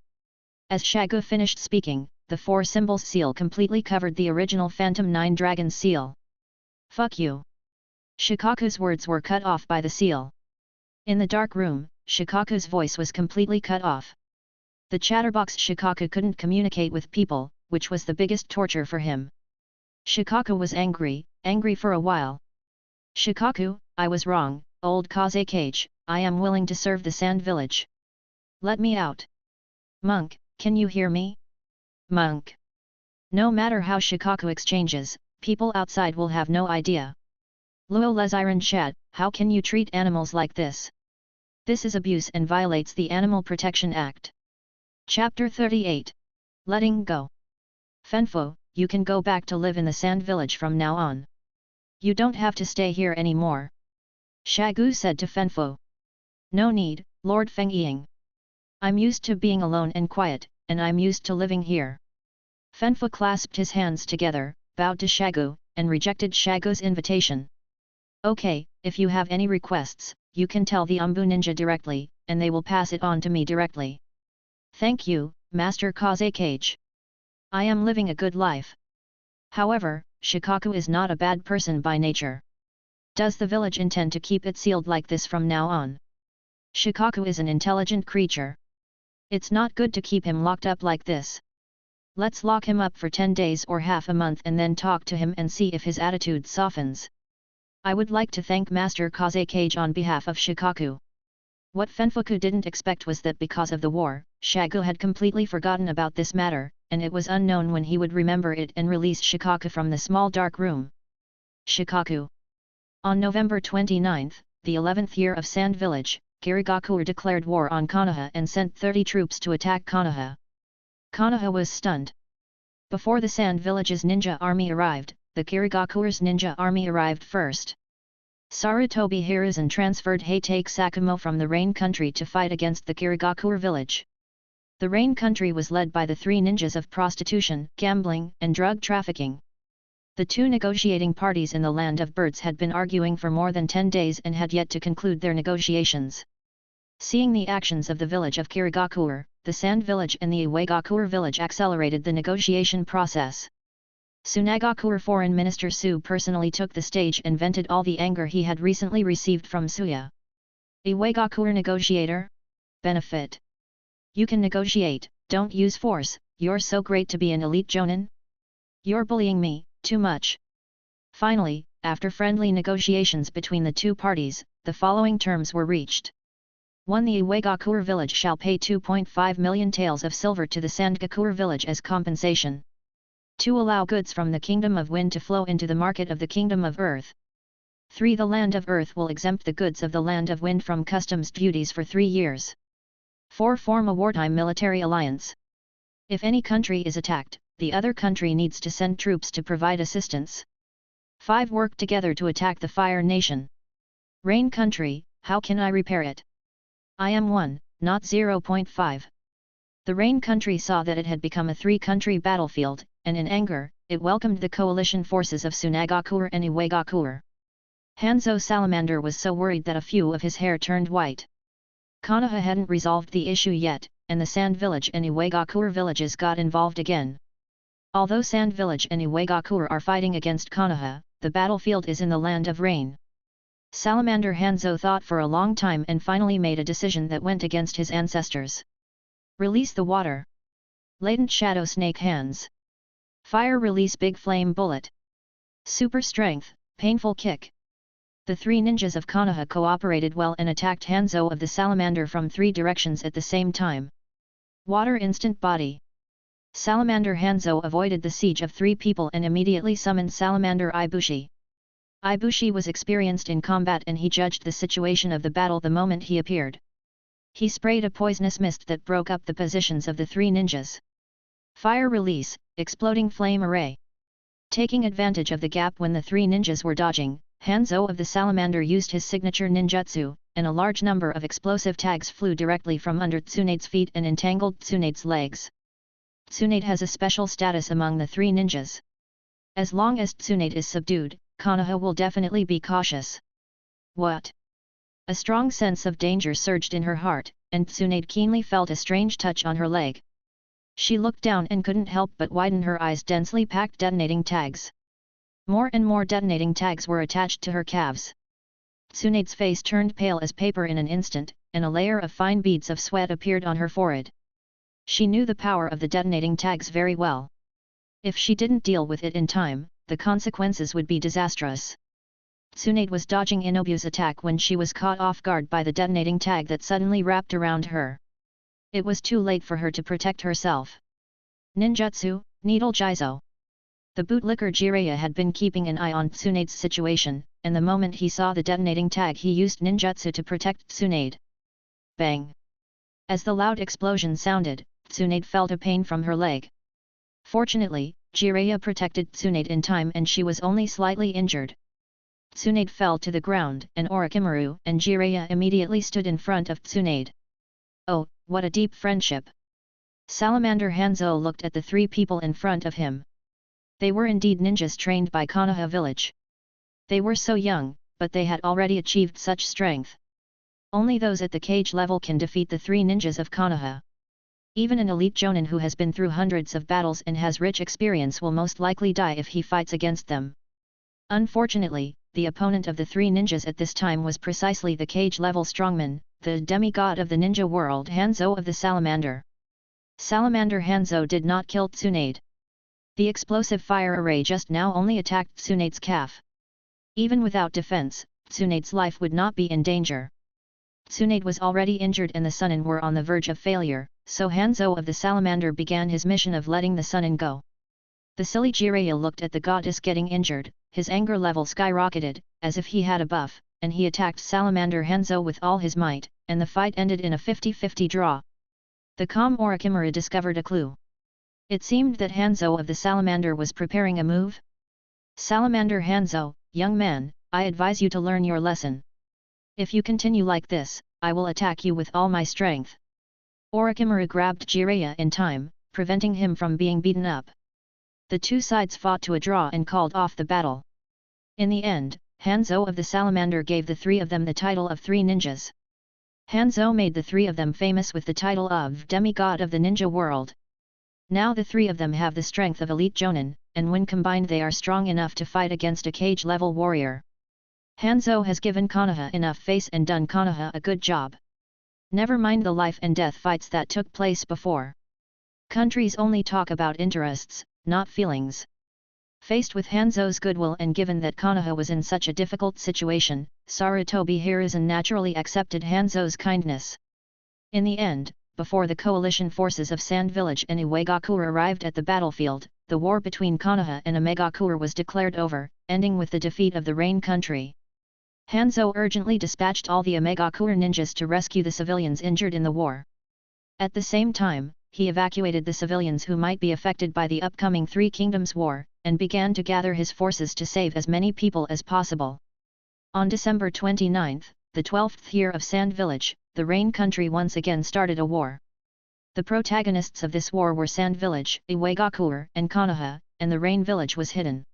As Shagu finished speaking, the 4-symbol seal completely covered the original Phantom 9 Dragon seal. Fuck you. Shikaku's words were cut off by the seal. In the dark room, Shikaku's voice was completely cut off. The chatterbox Shikaku couldn't communicate with people, which was the biggest torture for him. Shikaku was angry for a while. Shikaku, I was wrong, old Kazekage, I am willing to serve the Sand Village. Let me out. Monk, can you hear me? Monk. No matter how Shikaku exchanges, people outside will have no idea. Luo Leziran Shad, how can you treat animals like this? This is abuse and violates the Animal Protection Act. Chapter 38. Letting Go. Fenfo, you can go back to live in the Sand Village from now on. You don't have to stay here anymore. Shagu said to Fenfo. No need, Lord Fengying. I'm used to being alone and quiet, and I'm used to living here. Fenfo clasped his hands together, bowed to Shagu, and rejected Shagu's invitation. Okay, if you have any requests, you can tell the Umbu Ninja directly, and they will pass it on to me directly. Thank you, Master Kazekage. I am living a good life. However, Shikaku is not a bad person by nature. Does the village intend to keep it sealed like this from now on? Shikaku is an intelligent creature. It's not good to keep him locked up like this. Let's lock him up for 10 days or half a month and then talk to him and see if his attitude softens. I would like to thank Master Kazekage on behalf of Shikaku. What Fenfuku didn't expect was that because of the war, Shagu had completely forgotten about this matter, and it was unknown when he would remember it and release Shikaku from the small dark room. Shikaku. On November 29, the 11th year of Sand Village, Kazekage declared war on Konoha and sent 30 troops to attack Konoha. Konoha was stunned. Before the Sand Village's ninja army arrived, the Kazekage's ninja army arrived first. Sarutobi Hiruzen transferred Heitake Sakumo from the Rain Country to fight against the Kazekage Village. The Rain Country was led by the 3 ninjas of prostitution, gambling, and drug trafficking. The 2 negotiating parties in the Land of Birds had been arguing for more than 10 days and had yet to conclude their negotiations. Seeing the actions of the village of Kazekage, the Sand Village and the Iwagakure Village accelerated the negotiation process. Sunagakure Foreign Minister Su personally took the stage and vented all the anger he had recently received from Suya. Iwagakure negotiator? Benefit. You can negotiate, don't use force, you're so great to be an elite jonin? You're bullying me, too much. Finally, after friendly negotiations between the 2 parties, the following terms were reached. 1. The Iwagakure village shall pay 2.5 million taels of silver to the Sunagakure village as compensation. 2. Allow goods from the Kingdom of Wind to flow into the market of the Kingdom of Earth. 3. The Land of Earth will exempt the goods of the Land of Wind from customs duties for 3 years. 4. Form a wartime military alliance. If any country is attacked, the other country needs to send troops to provide assistance. 5. Work together to attack the Fire Nation. Rain Country, how can I repair it? I am 1, not 0.5. The Rain Country saw that it had become a 3-country battlefield, and in anger, it welcomed the coalition forces of Sunagakure and Iwagakure. Hanzo Salamander was so worried that a few of his hair turned white. Konoha hadn't resolved the issue yet, and the Sand Village and Iwagakure villages got involved again. Although Sand Village and Iwagakure are fighting against Konoha, the battlefield is in the Land of Rain. Salamander Hanzo thought for a long time and finally made a decision that went against his ancestors. Release the water. Latent Shadow Snake Hands. Fire Release Big Flame Bullet. Super Strength, Painful Kick. The 3 ninjas of Konoha cooperated well and attacked Hanzo of the Salamander from 3 directions at the same time. Water Instant Body. Salamander Hanzo avoided the siege of 3 people and immediately summoned Salamander Ibushi. Ibushi was experienced in combat and he judged the situation of the battle the moment he appeared. He sprayed a poisonous mist that broke up the positions of the 3 ninjas. Fire Release, Exploding Flame Array. Taking advantage of the gap when the 3 ninjas were dodging, Hanzo of the Salamander used his signature ninjutsu, and a large number of explosive tags flew directly from under Tsunade's feet and entangled Tsunade's legs. Tsunade has a special status among the 3 ninjas. As long as Tsunade is subdued, Konoha will definitely be cautious. What? A strong sense of danger surged in her heart, and Tsunade keenly felt a strange touch on her leg. She looked down and couldn't help but widen her eyes. Densely packed detonating tags. More and more detonating tags were attached to her calves. Tsunade's face turned pale as paper in an instant, and a layer of fine beads of sweat appeared on her forehead. She knew the power of the detonating tags very well. If she didn't deal with it in time, the consequences would be disastrous. Tsunade was dodging Inobu's attack when she was caught off guard by the detonating tag that suddenly wrapped around her. It was too late for her to protect herself. Ninjutsu, Needle Jizo. The bootlicker Jiraiya had been keeping an eye on Tsunade's situation, and the moment he saw the detonating tag he used ninjutsu to protect Tsunade. Bang! As the loud explosion sounded, Tsunade felt a pain from her leg. Fortunately, Jiraiya protected Tsunade in time and she was only slightly injured. Tsunade fell to the ground and Orochimaru and Jiraiya immediately stood in front of Tsunade. Oh, what a deep friendship! Salamander Hanzo looked at the three people in front of him. They were indeed ninjas trained by Konoha village. They were so young, but they had already achieved such strength. Only those at the cage level can defeat the three ninjas of Konoha. Even an elite jonin who has been through hundreds of battles and has rich experience will most likely die if he fights against them. Unfortunately, the opponent of the three ninjas at this time was precisely the cage-level strongman, the demigod of the ninja world Hanzo of the Salamander. Salamander Hanzo did not kill Tsunade. The explosive fire array just now only attacked Tsunade's calf. Even without defense, Tsunade's life would not be in danger. Tsunade was already injured and the Sunin were on the verge of failure, so Hanzo of the Salamander began his mission of letting the Sunin go. The silly Jiraiya looked at the goddess getting injured, his anger level skyrocketed, as if he had a buff, and he attacked Salamander Hanzo with all his might, and the fight ended in a 50-50 draw. The calm Orochimaru discovered a clue. It seemed that Hanzo of the Salamander was preparing a move. Salamander Hanzo, young man, I advise you to learn your lesson. If you continue like this, I will attack you with all my strength. Orochimaru grabbed Jiraiya in time, preventing him from being beaten up. The two sides fought to a draw and called off the battle. In the end, Hanzo of the Salamander gave the three of them the title of Three Ninjas. Hanzo made the three of them famous with the title of Demigod of the Ninja World. Now the three of them have the strength of elite jonin, and when combined they are strong enough to fight against a cage-level warrior. Hanzo has given Konoha enough face and done Konoha a good job. Never mind the life and death fights that took place before. Countries only talk about interests, not feelings. Faced with Hanzo's goodwill and given that Konoha was in such a difficult situation, Sarutobi Hiruzen naturally accepted Hanzo's kindness. In the end, before the coalition forces of Sand Village and Iwagakure arrived at the battlefield, the war between Konoha and Imagakure was declared over, ending with the defeat of the Rain Country. Hanzo urgently dispatched all the Imagakure ninjas to rescue the civilians injured in the war. At the same time, he evacuated the civilians who might be affected by the upcoming Three Kingdoms War, and began to gather his forces to save as many people as possible. On December 29, the 12th year of Sand Village, the Rain Country once again started a war. The protagonists of this war were Sand Village, Iwagakure, and Konoha, and the Rain Village was hidden.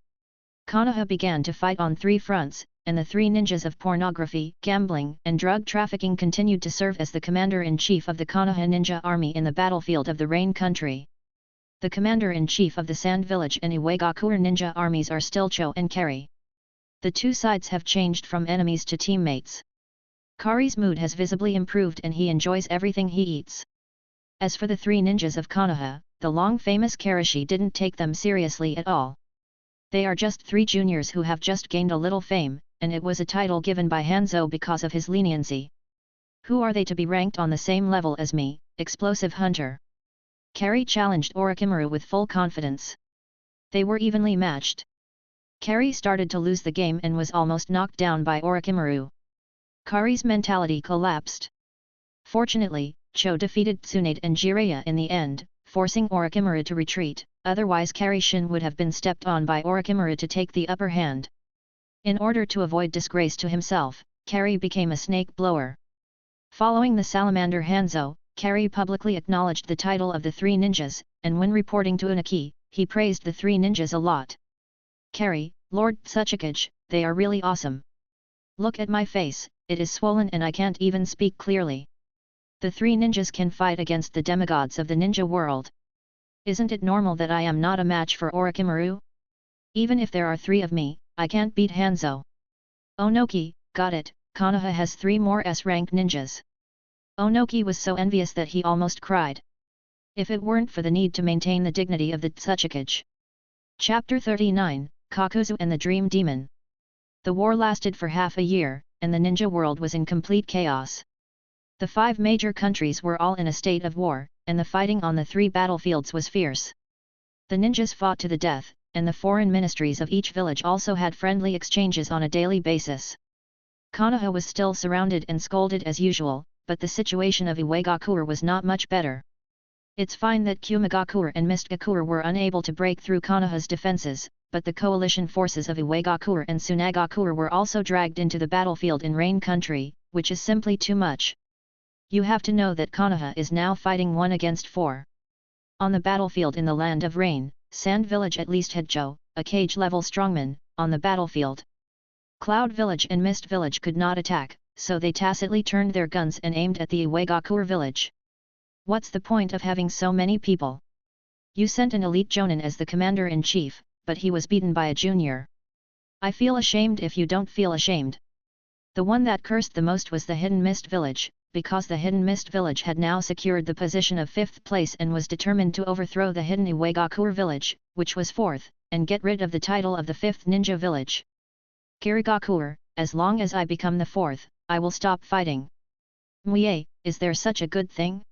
Konoha began to fight on three fronts, and the three ninjas of pornography, gambling, and drug trafficking continued to serve as the commander-in-chief of the Konoha ninja army in the battlefield of the Rain Country. The commander-in-chief of the Sand Village and Iwagakure ninja armies are still Cho and Kari. The two sides have changed from enemies to teammates. Kari's mood has visibly improved and he enjoys everything he eats. As for the three ninjas of Konoha, the long-famous Karishi didn't take them seriously at all. They are just three juniors who have just gained a little fame, and it was a title given by Hanzo because of his leniency. Who are they to be ranked on the same level as me, explosive hunter? Kari challenged Orochimaru with full confidence. They were evenly matched. Kari started to lose the game and was almost knocked down by Orochimaru. Kari's mentality collapsed. Fortunately, Cho defeated Tsunade and Jiraiya in the end, forcing Orochimaru to retreat, otherwise Kari-shin would have been stepped on by Orochimaru to take the upper hand. In order to avoid disgrace to himself, Kari became a snake blower. Following the Salamander Hanzo, Kari publicly acknowledged the title of the three ninjas, and when reporting to Unaki, he praised the three ninjas a lot. Kari, Lord Kazekage, they are really awesome. Look at my face, it is swollen and I can't even speak clearly. The three ninjas can fight against the demigods of the ninja world. Isn't it normal that I am not a match for Orochimaru? Even if there are 3 of me, I can't beat Hanzo. Onoki, got it, Konoha has 3 more S-rank ninjas. Onoki was so envious that he almost cried. If it weren't for the need to maintain the dignity of the Kazekage. Chapter 39, Kakuzu and the Dream Demon. The war lasted for half a year, and the ninja world was in complete chaos. The 5 major countries were all in a state of war, and the fighting on the 3 battlefields was fierce. The ninjas fought to the death, and the foreign ministries of each village also had friendly exchanges on a daily basis. Konoha was still surrounded and scolded as usual, but the situation of Iwagakure was not much better. It's fine that Kumagakure and Mistgakure were unable to break through Konoha's defenses, but the coalition forces of Iwagakure and Sunagakure were also dragged into the battlefield in Rain Country, which is simply too much. You have to know that Konoha is now fighting 1 against 4. On the battlefield in the Land of Rain, Sand Village at least had Joe, a cage-level strongman, on the battlefield. Cloud Village and Mist Village could not attack, so they tacitly turned their guns and aimed at the Iwagakure village. What's the point of having so many people? You sent an elite jonin as the commander-in-chief, but he was beaten by a junior. I feel ashamed if you don't feel ashamed. The one that cursed the most was the Hidden Mist Village, because the Hidden Mist Village had now secured the position of 5th place and was determined to overthrow the Hidden Iwagakure Village, which was 4th, and get rid of the title of the 5th Ninja Village. Kirigakure, as long as I become the 4th, I will stop fighting. Mue, is there such a good thing?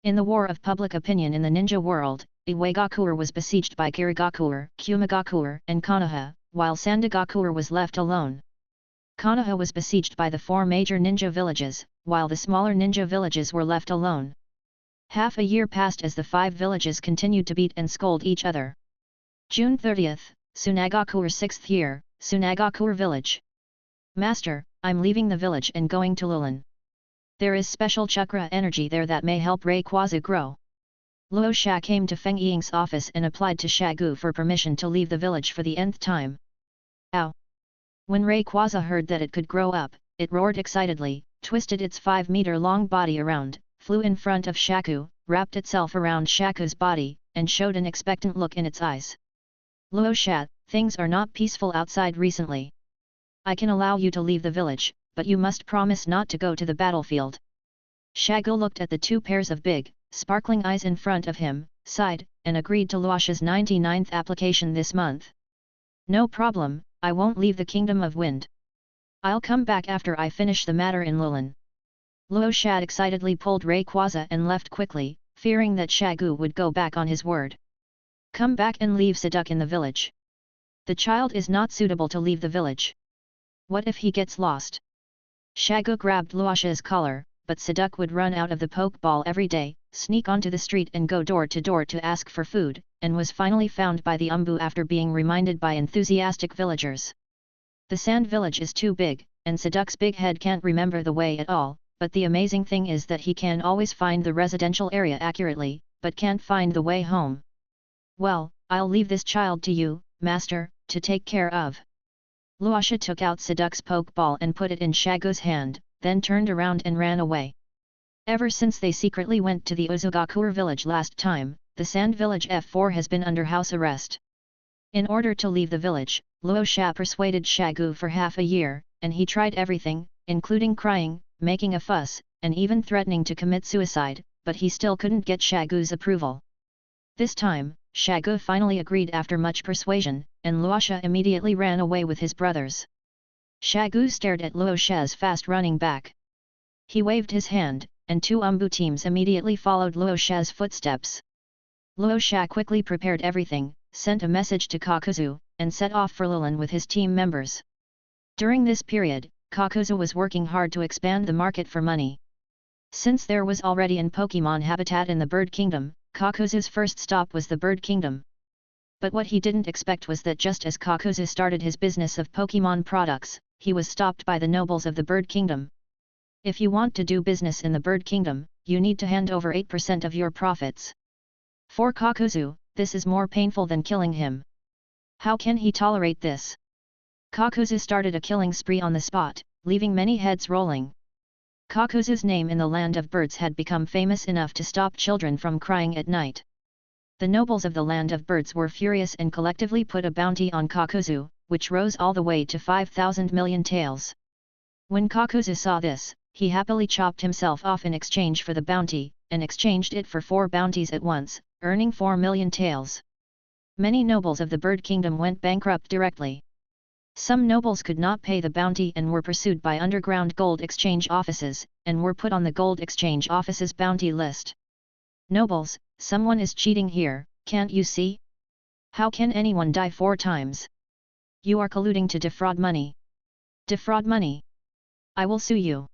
In the war of public opinion in the ninja world, Iwagakure was besieged by Kirigakure, Kumagakure, and Konoha, while Sandagakure was left alone. Konoha was besieged by the 4 major ninja villages, while the smaller ninja villages were left alone. Half a year passed as the 5 villages continued to beat and scold each other. June 30th, Sunagakure 6th year, Sunagakure Village. Master, I'm leaving the village and going to Lulin. There is special chakra energy there that may help Rayquaza grow. Luo Sha came to Feng Ying's office and applied to Shagu for permission to leave the village for the nth time. Ow! When Rayquaza heard that it could grow up, it roared excitedly, twisted its 5-meter-long body around, flew in front of Shaku, wrapped itself around Shaku's body, and showed an expectant look in its eyes. Luo Sha, things are not peaceful outside recently. I can allow you to leave the village, but you must promise not to go to the battlefield. Shagu looked at the 2 pairs of big, sparkling eyes in front of him, sighed, and agreed to Luosh's 99th application this month. No problem, I won't leave the Kingdom of Wind. I'll come back after I finish the matter in Lulin. Luo Sha excitedly pulled Rayquaza and left quickly, fearing that Shagu would go back on his word. Come back and leave Saduk in the village. The child is not suitable to leave the village. What if he gets lost? Shagu grabbed Luosha's collar, but Saduk would run out of the Pokeball every day, sneak onto the street and go door to door to ask for food, and was finally found by the Umbu after being reminded by enthusiastic villagers. The Sand Village is too big, and Saduk's big head can't remember the way at all, but the amazing thing is that he can always find the residential area accurately, but can't find the way home. Well, I'll leave this child to you, Master, to take care of. Luosha took out Saduk's Pokeball and put it in Shagu's hand, then turned around and ran away. Ever since they secretly went to the Uzugakure village last time, the Sand Village F4 has been under house arrest. In order to leave the village, Luo Sha persuaded Shagu for half a year, and he tried everything, including crying, making a fuss, and even threatening to commit suicide, but he still couldn't get Shagu's approval. This time, Shagu finally agreed after much persuasion, and Luosha immediately ran away with his brothers. Shagu stared at Luosha's fast running back. He waved his hand, and 2 Umbu teams immediately followed Luosha's footsteps. Luosha quickly prepared everything, sent a message to Kakuzu, and set off for Lulin with his team members. During this period, Kakuzu was working hard to expand the market for money. Since there was already an Pokémon habitat in the Bird Kingdom, Kakuzu's first stop was the Bird Kingdom. But what he didn't expect was that just as Kakuzu started his business of Pokémon products, he was stopped by the nobles of the Bird Kingdom. If you want to do business in the Bird Kingdom, you need to hand over 8% of your profits. For Kakuzu, this is more painful than killing him. How can he tolerate this? Kakuzu started a killing spree on the spot, leaving many heads rolling. Kakuzu's name in the land of birds had become famous enough to stop children from crying at night. The nobles of the land of birds were furious and collectively put a bounty on Kakuzu, which rose all the way to 5,000 million taels. When Kakuzu saw this, he happily chopped himself off in exchange for the bounty, and exchanged it for 4 bounties at once, earning 4 million taels. Many nobles of the bird kingdom went bankrupt directly. Some nobles could not pay the bounty and were pursued by underground gold exchange offices, and were put on the gold exchange office's bounty list. Nobles, someone is cheating here, can't you see? How can anyone die 4 times? You are colluding to defraud money. Defraud money. I will sue you.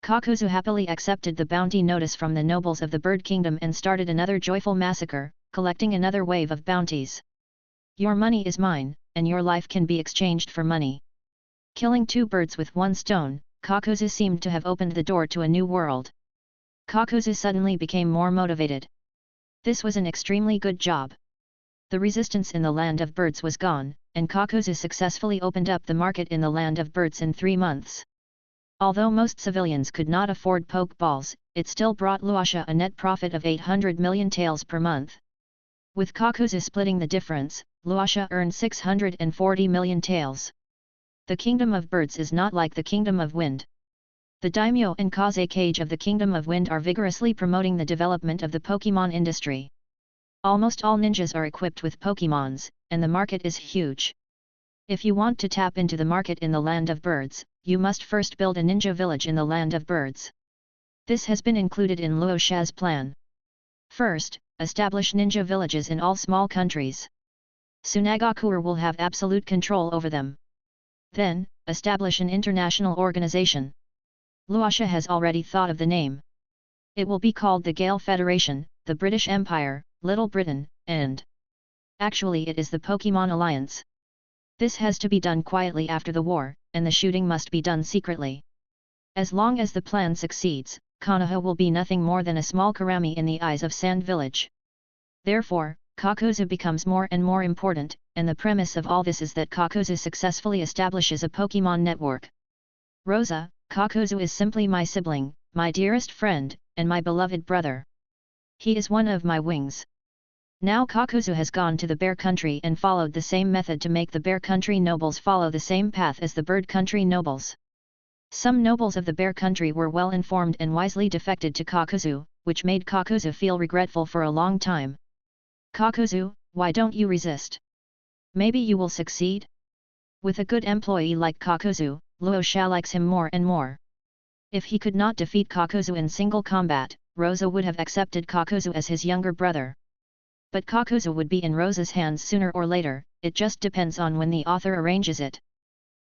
Kakuzu happily accepted the bounty notice from the nobles of the bird kingdom and started another joyful massacre, collecting another wave of bounties. Your money is mine, and your life can be exchanged for money. Killing 2 birds with 1 stone, Kakuzu seemed to have opened the door to a new world. Kakuzu suddenly became more motivated. This was an extremely good job. The resistance in the land of birds was gone, and Kakuzu successfully opened up the market in the land of birds in 3 months. Although most civilians could not afford Pokeballs, it still brought Luasha a net profit of 800 million taels per month. With Kakuzu splitting the difference, Luasha earned 640 million taels. The Kingdom of Birds is not like the Kingdom of Wind. The daimyo and Kazekage of the Kingdom of Wind are vigorously promoting the development of the Pokémon industry. Almost all ninjas are equipped with Pokémons, and the market is huge. If you want to tap into the market in the land of birds, you must first build a ninja village in the land of birds. This has been included in Luosha's plan. First, establish ninja villages in all small countries. Sunagakure will have absolute control over them. Then, establish an international organization. Luosha has already thought of the name. It will be called the Gale Federation, the British Empire, Little Britain, and actually it is the Pokémon Alliance. This has to be done quietly after the war, and the shooting must be done secretly. As long as the plan succeeds, Konoha will be nothing more than a small Karami in the eyes of Sand Village. Therefore, Kakuzu becomes more and more important, and the premise of all this is that Kakuzu successfully establishes a Pokémon network. Rosa, Kakuzu is simply my sibling, my dearest friend, and my beloved brother. He is one of my wings. Now Kakuzu has gone to the Bear Country and followed the same method to make the Bear Country nobles follow the same path as the Bird Country nobles. Some nobles of the Bear Country were well informed and wisely defected to Kakuzu, which made Kakuzu feel regretful for a long time. Kakuzu, why don't you resist? Maybe you will succeed? With a good employee like Kakuzu, Luosha likes him more and more. If he could not defeat Kakuzu in single combat, Rosa would have accepted Kakuzu as his younger brother. But Kakuzu would be in Rosa's hands sooner or later, it just depends on when the author arranges it.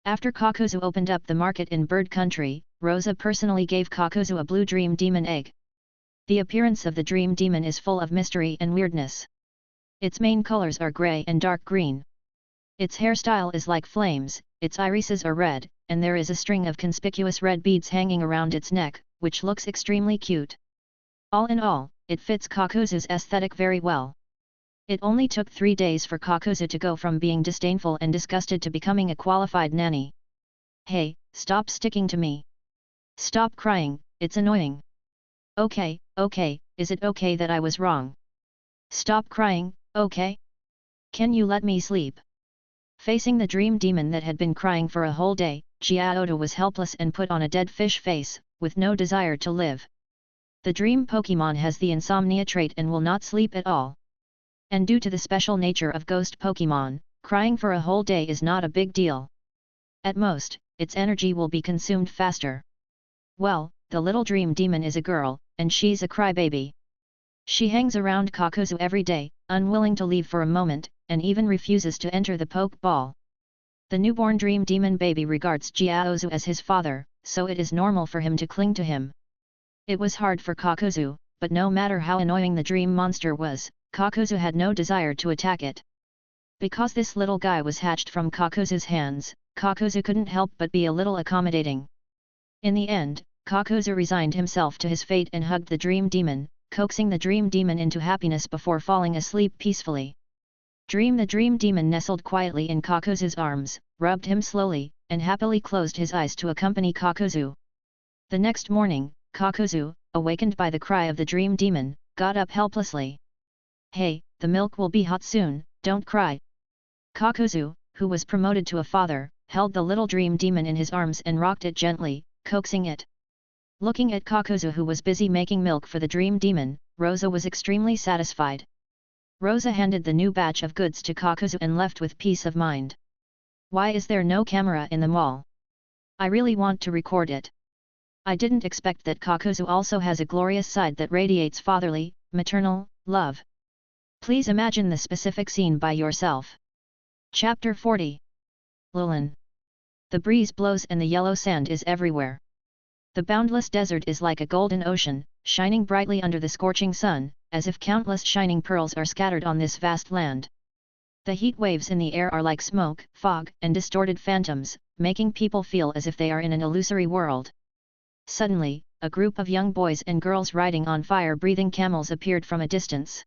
After Kakuzu opened up the market in Bird Country, Rosa personally gave Kakuzu a blue dream demon egg. The appearance of the dream demon is full of mystery and weirdness. Its main colors are grey and dark green. Its hairstyle is like flames, its irises are red, and there is a string of conspicuous red beads hanging around its neck, which looks extremely cute. All in all, it fits Kakuzu's aesthetic very well. It only took 3 days for Kakuzu to go from being disdainful and disgusted to becoming a qualified nanny. Hey, stop sticking to me. Stop crying, it's annoying. Okay, is it okay that I was wrong? Stop crying, okay? Can you let me sleep? Facing the dream demon that had been crying for a whole day, Chiaoda was helpless and put on a dead fish face, with no desire to live. The dream Pokémon has the insomnia trait and will not sleep at all. And due to the special nature of ghost Pokémon, crying for a whole day is not a big deal. At most, its energy will be consumed faster. Well, the little dream demon is a girl, and she's a crybaby. She hangs around Kakuzu every day, unwilling to leave for a moment, and even refuses to enter the Pokeball. The newborn dream demon baby regards Jiaozu as his father, so it is normal for him to cling to him. It was hard for Kakuzu, but no matter how annoying the dream monster was, Kakuzu had no desire to attack it. Because this little guy was hatched from Kakuzu's hands, Kakuzu couldn't help but be a little accommodating. In the end, Kakuzu resigned himself to his fate and hugged the dream demon, coaxing the dream demon into happiness before falling asleep peacefully. The dream demon nestled quietly in Kakuzu's arms, rubbed him slowly, and happily closed his eyes to accompany Kakuzu. The next morning, Kakuzu, awakened by the cry of the dream demon, got up helplessly. Hey, the milk will be hot soon, don't cry. Kakuzu, who was promoted to a father, held the little dream demon in his arms and rocked it gently, coaxing it. Looking at Kakuzu, who was busy making milk for the dream demon, Rosa was extremely satisfied. Rosa handed the new batch of goods to Kakuzu and left with peace of mind. Why is there no camera in the mall? I really want to record it. I didn't expect that Kakuzu also has a glorious side that radiates fatherly, maternal, love. Please imagine the specific scene by yourself. Chapter 40. Lulin. The breeze blows and the yellow sand is everywhere. The boundless desert is like a golden ocean, shining brightly under the scorching sun, as if countless shining pearls are scattered on this vast land. The heat waves in the air are like smoke, fog, and distorted phantoms, making people feel as if they are in an illusory world. Suddenly, a group of young boys and girls riding on fire-breathing camels appeared from a distance.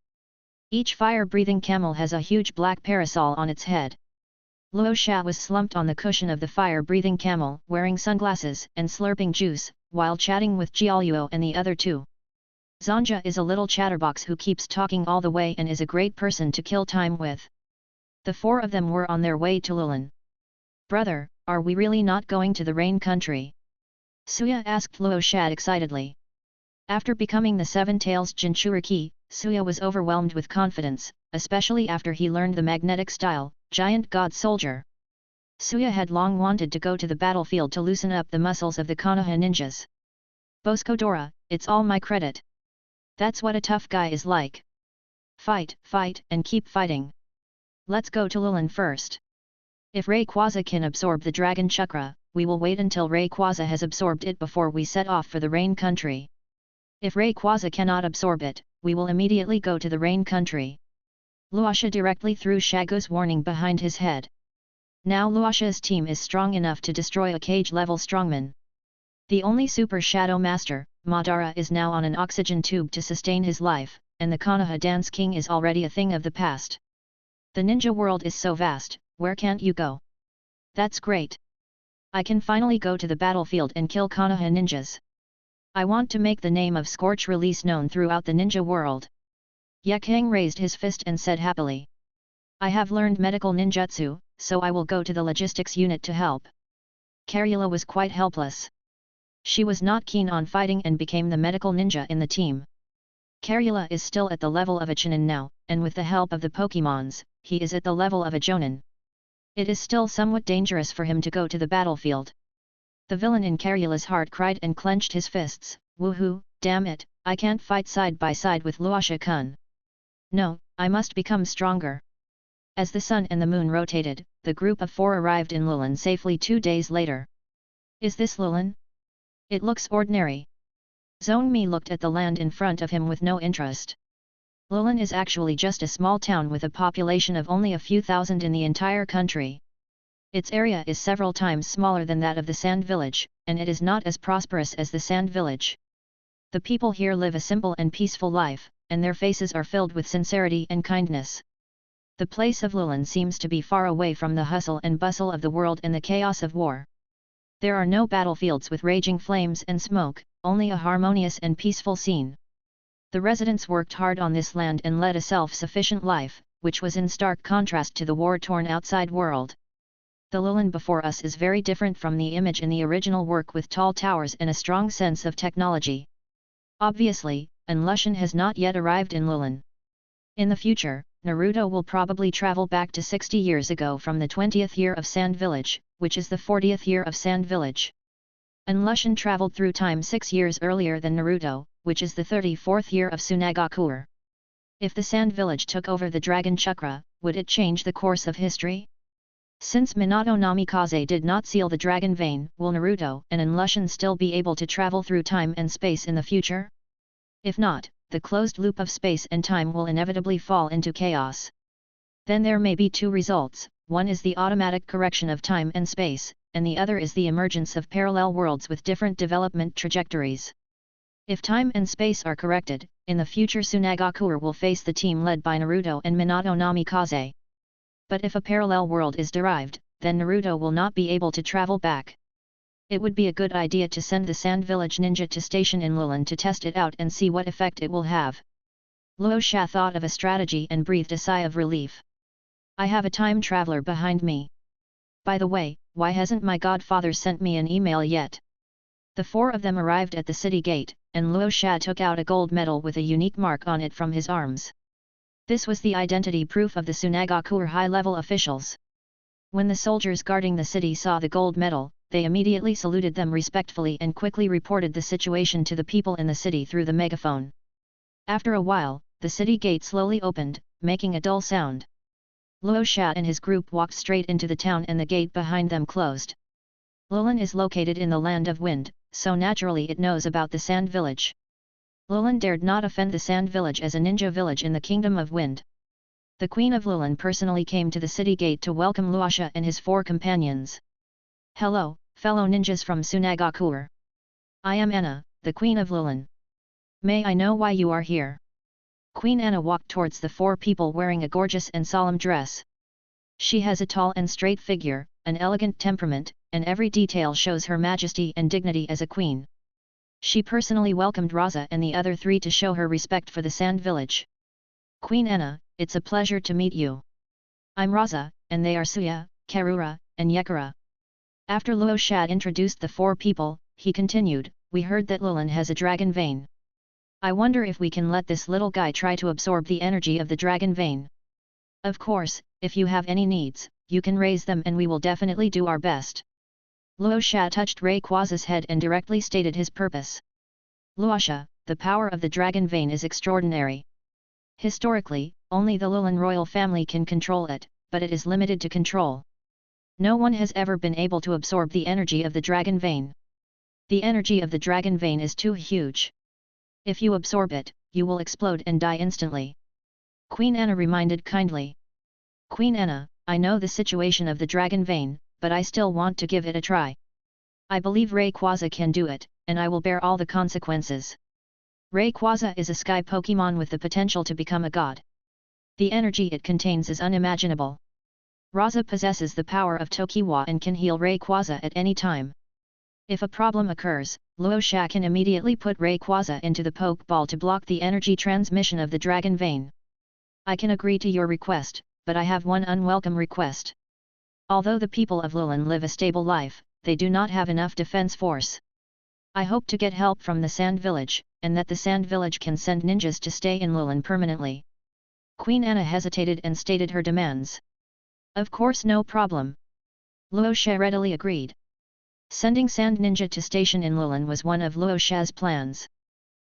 Each fire-breathing camel has a huge black parasol on its head. Luo Xia was slumped on the cushion of the fire-breathing camel, wearing sunglasses and slurping juice, while chatting with Jiaoyuo and the other two. Zanja is a little chatterbox who keeps talking all the way and is a great person to kill time with. The four of them were on their way to Lulin. Brother, are we really not going to the rain country? Suya asked Luo Xia excitedly. After becoming the Seven Tails Jinchuriki, Suya was overwhelmed with confidence, especially after he learned the magnetic style, Giant God Soldier. Suya had long wanted to go to the battlefield to loosen up the muscles of the Konoha ninjas. Boskodora, it's all my credit. That's what a tough guy is like. Fight, fight, and keep fighting. Let's go to Lulin first. If Rayquaza can absorb the Dragon Chakra, we will wait until Rayquaza has absorbed it before we set off for the rain country. If Rayquaza cannot absorb it, we will immediately go to the rain country. Luasha directly threw Shago's warning behind his head. Now Luasha's team is strong enough to destroy a cage-level strongman. The only Super Shadow Master, Madara, is now on an oxygen tube to sustain his life, and the Konoha Dance King is already a thing of the past. The ninja world is so vast, where can't you go? That's great. I can finally go to the battlefield and kill Konoha ninjas. I want to make the name of Scorch Release known throughout the ninja world. Yakang raised his fist and said happily. I have learned medical ninjutsu, so I will go to the logistics unit to help. Carula was quite helpless. She was not keen on fighting and became the medical ninja in the team. Carula is still at the level of a Chunin now, and with the help of the Pokémons, he is at the level of a Jonin. It is still somewhat dangerous for him to go to the battlefield. The villain in Carula's heart cried and clenched his fists. Woohoo, damn it, I can't fight side by side with Luasha-kun. No, I must become stronger. As the sun and the moon rotated, the group of four arrived in Lulin safely 2 days later. Is this Lulin? It looks ordinary. Zhongmi looked at the land in front of him with no interest. Lulin is actually just a small town with a population of only a few thousand in the entire country. Its area is several times smaller than that of the Sand Village, and it is not as prosperous as the Sand Village. The people here live a simple and peaceful life, and their faces are filled with sincerity and kindness. The place of Lulin seems to be far away from the hustle and bustle of the world and the chaos of war. There are no battlefields with raging flames and smoke, only a harmonious and peaceful scene. The residents worked hard on this land and led a self-sufficient life, which was in stark contrast to the war-torn outside world. The Lulin before us is very different from the image in the original work with tall towers and a strong sense of technology. Obviously, an Lushan has not yet arrived in Lulin. In the future, Naruto will probably travel back to 60 years ago from the 20th year of Sand Village, which is the 40th year of Sand Village. An Lushan traveled through time 6 years earlier than Naruto, which is the 34th year of Sunagakure. If the Sand Village took over the Dragon Chakra, would it change the course of history? Since Minato Namikaze did not seal the Dragon Vein, will Naruto and an Lushan still be able to travel through time and space in the future? If not, the closed loop of space and time will inevitably fall into chaos. Then there may be two results, one is the automatic correction of time and space, and the other is the emergence of parallel worlds with different development trajectories. If time and space are corrected, in the future Sunagakure will face the team led by Naruto and Minato Namikaze. But if a parallel world is derived, then Naruto will not be able to travel back. It would be a good idea to send the Sand Village ninja to station in Lulin to test it out and see what effect it will have. Luo Sha thought of a strategy and breathed a sigh of relief. I have a time traveler behind me. By the way, why hasn't my godfather sent me an email yet? The four of them arrived at the city gate, and Luo Sha took out a gold medal with a unique mark on it from his arms. This was the identity proof of the Sunagakure high-level officials. When the soldiers guarding the city saw the gold medal, they immediately saluted them respectfully and quickly reported the situation to the people in the city through the megaphone. After a while, the city gate slowly opened, making a dull sound. Luo Sha and his group walked straight into the town and the gate behind them closed. Lulan is located in the land of wind, so naturally it knows about the Sand Village. Lulan dared not offend the Sand Village as a ninja village in the Kingdom of Wind. The Queen of Lulan personally came to the city gate to welcome Luosha and his four companions. Hello, fellow ninjas from Sunagakure. I am Anna, the Queen of Lulan. May I know why you are here? Queen Anna walked towards the four people wearing a gorgeous and solemn dress. She has a tall and straight figure, an elegant temperament, and every detail shows her majesty and dignity as a queen. She personally welcomed Rasa and the other three to show her respect for the Sand Village. Queen Anna, it's a pleasure to meet you. I'm Rasa, and they are Suya, Karura, and Yekara. After Luo Sha introduced the four people, he continued, we heard that Lulan has a dragon vein. I wonder if we can let this little guy try to absorb the energy of the dragon vein. Of course, if you have any needs, you can raise them and we will definitely do our best. Luo Sha touched Rayquaza's head and directly stated his purpose. Luosha, the power of the dragon vein is extraordinary. Historically, only the Lulan royal family can control it, but it is limited to control. No one has ever been able to absorb the energy of the dragon vein. The energy of the dragon vein is too huge. If you absorb it, you will explode and die instantly. Queen Anna reminded kindly. Queen Anna, I know the situation of the dragon vein, but I still want to give it a try. I believe Rayquaza can do it, and I will bear all the consequences. Rayquaza is a sky Pokémon with the potential to become a god. The energy it contains is unimaginable. Rasa possesses the power of Tokiwa and can heal Rayquaza at any time. If a problem occurs, Luo Sha can immediately put Rayquaza into the Pokeball to block the energy transmission of the dragon vein. I can agree to your request, but I have one unwelcome request. Although the people of Lulan live a stable life, they do not have enough defense force. I hope to get help from the Sand Village, and that the Sand Village can send ninjas to stay in Lulan permanently. Queen Anna hesitated and stated her demands. Of course, no problem. Luo Sha readily agreed. Sending Sand Ninja to station in Lulan was one of Luo Sha's plans.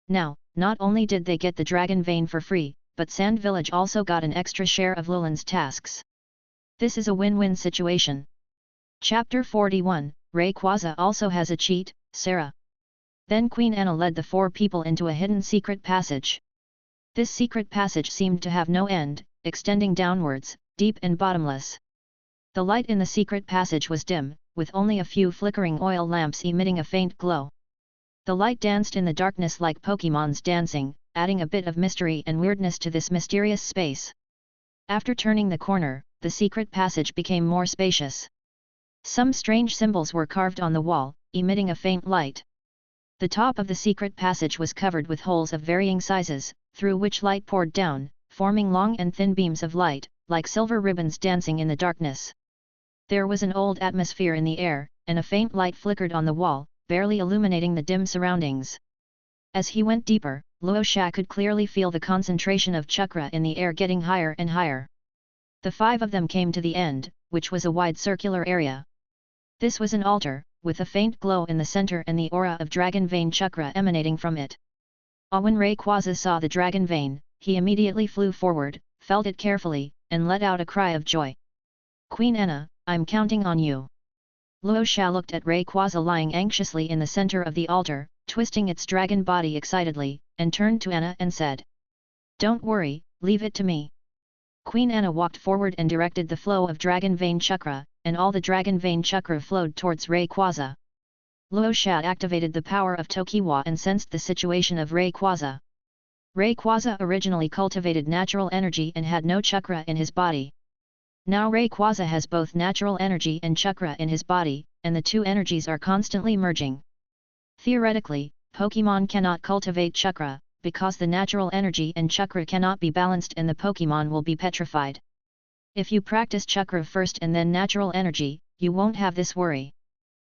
Now, not only did they get the dragon vein for free, but Sand Village also got an extra share of Lulan's tasks. This is a win-win situation. Chapter 41, Rayquaza also has a cheat, Sarah. Then Queen Anna led the four people into a hidden secret passage. This secret passage seemed to have no end, extending downwards, deep and bottomless. The light in the secret passage was dim, with only a few flickering oil lamps emitting a faint glow. The light danced in the darkness like Pokémon's dancing, adding a bit of mystery and weirdness to this mysterious space. After turning the corner, the secret passage became more spacious. Some strange symbols were carved on the wall, emitting a faint light. The top of the secret passage was covered with holes of varying sizes, through which light poured down, forming long and thin beams of light, like silver ribbons dancing in the darkness. There was an old atmosphere in the air, and a faint light flickered on the wall, barely illuminating the dim surroundings. As he went deeper, Luo Sha could clearly feel the concentration of chakra in the air getting higher and higher. The five of them came to the end, which was a wide circular area. This was an altar, with a faint glow in the center and the aura of dragon vein chakra emanating from it. When Rayquaza saw the dragon vein, he immediately flew forward, felt it carefully, and let out a cry of joy. Queen Anna, I'm counting on you. Luo Sha looked at Rayquaza lying anxiously in the center of the altar, twisting its dragon body excitedly, and turned to Anna and said. Don't worry, leave it to me. Queen Anna walked forward and directed the flow of dragon vein chakra, and all the dragon vein chakra flowed towards Rayquaza. Luo Sha activated the power of Tokiwa and sensed the situation of Rayquaza. Rayquaza originally cultivated natural energy and had no chakra in his body. Now Rayquaza has both natural energy and chakra in his body, and the two energies are constantly merging. Theoretically, Pokémon cannot cultivate chakra, because the natural energy and chakra cannot be balanced and the Pokémon will be petrified. If you practice chakra first and then natural energy, you won't have this worry.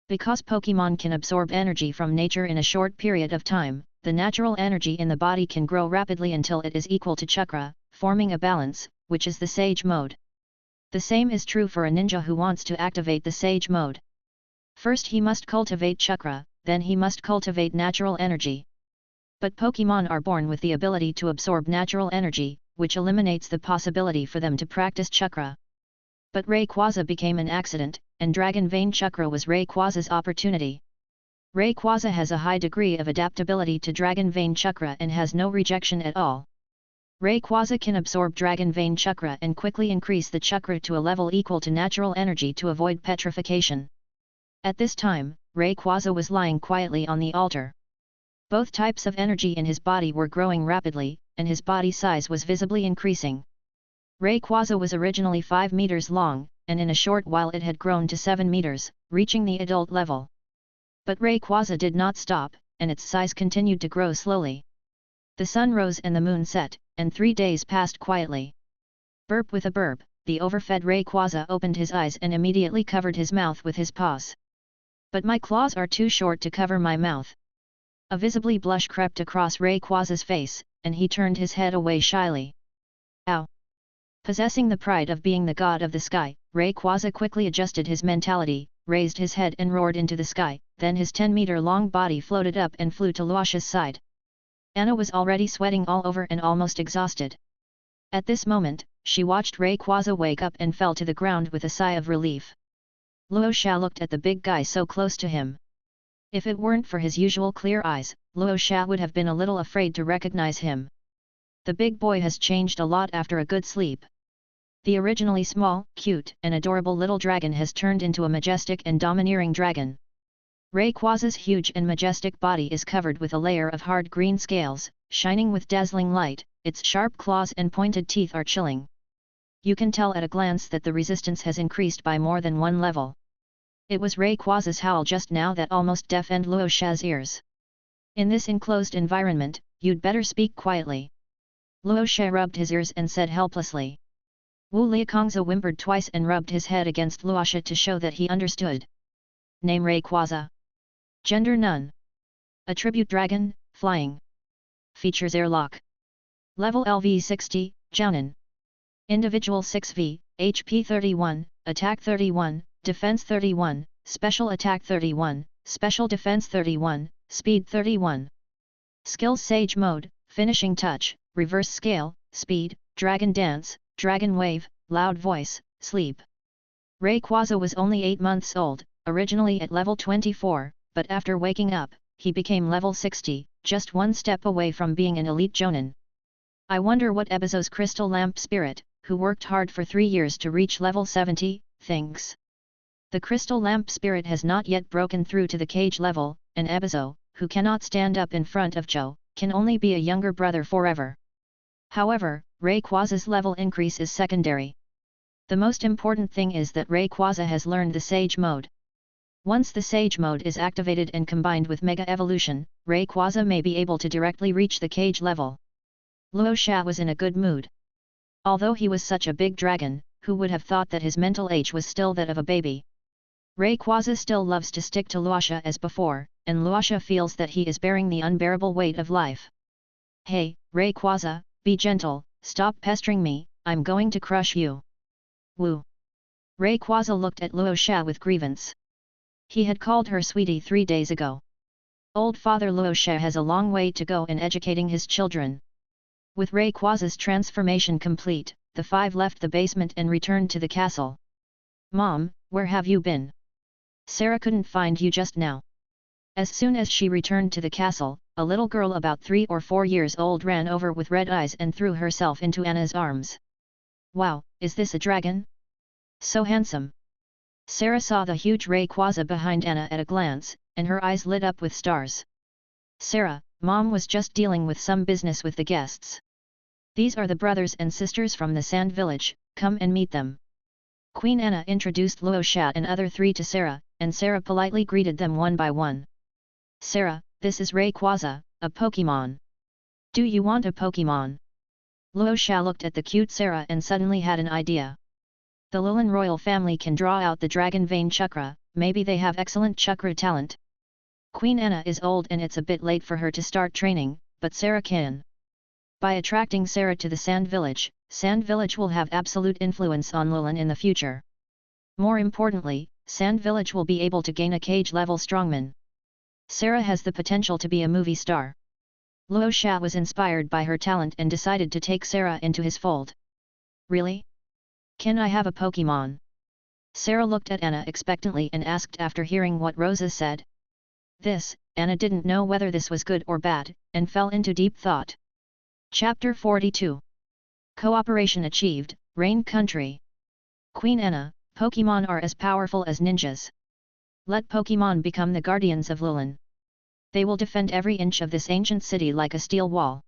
Because Pokémon can absorb energy from nature in a short period of time, the natural energy in the body can grow rapidly until it is equal to chakra, forming a balance, which is the Sage mode. The same is true for a ninja who wants to activate the Sage mode. First he must cultivate chakra, then he must cultivate natural energy. But Pokémon are born with the ability to absorb natural energy, which eliminates the possibility for them to practice chakra. But Rayquaza became an accident, and Dragon Vein Chakra was Rayquaza's opportunity. Rayquaza has a high degree of adaptability to Dragon Vein Chakra and has no rejection at all. Rayquaza can absorb Dragon Vein Chakra and quickly increase the chakra to a level equal to natural energy to avoid petrification. At this time, Rayquaza was lying quietly on the altar. Both types of energy in his body were growing rapidly, and his body size was visibly increasing. Rayquaza was originally 5 meters long, and in a short while it had grown to 7 meters, reaching the adult level. But Rayquaza did not stop, and its size continued to grow slowly. The sun rose and the moon set, and 3 days passed quietly. Burp with a burp, the overfed Rayquaza opened his eyes and immediately covered his mouth with his paws. But my claws are too short to cover my mouth. A visibly blush crept across Rayquaza's face, and he turned his head away shyly. Ow! Possessing the pride of being the god of the sky, Rayquaza quickly adjusted his mentality, raised his head and roared into the sky, then his 10-meter-long body floated up and flew to Luasha's side. Anna was already sweating all over and almost exhausted. At this moment, she watched Rayquaza wake up and fell to the ground with a sigh of relief. Luosha looked at the big guy so close to him. If it weren't for his usual clear eyes, Luosha would have been a little afraid to recognize him. The big boy has changed a lot after a good sleep. The originally small, cute, and adorable little dragon has turned into a majestic and domineering dragon. Rayquaza's huge and majestic body is covered with a layer of hard green scales, shining with dazzling light, its sharp claws and pointed teeth are chilling. You can tell at a glance that the resistance has increased by more than one level. It was Rayquaza's howl just now that almost deafened Luosha's ears. In this enclosed environment, you'd better speak quietly. Luosha rubbed his ears and said helplessly. Wu Liakongza whimpered twice and rubbed his head against Luosha to show that he understood. Name Rayquaza. Gender none. Attribute dragon, flying. Features airlock. Level LV 60, Jounin. Individual 6V, HP 31, Attack 31, Defense 31, Special Attack 31, Special Defense 31, Speed 31. Skills Sage Mode, Finishing Touch, Reverse Scale, Speed, Dragon Dance, Dragon Wave, Loud Voice, Sleep. Rayquaza was only 8 months old, originally at level 24, but after waking up, he became level 60, just one step away from being an elite Jounin. I wonder what Ebizo's Crystal Lamp Spirit, who worked hard for 3 years to reach level 70, thinks. The Crystal Lamp Spirit has not yet broken through to the cage level, and Ebizo, who cannot stand up in front of Joe, can only be a younger brother forever. However, Rayquaza's level increase is secondary. The most important thing is that Rayquaza has learned the Sage Mode. Once the Sage Mode is activated and combined with Mega Evolution, Rayquaza may be able to directly reach the cage level. Luosha was in a good mood. Although he was such a big dragon, who would have thought that his mental age was still that of a baby? Rayquaza still loves to stick to Luosha as before, and Luosha feels that he is bearing the unbearable weight of life. Hey, Rayquaza, be gentle, stop pestering me, I'm going to crush you. Woo! Rayquaza looked at Luosha with grievance. He had called her sweetie 3 days ago. Old Father Luosha has a long way to go in educating his children. With Rayquaza's transformation complete, the 5 left the basement and returned to the castle. Mom, where have you been? Sarah couldn't find you just now. As soon as she returned to the castle, a little girl about 3 or 4 years old ran over with red eyes and threw herself into Anna's arms. Wow, is this a dragon? So handsome. Sarah saw the huge Rayquaza behind Anna at a glance, and her eyes lit up with stars. Sarah, Mom was just dealing with some business with the guests. These are the brothers and sisters from the Sand Village, come and meet them. Queen Anna introduced Luosha and other 3 to Sarah, and Sarah politely greeted them one by one. Sarah, this is Rayquaza, a Pokémon. Do you want a Pokémon? Luo Xia looked at the cute Sarah and suddenly had an idea. The Lilin royal family can draw out the dragon vein chakra, maybe they have excellent chakra talent. Queen Anna is old and it's a bit late for her to start training, but Sarah can. By attracting Sarah to the Sand Village will have absolute influence on Lilin in the future. More importantly, Sand Village will be able to gain a cage-level strongman. Sarah has the potential to be a movie star. Luo Xia was inspired by her talent and decided to take Sarah into his fold. Really? Can I have a Pokémon? Sarah looked at Anna expectantly and asked after hearing what Rosa said. Anna didn't know whether this was good or bad, and fell into deep thought. Chapter 42. Cooperation achieved, Rain Country. Queen Anna, Pokémon are as powerful as ninjas. Let Pokémon become the guardians of Lilin. They will defend every inch of this ancient city like a steel wall.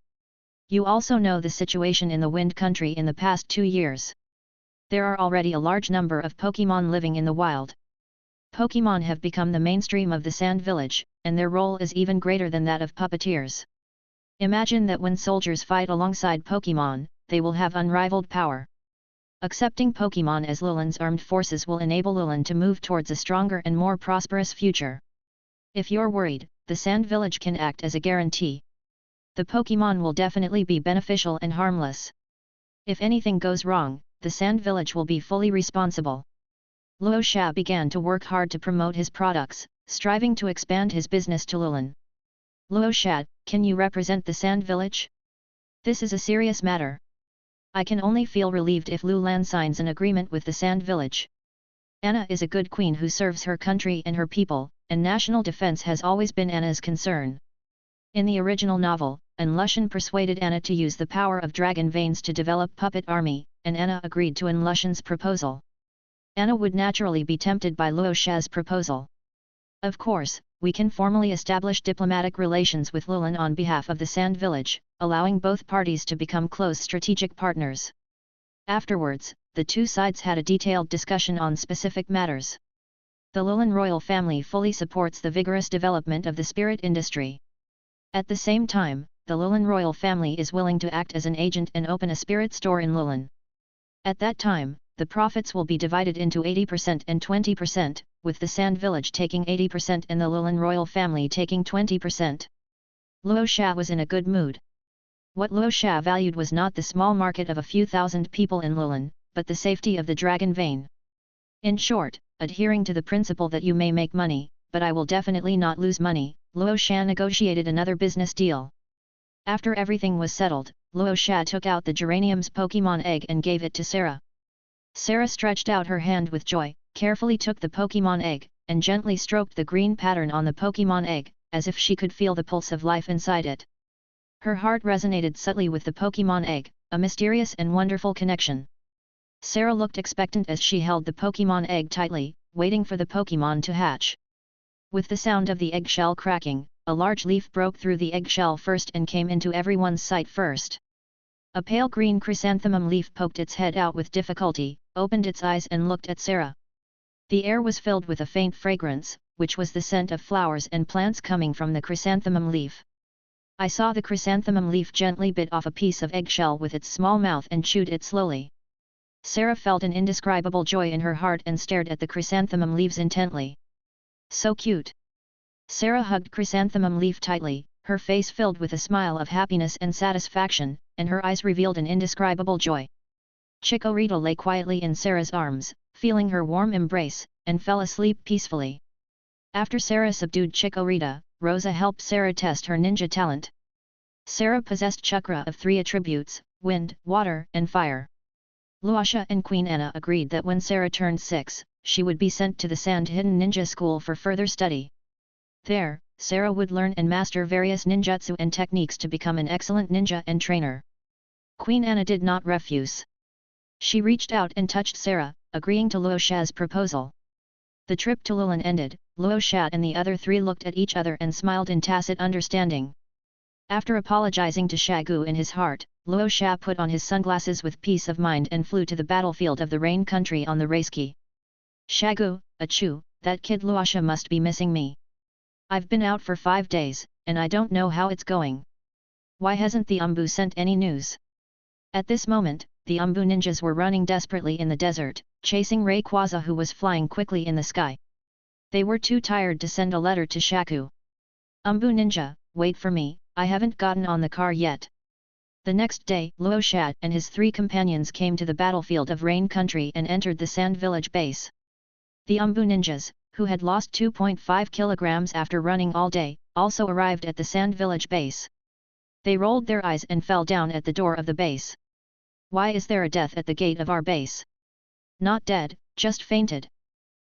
You also know the situation in the Wind Country in the past 2 years. There are already a large number of Pokémon living in the wild. Pokémon have become the mainstream of the Sand Village, and their role is even greater than that of puppeteers. Imagine that when soldiers fight alongside Pokémon, they will have unrivaled power. Accepting Pokémon as Lilin's armed forces will enable Lilin to move towards a stronger and more prosperous future. If you're worried, the Sand Village can act as a guarantee. The Pokémon will definitely be beneficial and harmless. If anything goes wrong, the Sand Village will be fully responsible. Luo Xia began to work hard to promote his products, striving to expand his business to Lilin. Luo Xia, can you represent the Sand Village? This is a serious matter. I can only feel relieved if Lu Lan signs an agreement with the Sand Village. Anna is a good queen who serves her country and her people, and national defense has always been Anna's concern. In the original novel, Lushan persuaded Anna to use the power of dragon veins to develop puppet army, and Anna agreed to Lushan's proposal. Anna would naturally be tempted by Luo Xia's proposal. Of course, we can formally establish diplomatic relations with Lilin on behalf of the Sand Village, allowing both parties to become close strategic partners. Afterwards, the two sides had a detailed discussion on specific matters. The Lilin royal family fully supports the vigorous development of the spirit industry. At the same time, the Lilin royal family is willing to act as an agent and open a spirit store in Lilin. At that time, the profits will be divided into 80% and 20%, with the Sand Village taking 80% and the Lilin royal family taking 20%. Luo Xia was in a good mood. What Luo Xia valued was not the small market of a few thousand people in Lilin, but the safety of the dragon vein. In short, adhering to the principle that you may make money, but I will definitely not lose money, Luo Xia negotiated another business deal. After everything was settled, Luo Xia took out the geranium's Pokémon egg and gave it to Sarah. Sarah stretched out her hand with joy, carefully took the Pokémon egg, and gently stroked the green pattern on the Pokémon egg, as if she could feel the pulse of life inside it. Her heart resonated subtly with the Pokémon egg, a mysterious and wonderful connection. Sarah looked expectant as she held the Pokémon egg tightly, waiting for the Pokémon to hatch. With the sound of the eggshell cracking, a large leaf broke through the eggshell first and came into everyone's sight first. A pale green chrysanthemum leaf poked its head out with difficulty, opened its eyes and looked at Sarah. The air was filled with a faint fragrance, which was the scent of flowers and plants coming from the chrysanthemum leaf. I saw the chrysanthemum leaf gently bit off a piece of eggshell with its small mouth and chewed it slowly. Sarah felt an indescribable joy in her heart and stared at the chrysanthemum leaves intently. So cute! Sarah hugged chrysanthemum leaf tightly, her face filled with a smile of happiness and satisfaction, and her eyes revealed an indescribable joy. Chikorita lay quietly in Sarah's arms, feeling her warm embrace, and fell asleep peacefully. After Sarah subdued Chikorita, Rosa helped Sarah test her ninja talent. Sarah possessed chakra of 3 attributes, wind, water, and fire. Luoxia and Queen Anna agreed that when Sarah turned 6, she would be sent to the Sand Hidden Ninja School for further study. There, Sarah would learn and master various ninjutsu and techniques to become an excellent ninja and trainer. Queen Anna did not refuse. She reached out and touched Sarah, agreeing to Luoxia's proposal. The trip to Lilin ended, Luoxia and the other 3 looked at each other and smiled in tacit understanding. After apologizing to Shagu in his heart, Luoxia put on his sunglasses with peace of mind and flew to the battlefield of the Rain Country on the Raiski. Shagu, achoo, that kid Luoxia must be missing me. I've been out for 5 days, and I don't know how it's going. Why hasn't the Umbu sent any news? At this moment, the Umbu ninjas were running desperately in the desert, chasing Rayquaza who was flying quickly in the sky. They were too tired to send a letter to Shaku. Umbu ninja, wait for me, I haven't gotten on the car yet. The next day, Luoshat and his 3 companions came to the battlefield of Rain Country and entered the Sand Village base. The Umbu ninjas, who had lost 2.5 kilograms after running all day, also arrived at the Sand Village base. They rolled their eyes and fell down at the door of the base. Why is there a death at the gate of our base? Not dead, just fainted.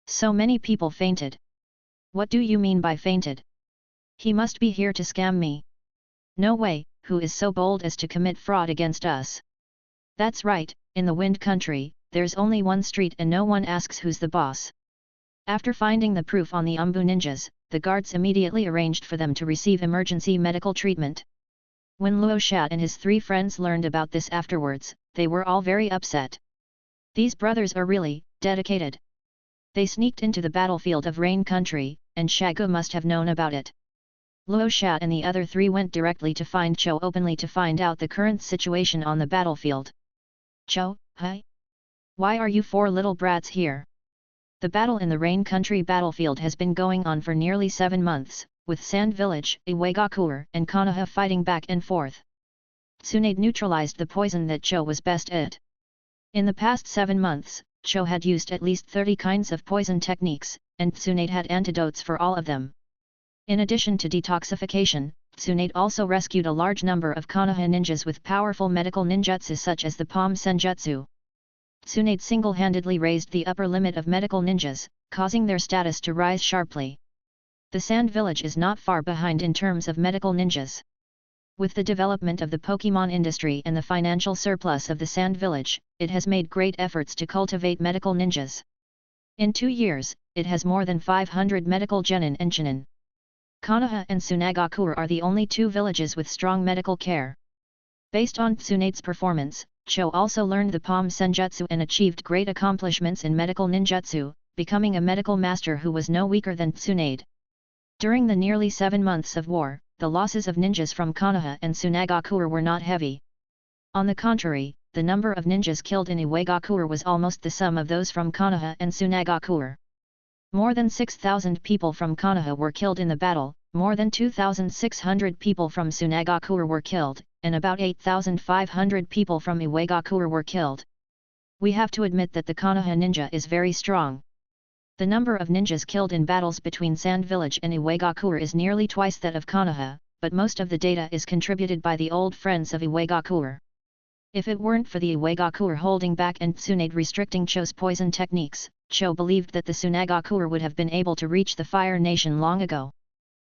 So many people fainted. What do you mean by fainted? He must be here to scam me. No way, who is so bold as to commit fraud against us? That's right, in the Wind Country, there's only one street and no one asks who's the boss. After finding the proof on the Umbu ninjas, the guards immediately arranged for them to receive emergency medical treatment. When Luoshat and his 3 friends learned about this afterwards, they were all very upset. These brothers are really dedicated. They sneaked into the battlefield of Rain Country, and Shagu must have known about it. Luoshat and the other 3 went directly to find Cho openly to find out the current situation on the battlefield. Cho, hi? Why are you 4 little brats here? The battle in the Rain Country battlefield has been going on for nearly 7 months, with Sand Village, Iwagakure and Konoha fighting back and forth. Tsunade neutralized the poison that Cho was best at. In the past 7 months, Cho had used at least 30 kinds of poison techniques, and Tsunade had antidotes for all of them. In addition to detoxification, Tsunade also rescued a large number of Konoha ninjas with powerful medical ninjutsu such as the Palm Senjutsu. Tsunade single-handedly raised the upper limit of medical ninjas, causing their status to rise sharply. The Sand Village is not far behind in terms of medical ninjas. With the development of the Pokémon industry and the financial surplus of the Sand Village, it has made great efforts to cultivate medical ninjas. In 2 years, it has more than 500 medical genin and chinin. Konoha and Sunagakure are the only 2 villages with strong medical care. Based on Tsunade's performance, Cho also learned the Palm Senjutsu and achieved great accomplishments in medical ninjutsu, becoming a medical master who was no weaker than Tsunade. During the nearly 7 months of war, the losses of ninjas from Konoha and Sunagakure were not heavy. On the contrary, the number of ninjas killed in Iwagakure was almost the sum of those from Konoha and Sunagakure. More than 6,000 people from Konoha were killed in the battle, more than 2,600 people from Sunagakure were killed, and about 8,500 people from Iwagakure were killed. We have to admit that the Konoha ninja is very strong. The number of ninjas killed in battles between Sand Village and Iwagakure is nearly twice that of Konoha, but most of the data is contributed by the old friends of Iwagakure. If it weren't for the Iwagakure holding back and Tsunade restricting Cho's poison techniques, Cho believed that the Sunagakure would have been able to reach the Fire Nation long ago.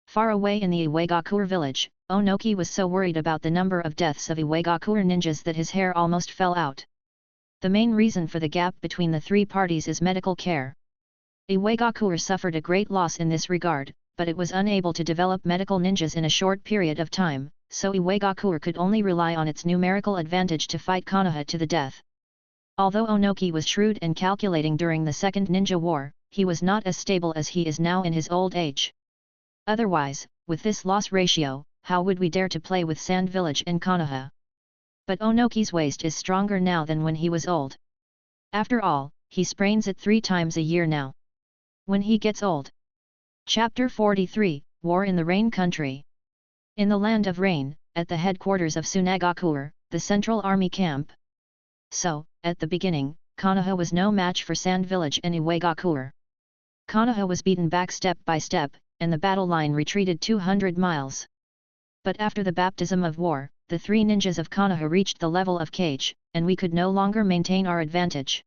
Far away in the Iwagakure village, Onoki was so worried about the number of deaths of Iwagakure ninjas that his hair almost fell out. The main reason for the gap between the 3 parties is medical care. Iwagakure suffered a great loss in this regard, but it was unable to develop medical ninjas in a short period of time, so Iwagakure could only rely on its numerical advantage to fight Konoha to the death. Although Onoki was shrewd and calculating during the Second Ninja War, he was not as stable as he is now in his old age. Otherwise, with this loss ratio, how would we dare to play with Sand Village and Konoha? But Onoki's waist is stronger now than when he was old. After all, he sprains it 3 times a year now. When he gets old. Chapter 43, War in the Rain Country. In the Land of Rain, at the headquarters of Sunagakure, the Central Army Camp. So, at the beginning, Konoha was no match for Sand Village and Iwagakure. Konoha was beaten back step by step, and the battle line retreated 200 miles. But after the baptism of war, the 3 ninjas of Konoha reached the level of Kage, and we could no longer maintain our advantage.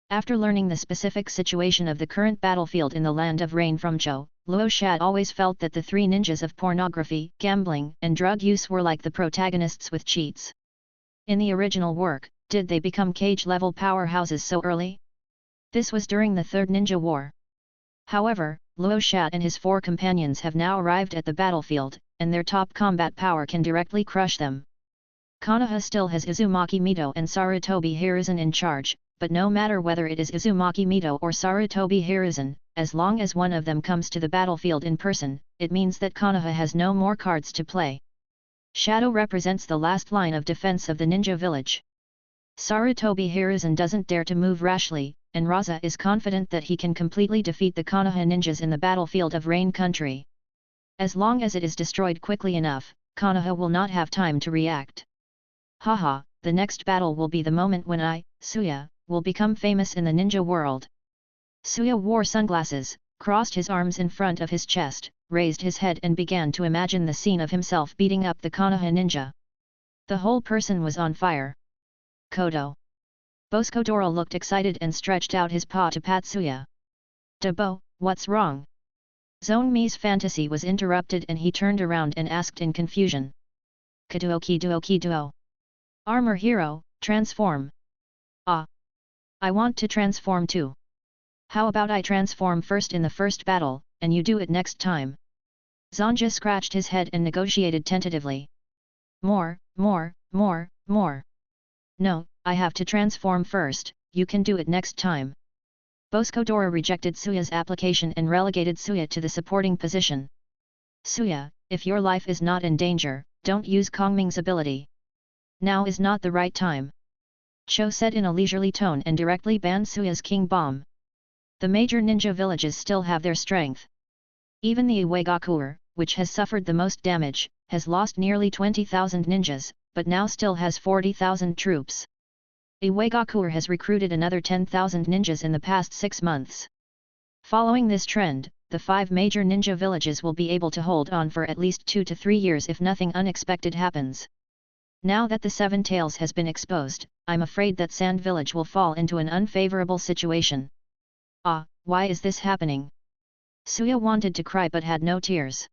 After learning the specific situation of the current battlefield in the Land of Rain from Cho, Luoshat always felt that the 3 ninjas of pornography, gambling, and drug use were like the protagonists with cheats. In the original work, did they become Kage-level powerhouses so early? This was during the Third Ninja War. However, Luoshat and his 4 companions have now arrived at the battlefield, and their top combat power can directly crush them. Konoha still has Uzumaki Mito and Sarutobi Hiruzen in charge, but no matter whether it is Uzumaki Mito or Sarutobi Hiruzen, as long as one of them comes to the battlefield in person, it means that Konoha has no more cards to play. Shadow represents the last line of defense of the ninja village. Sarutobi Hiruzen doesn't dare to move rashly, and Rasa is confident that he can completely defeat the Konoha ninjas in the battlefield of Rain Country. As long as it is destroyed quickly enough, Konoha will not have time to react. Haha, the next battle will be the moment when I, Suya, will become famous in the ninja world. Suya wore sunglasses, crossed his arms in front of his chest, raised his head and began to imagine the scene of himself beating up the Konoha ninja. The whole person was on fire. Kodo. Boskodora looked excited and stretched out his paw to pat Suya. Dabo, what's wrong? Zongmi's fantasy was interrupted and he turned around and asked in confusion. Kiduo. Armor hero, transform. Ah. I want to transform too. How about I transform first in the first battle, and you do it next time? Zanja scratched his head and negotiated tentatively. More. No, I have to transform first, you can do it next time. Boskodora rejected Suya's application and relegated Suya to the supporting position. Suya, if your life is not in danger, don't use Kongming's ability. Now is not the right time. Cho said in a leisurely tone and directly banned Suya's King Bomb. The major ninja villages still have their strength. Even the Iwagakure, which has suffered the most damage, has lost nearly 20,000 ninjas, but now still has 40,000 troops. Iwagakure has recruited another 10,000 ninjas in the past 6 months. Following this trend, the 5 major ninja villages will be able to hold on for at least 2 to 3 years if nothing unexpected happens. Now that the Seven Tails has been exposed, I'm afraid that Sand Village will fall into an unfavorable situation. Ah, why is this happening? Suya wanted to cry but had no tears.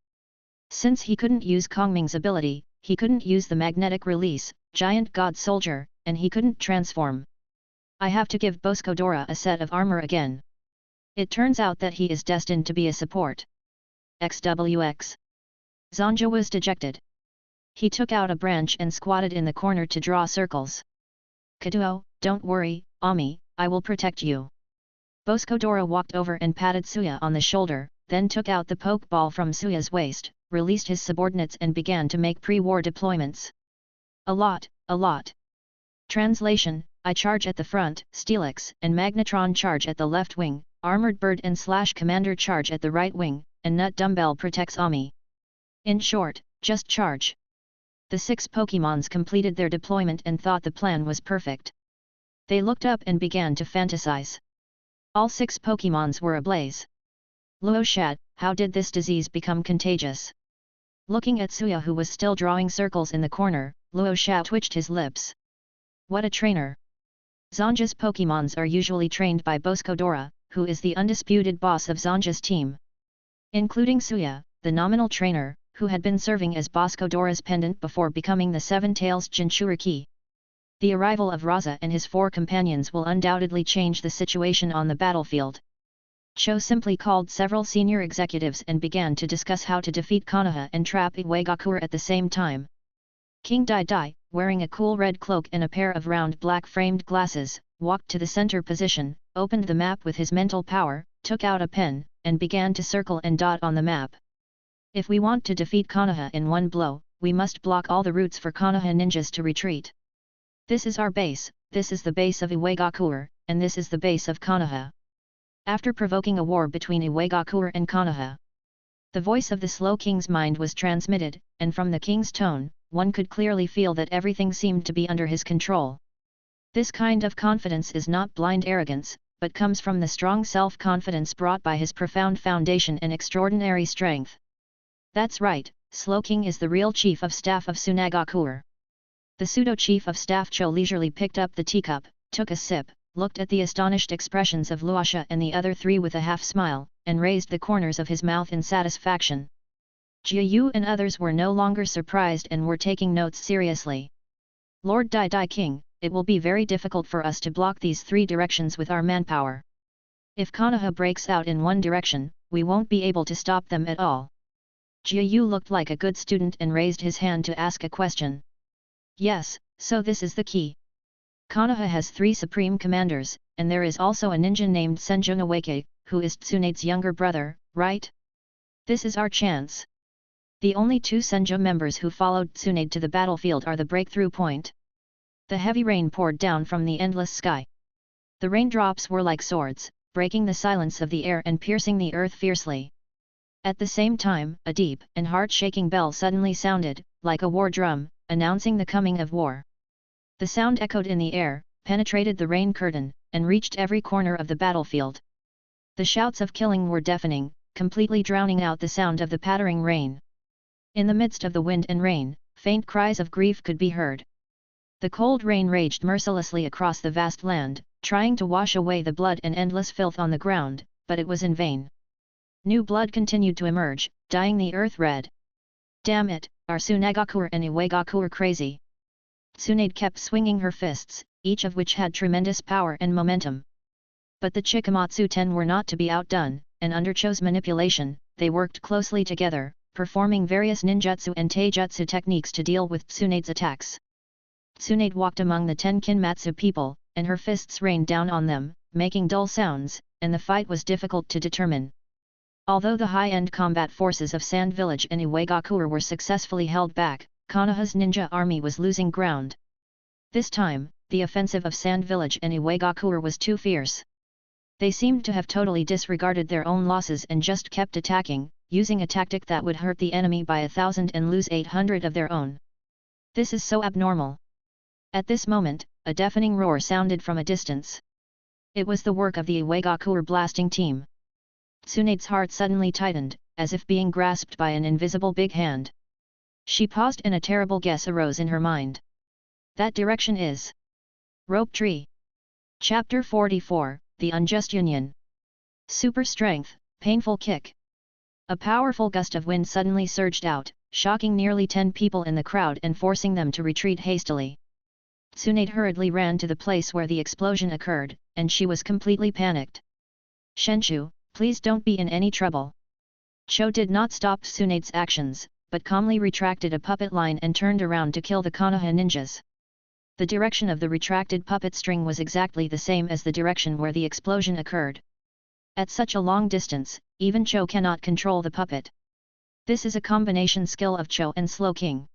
Since he couldn't use Kongming's ability, he couldn't use the magnetic release, Giant God Soldier, and he couldn't transform. I have to give Boskodora a set of armor again. It turns out that he is destined to be a support. XWX. Zanja was dejected. He took out a branch and squatted in the corner to draw circles. Kaduo, don't worry, Ami, I will protect you. Boskodora walked over and patted Suya on the shoulder, then took out the pokeball from Suya's waist, released his subordinates and began to make pre-war deployments. A lot. Translation, I charge at the front, Steelix and Magnetron charge at the left wing, Armored Bird and / Commander charge at the right wing, and Nut Dumbbell protects Ami. In short, just charge. The 6 Pokémons completed their deployment and thought the plan was perfect. They looked up and began to fantasize. All 6 Pokémons were ablaze. Luoshad, how did this disease become contagious? Looking at Suya who was still drawing circles in the corner, Luoshad twitched his lips. What a trainer! Zanja's Pokémons are usually trained by Boskodora, who is the undisputed boss of Zanja's team. Including Suya, the nominal trainer, who had been serving as Boscodora's pendant before becoming the Seven Tails Jinchuriki. The arrival of Rasa and his 4 companions will undoubtedly change the situation on the battlefield. Cho simply called several senior executives and began to discuss how to defeat Konoha and trap Iwagakure at the same time. King Dai, wearing a cool red cloak and a pair of round black framed glasses, walked to the center position, opened the map with his mental power, took out a pen, and began to circle and dot on the map. If we want to defeat Konoha in one blow, we must block all the routes for Konoha ninjas to retreat. This is our base, this is the base of Iwagakure, and this is the base of Konoha. After provoking a war between Iwagakure and Konoha, the voice of the Slow King's mind was transmitted, and from the king's tone, one could clearly feel that everything seemed to be under his control. This kind of confidence is not blind arrogance, but comes from the strong self-confidence brought by his profound foundation and extraordinary strength. That's right, Slow King is the real chief of staff of Sunagakure. The pseudo-chief of staff Cho leisurely picked up the teacup, took a sip, looked at the astonished expressions of Luosha and the other 3 with a half-smile, and raised the corners of his mouth in satisfaction. Jiayu and others were no longer surprised and were taking notes seriously. Lord Dai King, it will be very difficult for us to block these 3 directions with our manpower. If Konoha breaks out in one direction, we won't be able to stop them at all. Jiayu looked like a good student and raised his hand to ask a question. Yes, so this is the key. Konoha has 3 supreme commanders, and there is also a ninja named Senjunawake, who is Tsunade's younger brother, right? This is our chance. The only two Senju members who followed Tsunade to the battlefield are the breakthrough point. The heavy rain poured down from the endless sky. The raindrops were like swords, breaking the silence of the air and piercing the earth fiercely. At the same time, a deep and heart-shaking bell suddenly sounded, like a war drum, announcing the coming of war. The sound echoed in the air, penetrated the rain curtain, and reached every corner of the battlefield. The shouts of killing were deafening, completely drowning out the sound of the pattering rain. In the midst of the wind and rain, faint cries of grief could be heard. The cold rain raged mercilessly across the vast land, trying to wash away the blood and endless filth on the ground, but it was in vain. New blood continued to emerge, dyeing the earth red. Damn it, are Sunagakure and Iwagakure crazy? Tsunade kept swinging her fists, each of which had tremendous power and momentum. But the Chikamatsu Ten were not to be outdone, and under Cho's manipulation, they worked closely together, performing various ninjutsu and taijutsu techniques to deal with Tsunade's attacks. Tsunade walked among the 10 Kinmatsu people, and her fists rained down on them, making dull sounds, and the fight was difficult to determine. Although the high-end combat forces of Sand Village and Iwagakure were successfully held back, Konoha's ninja army was losing ground. This time, the offensive of Sand Village and Iwagakure was too fierce. They seemed to have totally disregarded their own losses and just kept attacking, using a tactic that would hurt the enemy by 1,000 and lose 800 of their own. This is so abnormal. At this moment, a deafening roar sounded from a distance. It was the work of the Iwagakure blasting team. Tsunade's heart suddenly tightened, as if being grasped by an invisible big hand. She paused and a terrible guess arose in her mind. That direction is Rope Tree. Chapter 44, The Unjust Union. Super Strength, Painful Kick. A powerful gust of wind suddenly surged out, shocking nearly 10 people in the crowd and forcing them to retreat hastily. Tsunade hurriedly ran to the place where the explosion occurred, and she was completely panicked. Shenshu, please don't be in any trouble. Cho did not stop Tsunade's actions, but calmly retracted a puppet line and turned around to kill the Konoha ninjas. The direction of the retracted puppet string was exactly the same as the direction where the explosion occurred. At such a long distance, even Cho cannot control the puppet. This is a combination skill of Cho and Slow King.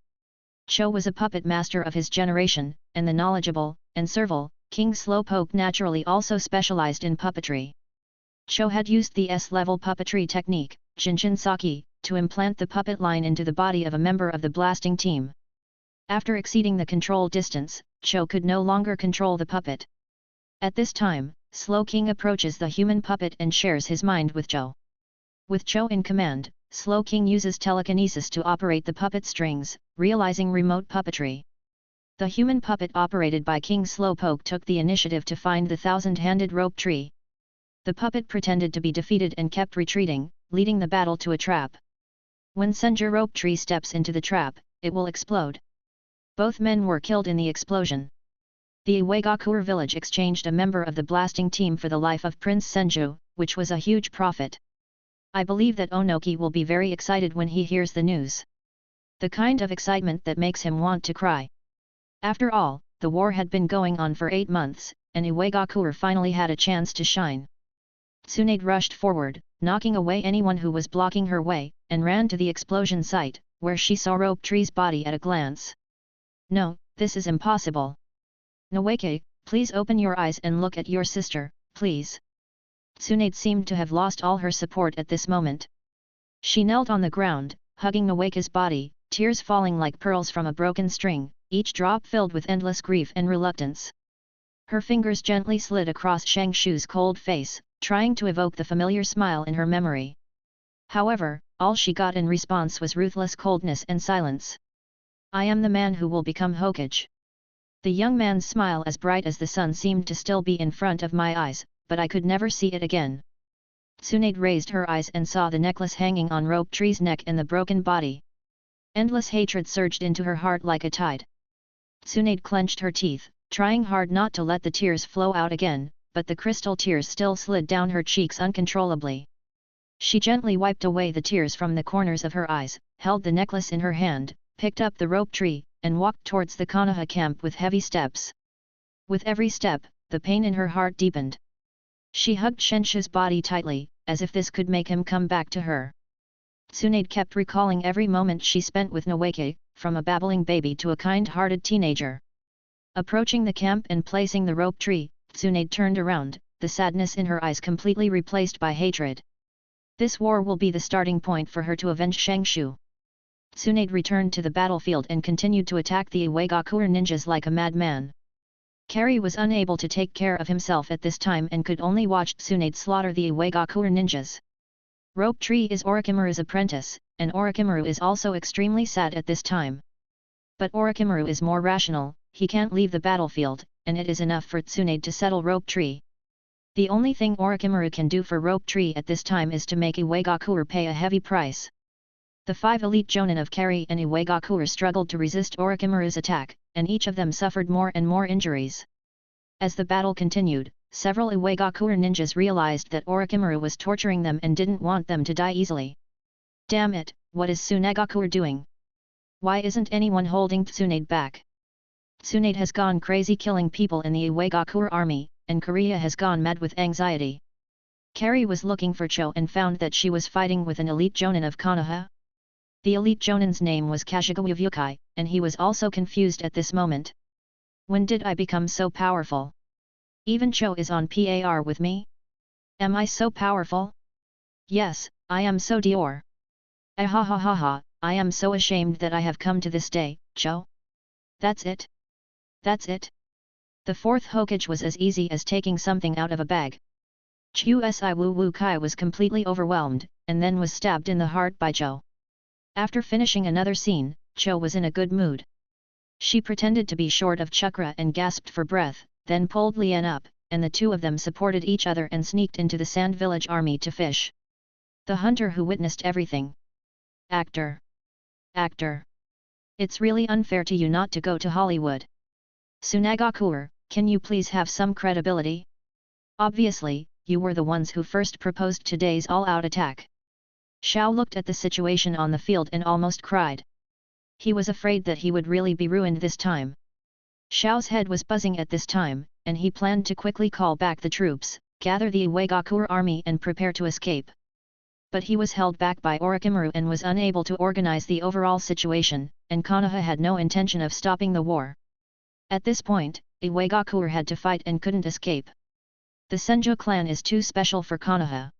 Cho was a puppet master of his generation, and the knowledgeable and servile King Slowpoke naturally also specialized in puppetry. Cho had used the S-level puppetry technique, Shinshin-Saki, to implant the puppet line into the body of a member of the blasting team. After exceeding the control distance, Cho could no longer control the puppet. At this time, Slow King approaches the human puppet and shares his mind with Cho. With Cho in command, Slow King uses telekinesis to operate the puppet strings, realizing remote puppetry. The human puppet operated by King Slowpoke took the initiative to find the thousand-handed rope tree. The puppet pretended to be defeated and kept retreating, leading the battle to a trap. When Senju rope tree steps into the trap, it will explode. Both men were killed in the explosion. The Iwagakure village exchanged a member of the blasting team for the life of Prince Senju, which was a huge profit. I believe that Onoki will be very excited when he hears the news. The kind of excitement that makes him want to cry. After all, the war had been going on for 8 months, and Iwagakure finally had a chance to shine. Tsunade rushed forward, knocking away anyone who was blocking her way, and ran to the explosion site, where she saw Rope Tree's body at a glance. No, this is impossible. Nawake, please open your eyes and look at your sister, please. Tsunade seemed to have lost all her support at this moment. She knelt on the ground, hugging Nawake's body, tears falling like pearls from a broken string, each drop filled with endless grief and reluctance. Her fingers gently slid across Shangshu's cold face, trying to evoke the familiar smile in her memory. However, all she got in response was ruthless coldness and silence. I am the man who will become Hokage. The young man's smile as bright as the sun seemed to still be in front of my eyes, but I could never see it again. Tsunade raised her eyes and saw the necklace hanging on Rope Tree's neck and the broken body. Endless hatred surged into her heart like a tide. Tsunade clenched her teeth, trying hard not to let the tears flow out again, but the crystal tears still slid down her cheeks uncontrollably. She gently wiped away the tears from the corners of her eyes, held the necklace in her hand, picked up the rope tree, and walked towards the Konoha camp with heavy steps. With every step, the pain in her heart deepened. She hugged Shenshu's body tightly, as if this could make him come back to her. Tsunade kept recalling every moment she spent with Nawake, from a babbling baby to a kind-hearted teenager. Approaching the camp and placing the rope tree, Tsunade turned around, the sadness in her eyes completely replaced by hatred. This war will be the starting point for her to avenge Shangshu. Tsunade returned to the battlefield and continued to attack the Iwagakure ninjas like a madman. Kari was unable to take care of himself at this time and could only watch Tsunade slaughter the Iwagakure ninjas. Rope Tree is Orochimaru's apprentice, and Orochimaru is also extremely sad at this time. But Orochimaru is more rational, he can't leave the battlefield, and it is enough for Tsunade to settle Rope Tree. The only thing Orochimaru can do for Rope Tree at this time is to make Iwagakure pay a heavy price. The 5 elite jonin of Kari and Iwagakure struggled to resist Orochimaru's attack, and each of them suffered more and more injuries. As the battle continued, several Iwagakure ninjas realized that Orochimaru was torturing them and didn't want them to die easily. Damn it, what is Sunagakure doing? Why isn't anyone holding Tsunade back? Tsunade has gone crazy killing people in the Iwagakure army, and Korea has gone mad with anxiety. Kari was looking for Cho and found that she was fighting with an elite jonin of Konoha. The elite jonin's name was Kazekage Rasa, and he was also confused at this moment. When did I become so powerful? Even Cho is on par with me? Am I so powerful? Yes, I am so Dior. Ahahaha, I am so ashamed that I have come to this day, Cho. That's it. That's it. The 4th Hokage was as easy as taking something out of a bag. Chu Si Wu Wu Kai was completely overwhelmed, and then was stabbed in the heart by Cho. After finishing another scene, Cho was in a good mood. She pretended to be short of chakra and gasped for breath, then pulled Lien up, and the two of them supported each other and sneaked into the Sand Village army to fish. The hunter who witnessed everything. Actor. Actor. It's really unfair to you not to go to Hollywood. Sunagakure, can you please have some credibility? Obviously, you were the ones who first proposed today's all-out attack. Xiao looked at the situation on the field and almost cried. He was afraid that he would really be ruined this time. Xiao's head was buzzing at this time, and he planned to quickly call back the troops, gather the Iwagakure army and prepare to escape. But he was held back by Orochimaru and was unable to organize the overall situation, and Konoha had no intention of stopping the war. At this point, Iwagakure had to fight and couldn't escape. The Senjo clan is too special for Konoha.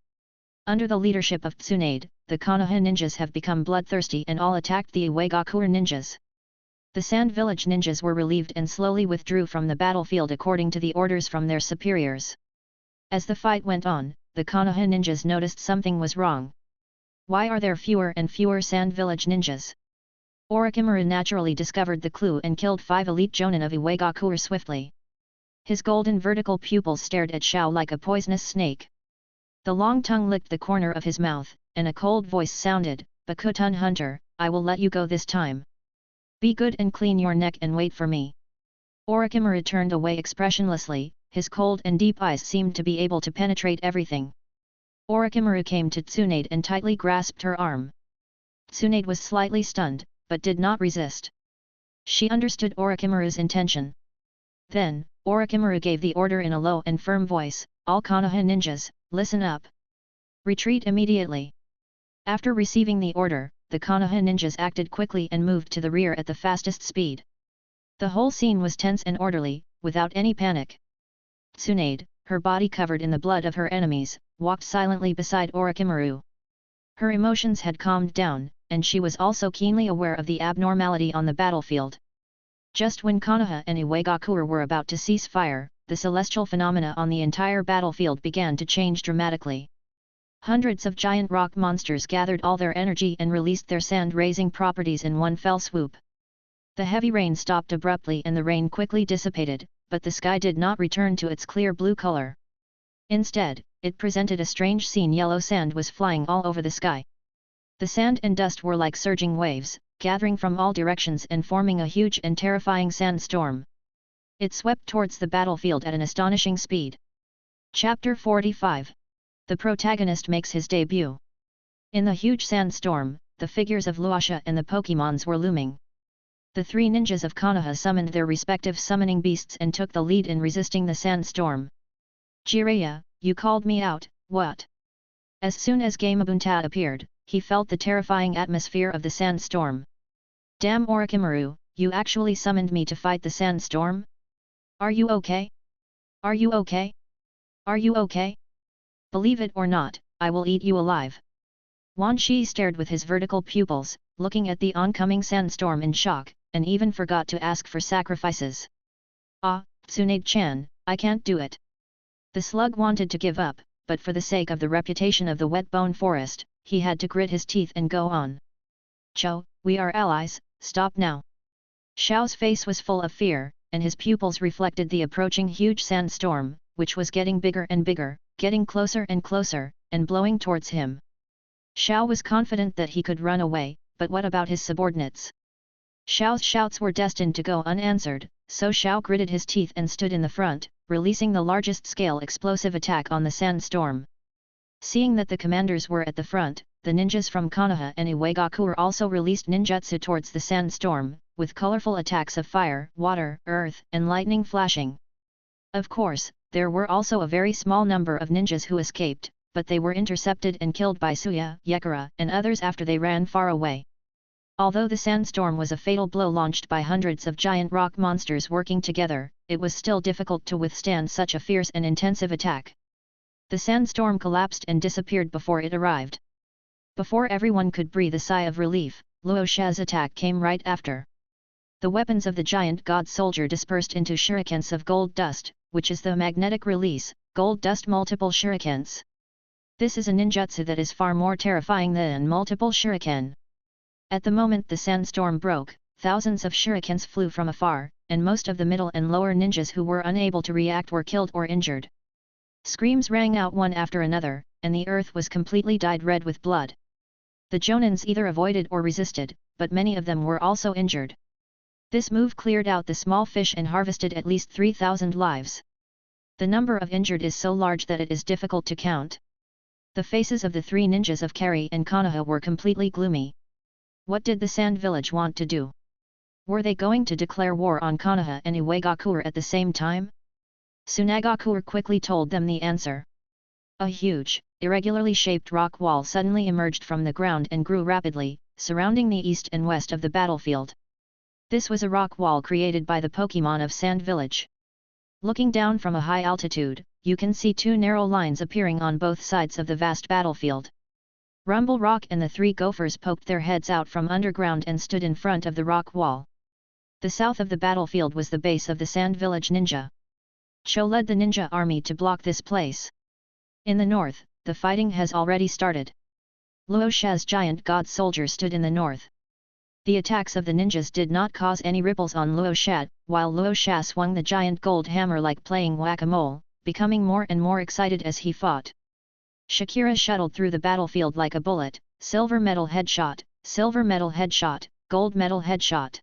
Under the leadership of Tsunade, the Konoha ninjas have become bloodthirsty and all attacked the Iwagakure ninjas. The Sand Village ninjas were relieved and slowly withdrew from the battlefield according to the orders from their superiors. As the fight went on, the Konoha ninjas noticed something was wrong. Why are there fewer and fewer Sand Village ninjas? Orochimaru naturally discovered the clue and killed 5 elite jonin of Iwagakure swiftly. His golden vertical pupils stared at Xiao like a poisonous snake. The long tongue licked the corner of his mouth, and a cold voice sounded, "Bakutun Hunter, I will let you go this time. Be good and clean your neck and wait for me." Orochimaru turned away expressionlessly, his cold and deep eyes seemed to be able to penetrate everything. Orochimaru came to Tsunade and tightly grasped her arm. Tsunade was slightly stunned, but did not resist. She understood Orochimaru's intention. Then, Orochimaru gave the order in a low and firm voice, "All Konoha ninjas, listen up. Retreat immediately." After receiving the order, the Konoha ninjas acted quickly and moved to the rear at the fastest speed. The whole scene was tense and orderly, without any panic. Tsunade, her body covered in the blood of her enemies, walked silently beside Orochimaru. Her emotions had calmed down, and she was also keenly aware of the abnormality on the battlefield. Just when Konoha and Iwagakure were about to cease fire, the celestial phenomena on the entire battlefield began to change dramatically. Hundreds of giant rock monsters gathered all their energy and released their sand-raising properties in one fell swoop. The heavy rain stopped abruptly and the rain quickly dissipated, but the sky did not return to its clear blue color. Instead, it presented a strange scene. Yellow sand was flying all over the sky. The sand and dust were like surging waves, gathering from all directions and forming a huge and terrifying sandstorm. It swept towards the battlefield at an astonishing speed. Chapter 45. The protagonist makes his debut. In the huge sandstorm, the figures of Luasha and the Pokémons were looming. The 3 ninjas of Konoha summoned their respective summoning beasts and took the lead in resisting the sandstorm. "Jiraiya, you called me out, what?" As soon as Gamabunta appeared, he felt the terrifying atmosphere of the sandstorm. Damn Orochimaru, you actually summoned me to fight the sandstorm? Are you okay? Are you okay? Are you okay? Believe it or not, I will eat you alive. Quan Shi stared with his vertical pupils, looking at the oncoming sandstorm in shock, and even forgot to ask for sacrifices. Ah, Tsunade-chan, I can't do it. The slug wanted to give up, but for the sake of the reputation of the wet bone forest, he had to grit his teeth and go on. Cho, we are allies, stop now. Xiao's face was full of fear, and his pupils reflected the approaching huge sandstorm, which was getting bigger and bigger, getting closer and closer, and blowing towards him. Xiao was confident that he could run away, but what about his subordinates? Xiao's shouts were destined to go unanswered, so Xiao gritted his teeth and stood in the front, releasing the largest-scale explosive attack on the sandstorm. Seeing that the commanders were at the front, the ninjas from Konoha and Iwagakure also released ninjutsu towards the sandstorm, with colorful attacks of fire, water, earth, and lightning flashing. Of course, there were also a very small number of ninjas who escaped, but they were intercepted and killed by Suya, Yekara, and others after they ran far away. Although the sandstorm was a fatal blow launched by hundreds of giant rock monsters working together, it was still difficult to withstand such a fierce and intensive attack. The sandstorm collapsed and disappeared before it arrived. Before everyone could breathe a sigh of relief, Luo Sha's attack came right after. The weapons of the giant god soldier dispersed into shurikens of gold dust, which is the magnetic release, gold dust multiple shurikens. This is a ninjutsu that is far more terrifying than multiple shuriken. At the moment the sandstorm broke, thousands of shurikens flew from afar, and most of the middle and lower ninjas who were unable to react were killed or injured. Screams rang out one after another, and the earth was completely dyed red with blood. The Jonins either avoided or resisted, but many of them were also injured. This move cleared out the small fish and harvested at least 3,000 lives. The number of injured is so large that it is difficult to count. The faces of the three ninjas of Kari and Konoha were completely gloomy. What did the Sand Village want to do? Were they going to declare war on Konoha and Iwagakure at the same time? Sunagakure quickly told them the answer. A huge, irregularly shaped rock wall suddenly emerged from the ground and grew rapidly, surrounding the east and west of the battlefield. This was a rock wall created by the Pokémon of Sand Village. Looking down from a high altitude, you can see two narrow lines appearing on both sides of the vast battlefield. Rumble Rock and the three gophers poked their heads out from underground and stood in front of the rock wall. The south of the battlefield was the base of the Sand Village ninja. Cho led the ninja army to block this place. In the north, the fighting has already started. Luo Sha's giant god soldier stood in the north. The attacks of the ninjas did not cause any ripples on Luo Sha, while Luo Sha swung the giant gold hammer like playing whack-a-mole, becoming more and more excited as he fought. Shakira shuttled through the battlefield like a bullet, silver metal headshot, gold metal headshot.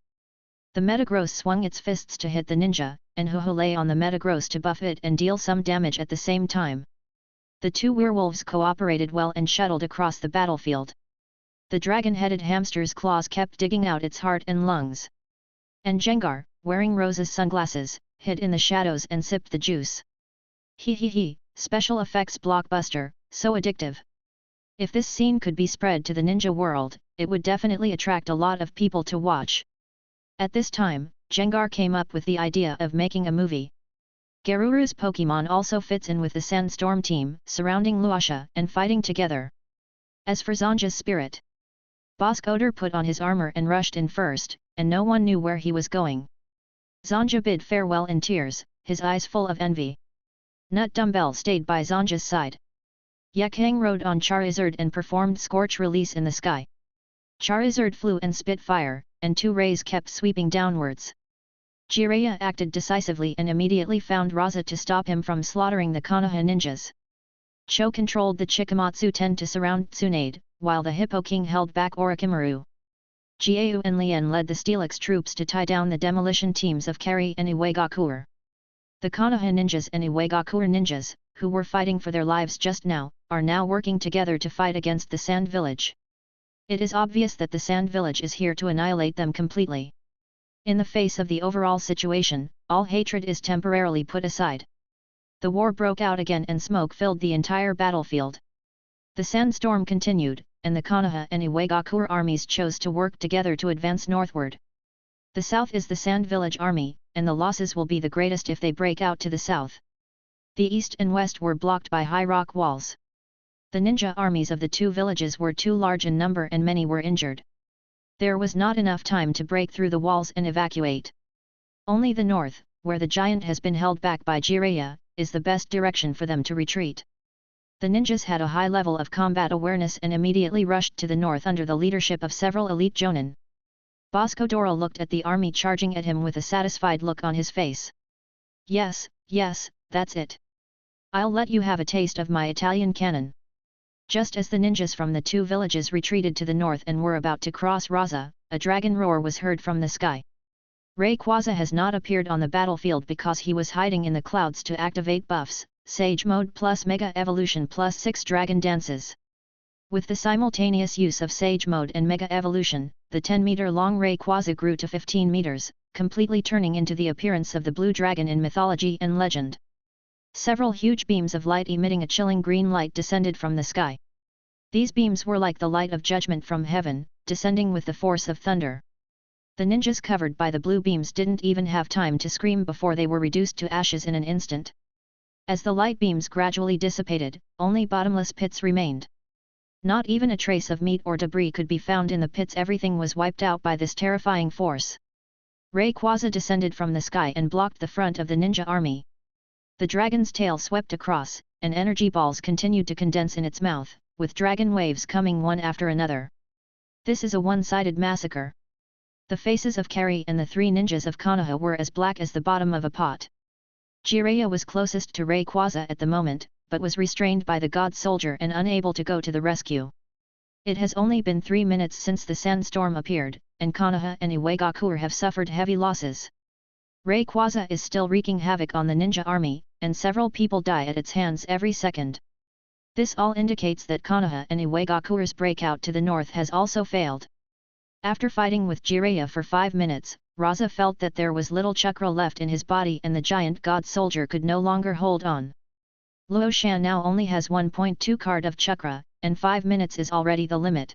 The Metagross swung its fists to hit the ninja, and Huhu lay on the Metagross to buff it and deal some damage at the same time. The two werewolves cooperated well and shuttled across the battlefield. The dragon-headed hamster's claws kept digging out its heart and lungs. And Jengar, wearing Rose's sunglasses, hid in the shadows and sipped the juice. He, special effects blockbuster, so addictive. If this scene could be spread to the ninja world, it would definitely attract a lot of people to watch. At this time, Jengar came up with the idea of making a movie. Geruru's Pokémon also fits in with the Sandstorm team, surrounding Luosha and fighting together. As for Zanja's spirit, Bosk Oder put on his armor and rushed in first, and no one knew where he was going. Zanja bid farewell in tears, his eyes full of envy. Nut Dumbbell stayed by Zanja's side. Yakang rode on Charizard and performed Scorch Release in the sky. Charizard flew and spit fire, and two rays kept sweeping downwards. Jiraiya acted decisively and immediately found Raza to stop him from slaughtering the Konoha ninjas. Cho controlled the Chikamatsu Ten to surround Tsunade, while the Hippo King held back Orochimaru. Jiao and Lien led the Steelix troops to tie down the demolition teams of Kari and Iwagakure. The Konoha ninjas and Iwagakure ninjas, who were fighting for their lives just now, are now working together to fight against the Sand Village. It is obvious that the Sand Village is here to annihilate them completely. In the face of the overall situation, all hatred is temporarily put aside. The war broke out again and smoke filled the entire battlefield. The sandstorm continued, and the Konoha and Iwagakure armies chose to work together to advance northward. The south is the Sand Village army, and the losses will be the greatest if they break out to the south. The east and west were blocked by high rock walls. The ninja armies of the two villages were too large in number and many were injured. There was not enough time to break through the walls and evacuate. Only the north, where the giant has been held back by Jiraiya, is the best direction for them to retreat. The ninjas had a high level of combat awareness and immediately rushed to the north under the leadership of several elite jonin. Bosco looked at the army charging at him with a satisfied look on his face. Yes, that's it. I'll let you have a taste of my Italian cannon. Just as the ninjas from the two villages retreated to the north and were about to cross Rasa, a dragon roar was heard from the sky. Rayquaza has not appeared on the battlefield because he was hiding in the clouds to activate buffs, Sage Mode plus Mega Evolution plus 6 Dragon Dances. With the simultaneous use of Sage Mode and Mega Evolution, the 10-meter-long Rayquaza grew to 15 meters, completely turning into the appearance of the blue dragon in mythology and legend. Several huge beams of light emitting a chilling green light descended from the sky. These beams were like the light of judgment from heaven, descending with the force of thunder. The ninjas covered by the blue beams didn't even have time to scream before they were reduced to ashes in an instant. As the light beams gradually dissipated, only bottomless pits remained. Not even a trace of meat or debris could be found in the pits. Everything was wiped out by this terrifying force. Rayquaza descended from the sky and blocked the front of the ninja army. The dragon's tail swept across, and energy balls continued to condense in its mouth, with dragon waves coming one after another. This is a one-sided massacre. The faces of Kari and the three ninjas of Konoha were as black as the bottom of a pot. Jiraiya was closest to Rayquaza at the moment, but was restrained by the god soldier and unable to go to the rescue. It has only been 3 minutes since the sandstorm appeared, and Konoha and Iwagakure have suffered heavy losses. Rayquaza is still wreaking havoc on the ninja army, and several people die at its hands every second. This all indicates that Konoha and Iwagakure's breakout to the north has also failed. After fighting with Jiraiya for 5 minutes, Rasa felt that there was little chakra left in his body and the giant god soldier could no longer hold on. Luo Shan now only has 1.2 card of chakra, and 5 minutes is already the limit.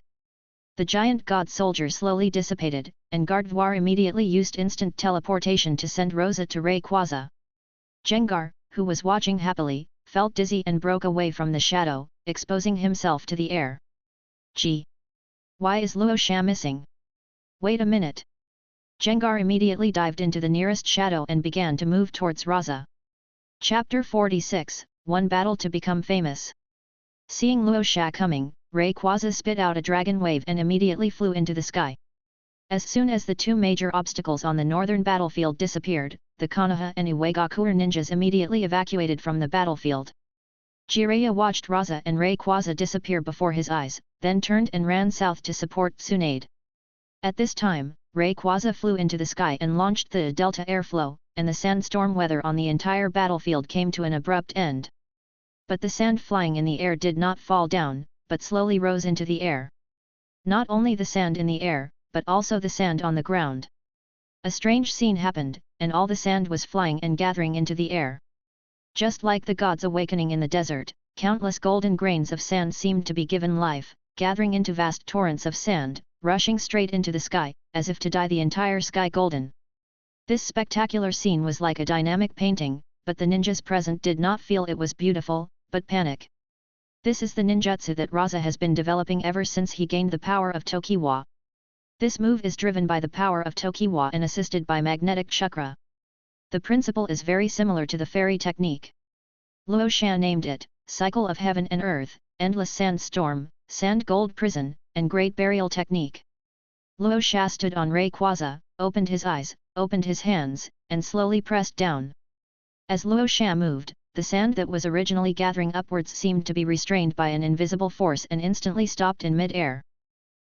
The giant god soldier slowly dissipated, and Gardwar immediately used instant teleportation to send Rosa to Rayquaza. Jengar, who was watching happily, felt dizzy and broke away from the shadow, exposing himself to the air. Gee! Why is Luo Shan missing? Wait a minute! Jengar immediately dived into the nearest shadow and began to move towards Rasa. Chapter 46, One Battle to Become Famous. Seeing Luo Shan coming, Rayquaza spit out a dragon wave and immediately flew into the sky. As soon as the two major obstacles on the northern battlefield disappeared, the Konoha and Iwagakure ninjas immediately evacuated from the battlefield. Jiraiya watched Rasa and Rayquaza disappear before his eyes, then turned and ran south to support Tsunade. At this time, Rayquaza flew into the sky and launched the delta airflow, and the sandstorm weather on the entire battlefield came to an abrupt end. But the sand flying in the air did not fall down, but slowly rose into the air. Not only the sand in the air, but also the sand on the ground. A strange scene happened, and all the sand was flying and gathering into the air. Just like the gods awakening in the desert, countless golden grains of sand seemed to be given life, gathering into vast torrents of sand, rushing straight into the sky, as if to dye the entire sky golden. This spectacular scene was like a dynamic painting, but the ninjas present did not feel it was beautiful, but panic. This is the ninjutsu that Rasa has been developing ever since he gained the power of Tokiwa. This move is driven by the power of Tokiwa and assisted by magnetic chakra. The principle is very similar to the fairy technique. Luo Shan named it, Cycle of Heaven and Earth, Endless Sandstorm, Sand Gold Prison, and Great Burial Technique. Luo Shan stood on Rayquaza, opened his eyes, opened his hands, and slowly pressed down. As Luo Shan moved, the sand that was originally gathering upwards seemed to be restrained by an invisible force and instantly stopped in mid-air.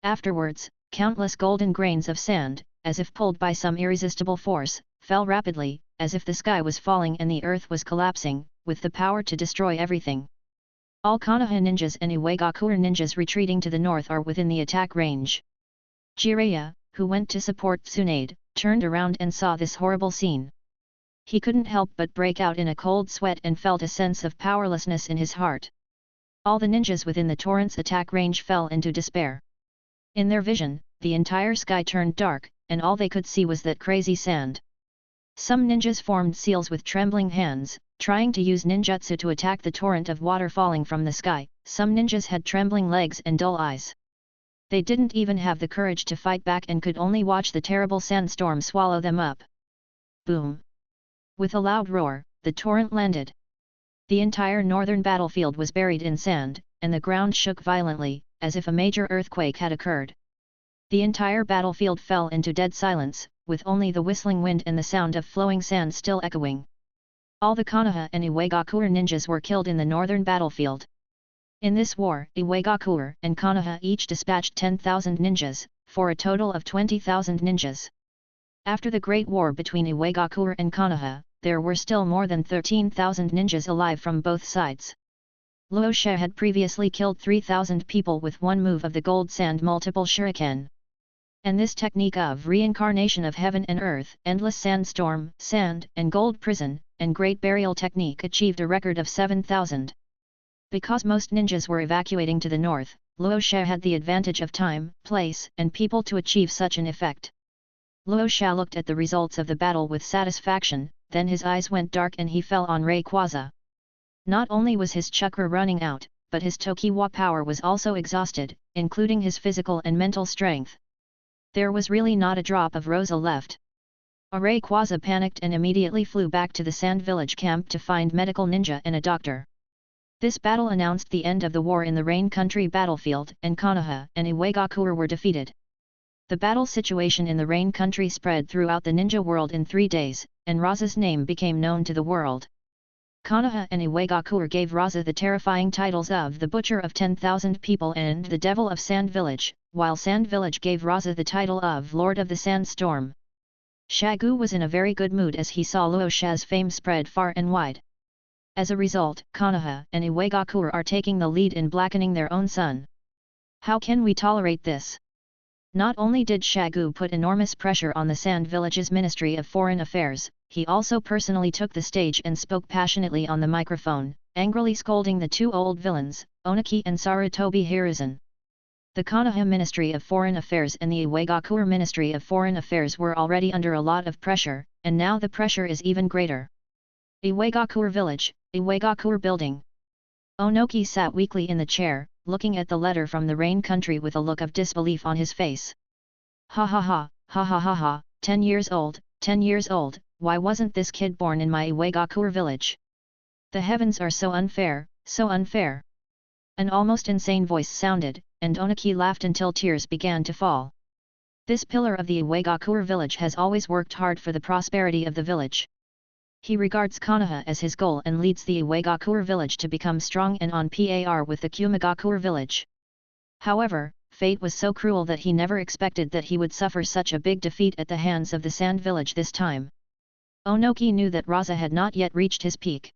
Afterwards, countless golden grains of sand, as if pulled by some irresistible force, fell rapidly, as if the sky was falling and the earth was collapsing, with the power to destroy everything. All Konoha ninjas and Iwagakure ninjas retreating to the north are within the attack range. Jiraiya, who went to support Tsunade, turned around and saw this horrible scene. He couldn't help but break out in a cold sweat and felt a sense of powerlessness in his heart. All the ninjas within the torrent's attack range fell into despair. In their vision, the entire sky turned dark, and all they could see was that crazy sand. Some ninjas formed seals with trembling hands, trying to use ninjutsu to attack the torrent of water falling from the sky. Some ninjas had trembling legs and dull eyes. They didn't even have the courage to fight back and could only watch the terrible sandstorm swallow them up. Boom! With a loud roar, the torrent landed. The entire northern battlefield was buried in sand, and the ground shook violently, as if a major earthquake had occurred. The entire battlefield fell into dead silence, with only the whistling wind and the sound of flowing sand still echoing. All the Konoha and Iwagakure ninjas were killed in the northern battlefield. In this war, Iwagakure and Konoha each dispatched 10,000 ninjas, for a total of 20,000 ninjas. After the Great War between Iwagakure and Konoha, there were still more than 13,000 ninjas alive from both sides. Luo Xia had previously killed 3,000 people with one move of the gold sand multiple shuriken. And this technique of reincarnation of heaven and earth, endless sandstorm, sand, and gold prison, and great burial technique achieved a record of 7,000. Because most ninjas were evacuating to the north, Luo Xia had the advantage of time, place, and people to achieve such an effect. Luo Xia looked at the results of the battle with satisfaction, then his eyes went dark and he fell on Rayquaza. Not only was his chakra running out, but his Tokiwa power was also exhausted, including his physical and mental strength. There was really not a drop of Rosa left. Rayquaza panicked and immediately flew back to the Sand Village camp to find medical ninja and a doctor. This battle announced the end of the war in the Rain Country battlefield, and Konoha and Iwagakure were defeated. The battle situation in the Rain Country spread throughout the ninja world in 3 days, and Raza's name became known to the world. Konoha and Iwagakure gave Raza the terrifying titles of the Butcher of 10,000 People and the Devil of Sand Village, while Sand Village gave Raza the title of Lord of the Sandstorm. Shagu was in a very good mood as he saw Luo Xia's fame spread far and wide. As a result, Konoha and Iwagakure are taking the lead in blackening their own son. How can we tolerate this? Not only did Shagu put enormous pressure on the Sand Village's Ministry of Foreign Affairs, he also personally took the stage and spoke passionately on the microphone, angrily scolding the two old villains, Oniki and Sarutobi Hiruzen. The Konoha Ministry of Foreign Affairs and the Iwagakure Ministry of Foreign Affairs were already under a lot of pressure, and now the pressure is even greater. Iwagakure Village, Iwagakure Building. Onoki sat weakly in the chair, looking at the letter from the Rain Country with a look of disbelief on his face. Ha ha ha, ha ha ha ha, 10 years old, 10 years old, why wasn't this kid born in my Iwagakure village? The heavens are so unfair, so unfair. An almost insane voice sounded, and Oniki laughed until tears began to fall. This pillar of the Iwagakure village has always worked hard for the prosperity of the village. He regards Konoha as his goal and leads the Iwagakure village to become strong and on par with the Kumagakure village. However, fate was so cruel that he never expected that he would suffer such a big defeat at the hands of the Sand Village this time. Onoki knew that Raza had not yet reached his peak.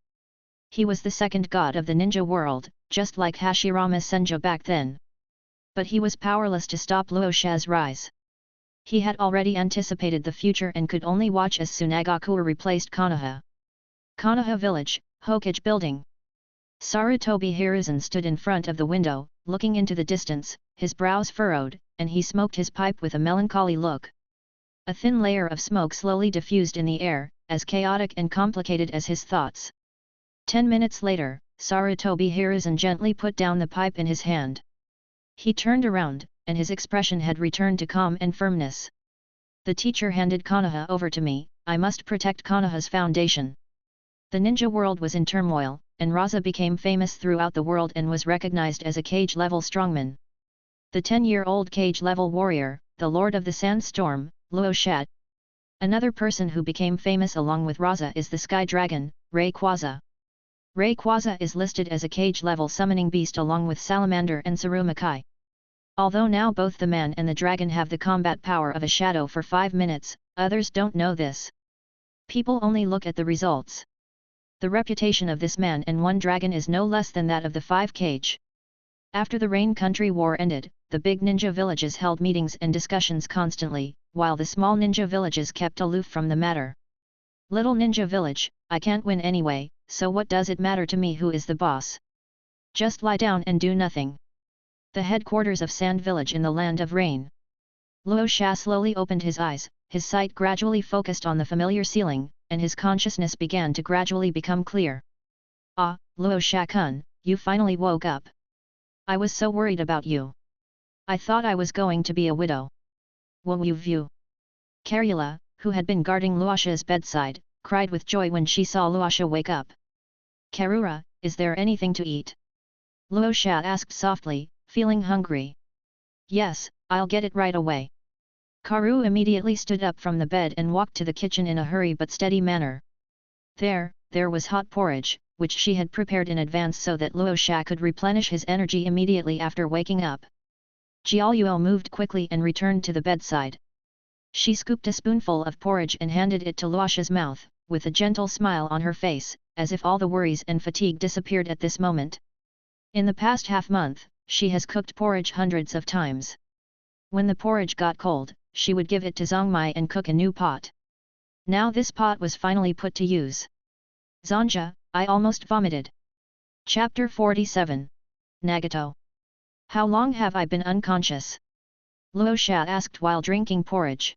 He was the second god of the ninja world, just like Hashirama Senju back then. But he was powerless to stop Luo Xia's rise. He had already anticipated the future and could only watch as Sunagakure replaced Konoha. Konoha Village, Hokage Building. Sarutobi Hiruzen stood in front of the window, looking into the distance, his brows furrowed, and he smoked his pipe with a melancholy look. A thin layer of smoke slowly diffused in the air, as chaotic and complicated as his thoughts. 10 minutes later, Sarutobi Hiruzen gently put down the pipe in his hand. He turned around, and his expression had returned to calm and firmness. The teacher handed Konoha over to me, I must protect Konoha's foundation. The ninja world was in turmoil, and Raza became famous throughout the world and was recognized as a cage-level strongman. The 10-year-old cage-level warrior, the Lord of the Sandstorm, Luo Xia. Another person who became famous along with Raza is the Sky Dragon, Rayquaza. Rayquaza is listed as a cage-level summoning beast along with Salamander and Tsurumakai. Although now both the man and the dragon have the combat power of a shadow for 5 minutes, others don't know this. People only look at the results. The reputation of this man and one dragon is no less than that of the 5 cage. After the Rain Country War ended, the big ninja villages held meetings and discussions constantly, while the small ninja villages kept aloof from the matter. Little ninja village, I can't win anyway, so what does it matter to me who is the boss? Just lie down and do nothing. The headquarters of Sand Village in the Land of Rain. Luo Sha slowly opened his eyes, his sight gradually focused on the familiar ceiling, and his consciousness began to gradually become clear. Ah, Luo Sha-kun, you finally woke up. I was so worried about you. I thought I was going to be a widow. Wo you view. Carula, who had been guarding Luosha's bedside, cried with joy when she saw Luosha wake up. Karura, is there anything to eat? Luo Sha asked softly, feeling hungry. Yes, I'll get it right away. Karu immediately stood up from the bed and walked to the kitchen in a hurry but steady manner. There was hot porridge, which she had prepared in advance so that Luo Sha could replenish his energy immediately after waking up. Jiaoluo moved quickly and returned to the bedside. She scooped a spoonful of porridge and handed it to Luosha's mouth, with a gentle smile on her face, as if all the worries and fatigue disappeared at this moment. In the past half-month, she has cooked porridge hundreds of times. When the porridge got cold, she would give it to Zhongmai and cook a new pot. Now this pot was finally put to use. Zanja, I almost vomited. Chapter 47. Nagato. How long have I been unconscious? Luo Sha asked while drinking porridge.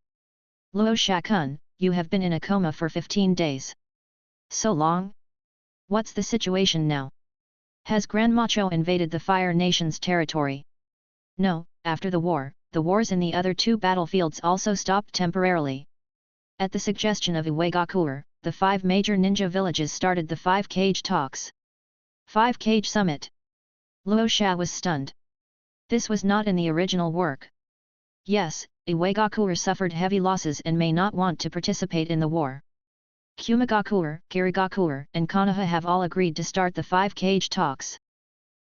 Luo Sha-kun, you have been in a coma for 15 days. So long? What's the situation now? Has Grand Macho invaded the Fire Nation's territory? No, after the wars in the other two battlefields also stopped temporarily. At the suggestion of Iwagakure, the 5 major ninja villages started the 5-cage talks. 5-cage summit. Luo Sha was stunned. This was not in the original work. Yes, Iwagakure suffered heavy losses and may not want to participate in the war. Kumagakure, Kirigakure and Konoha have all agreed to start the 5-cage talks.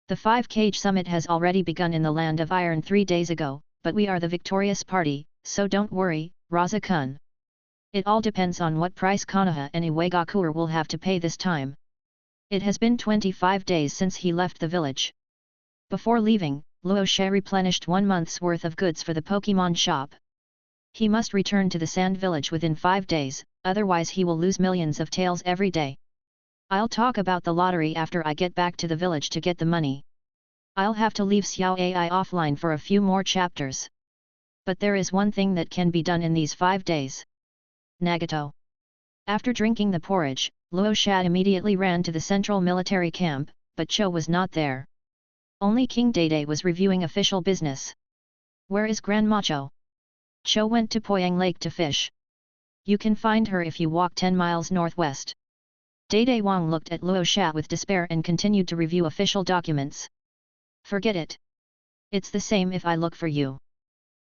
The 5-cage summit has already begun in the Land of Iron 3 days ago, but we are the victorious party, so don't worry, Rasa-kun. It all depends on what price Konoha and Iwagakure will have to pay this time. It has been 25 days since he left the village. Before leaving, Luo Sha replenished 1 month's worth of goods for the Pokémon shop. He must return to the Sand Village within 5 days, otherwise he will lose millions of taels every day. I'll talk about the lottery after I get back to the village to get the money. I'll have to leave Xiao Ai offline for a few more chapters. But there is one thing that can be done in these 5 days. Nagato. After drinking the porridge, Luo Sha immediately ran to the central military camp, but Cho was not there. Only King Dede was reviewing official business. Where is Grand Macho? Cho went to Poyang Lake to fish. You can find her if you walk 10 miles northwest. Dede Wang looked at Luo Sha with despair and continued to review official documents. Forget it. It's the same if I look for you.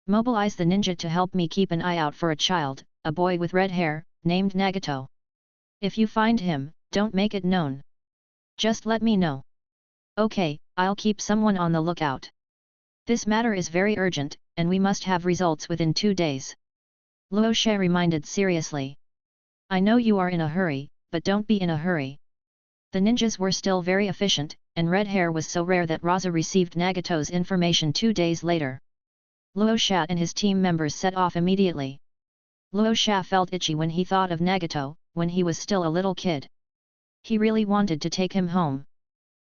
Mobilize the ninja to help me keep an eye out for a child, a boy with red hair, named Nagato. If you find him, don't make it known. Just let me know. Okay, I'll keep someone on the lookout. This matter is very urgent, and we must have results within 2 days. Luo Sha reminded seriously. I know you are in a hurry, but don't be in a hurry. The ninjas were still very efficient, and red hair was so rare that Rasa received Nagato's information 2 days later. Luo Sha and his team members set off immediately. Luo Sha felt itchy when he thought of Nagato, when he was still a little kid. He really wanted to take him home.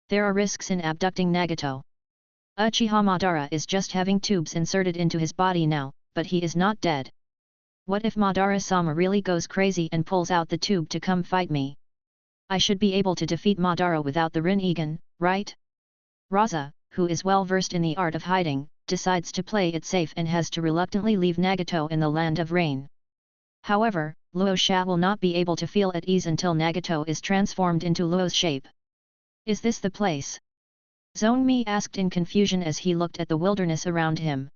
There are risks in abducting Nagato. Uchiha Madara is just having tubes inserted into his body now, but he is not dead. What if Madara-sama really goes crazy and pulls out the tube to come fight me? I should be able to defeat Madara without the Rinnegan, right? Rasa, who is well versed in the art of hiding, decides to play it safe and has to reluctantly leave Nagato in the Land of Rain. However, Luo Sha will not be able to feel at ease until Nagato is transformed into Luo's shape. Is this the place? Zhongmi asked in confusion as he looked at the wilderness around him.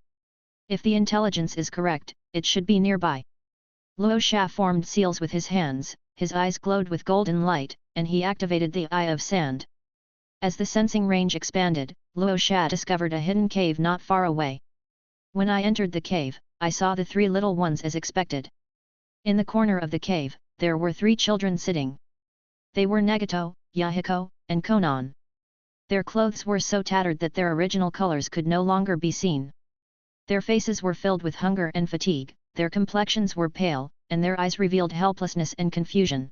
If the intelligence is correct, it should be nearby. Luo Sha formed seals with his hands, his eyes glowed with golden light, and he activated the Eye of Sand. As the sensing range expanded, Luo Sha discovered a hidden cave not far away. When I entered the cave, I saw the 3 little ones as expected. In the corner of the cave, there were 3 children sitting. They were Nagato, Yahiko, and Konan. Their clothes were so tattered that their original colors could no longer be seen. Their faces were filled with hunger and fatigue, their complexions were pale, and their eyes revealed helplessness and confusion.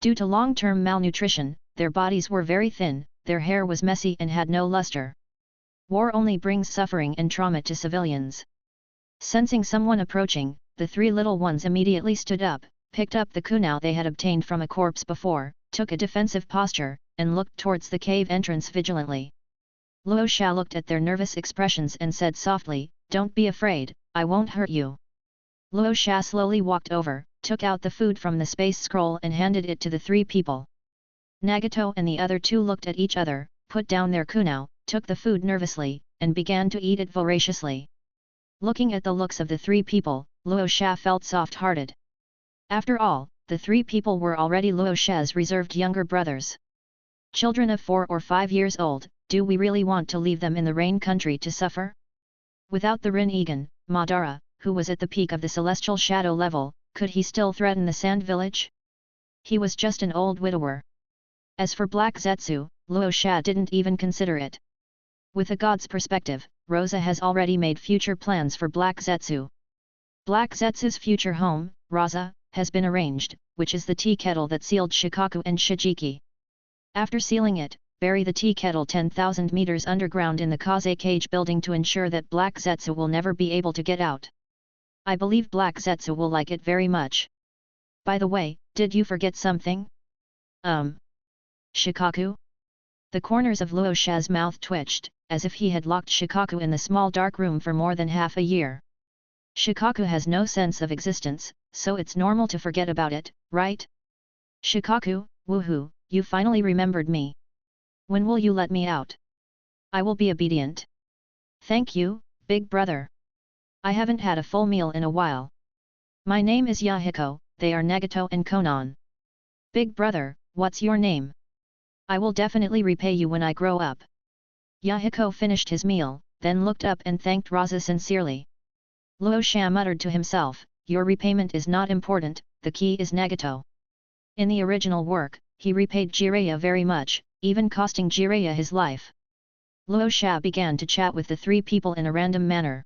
Due to long-term malnutrition, their bodies were very thin, their hair was messy and had no luster. War only brings suffering and trauma to civilians. Sensing someone approaching, the three little ones immediately stood up, picked up the kunao they had obtained from a corpse before, took a defensive posture, and looked towards the cave entrance vigilantly. Luo Sha looked at their nervous expressions and said softly, "Don't be afraid, I won't hurt you." Luo Sha slowly walked over, took out the food from the space scroll and handed it to the three people. Nagato and the other two looked at each other, put down their kunao, took the food nervously, and began to eat it voraciously. Looking at the looks of the three people, Luo Sha felt soft-hearted. After all, the three people were already Luo Sha's reserved younger brothers. Children of 4 or 5 years old, do we really want to leave them in the rain country to suffer? Without the Rinnegan, Madara, who was at the peak of the celestial shadow level, could he still threaten the sand village? He was just an old widower. As for Black Zetsu, Luo Sha didn't even consider it. With a god's perspective, Rosa has already made future plans for Black Zetsu. Black Zetsu's future home, Rasa, has been arranged, which is the tea kettle that sealed Shikaku and Shijiki. After sealing it, bury the tea kettle 10,000 meters underground in the Kazekage building to ensure that Black Zetsu will never be able to get out. I believe Black Zetsu will like it very much. By the way, did you forget something? Shikaku? The corners of Luo Sha's mouth twitched, as if he had locked Shikaku in the small dark room for more than half a year. Shikaku has no sense of existence, so it's normal to forget about it, right? Shikaku, woohoo, you finally remembered me. When will you let me out? I will be obedient. Thank you, big brother. I haven't had a full meal in a while. My name is Yahiko, they are Nagato and Konan. Big brother, what's your name? I will definitely repay you when I grow up. Yahiko finished his meal, then looked up and thanked Rasa sincerely. Luo Sha muttered to himself, your repayment is not important, the key is Nagato. In the original work, he repaid Jiraiya very much, even costing Jiraiya his life. Luo Sha began to chat with the three people in a random manner.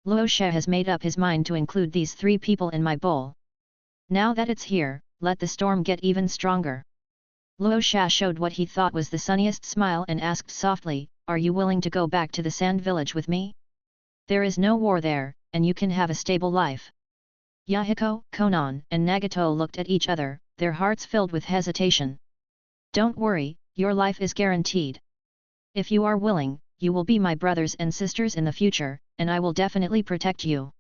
Luo Sha has made up his mind to include these three people in my bowl. Now that it's here, let the storm get even stronger. Luo Sha showed what he thought was the sunniest smile and asked softly, are you willing to go back to the sand village with me? There is no war there, and you can have a stable life. Yahiko, Konan, and Nagato looked at each other, their hearts filled with hesitation. Don't worry, your life is guaranteed. If you are willing, you will be my brothers and sisters in the future, and I will definitely protect you.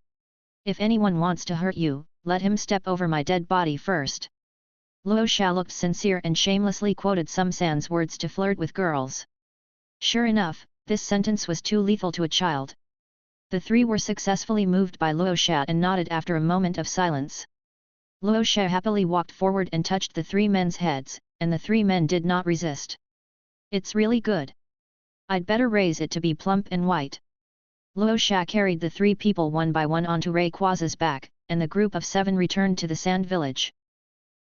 If anyone wants to hurt you, let him step over my dead body first. Luo Sha looked sincere and shamelessly quoted some sans words to flirt with girls. Sure enough, this sentence was too lethal to a child. The three were successfully moved by Luo Sha and nodded after a moment of silence. Luo Sha happily walked forward and touched the three men's heads, and the three men did not resist. It's really good. I'd better raise it to be plump and white. Luo Sha carried the three people one by one onto Rayquaza's back, and the group of 7 returned to the sand village.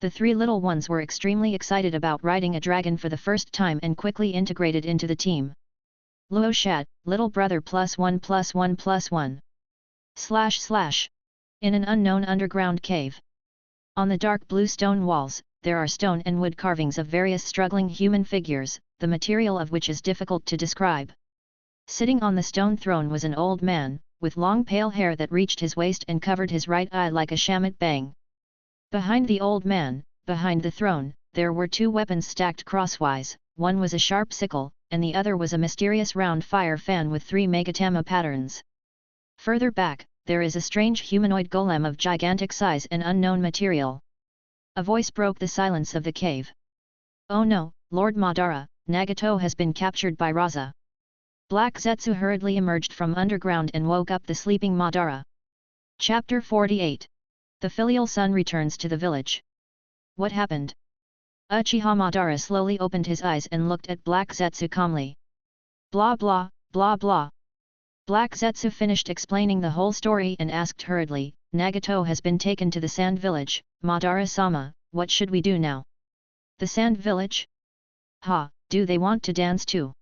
The 3 little ones were extremely excited about riding a dragon for the first time and quickly integrated into the team. Luo Sha, little brother +1+1+1. // In an unknown underground cave. On the dark blue stone walls, there are stone and wood carvings of various struggling human figures, the material of which is difficult to describe. Sitting on the stone throne was an old man, with long pale hair that reached his waist and covered his right eye like a shamat bang. Behind the old man, behind the throne, there were 2 weapons stacked crosswise, one was a sharp sickle, and the other was a mysterious round fire fan with 3 megatama patterns. Further back, there is a strange humanoid golem of gigantic size and unknown material. A voice broke the silence of the cave. Oh no, Lord Madara, Nagato has been captured by Rasa. Black Zetsu hurriedly emerged from underground and woke up the sleeping Madara. Chapter 48. The filial son returns to the village. What happened? Uchiha Madara slowly opened his eyes and looked at Black Zetsu calmly. Blah blah, blah blah. Black Zetsu finished explaining the whole story and asked hurriedly, Nagato has been taken to the sand village, Madara-sama, what should we do now? The sand village? Ha, do they want to dance too?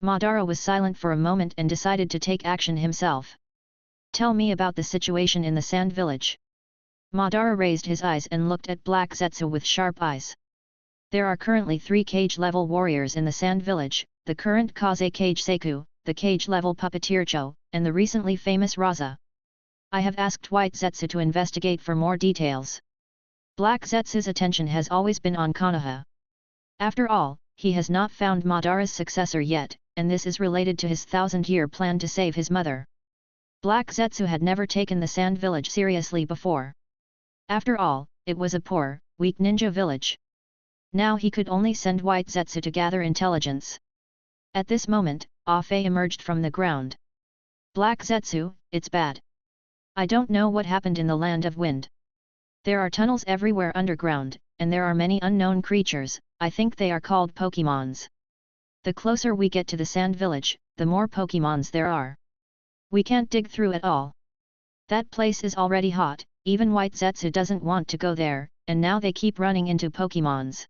Madara was silent for a moment and decided to take action himself. Tell me about the situation in the sand village. Madara raised his eyes and looked at Black Zetsu with sharp eyes. There are currently 3 cage-level warriors in the Sand Village, the current Kazekage Seiku, the cage-level puppeteer Cho, and the recently famous Rasa. I have asked White Zetsu to investigate for more details. Black Zetsu's attention has always been on Konoha. After all, he has not found Madara's successor yet, and this is related to his 1,000-year plan to save his mother. Black Zetsu had never taken the Sand Village seriously before. After all, it was a poor, weak ninja village. Now he could only send White Zetsu to gather intelligence. At this moment, Fei emerged from the ground. Black Zetsu, it's bad. I don't know what happened in the Land of Wind. There are tunnels everywhere underground, and there are many unknown creatures. I think they are called Pokémons. The closer we get to the Sand Village, the more Pokémons there are. We can't dig through at all. That place is already hot, even White Zetsu doesn't want to go there, and now they keep running into Pokémons.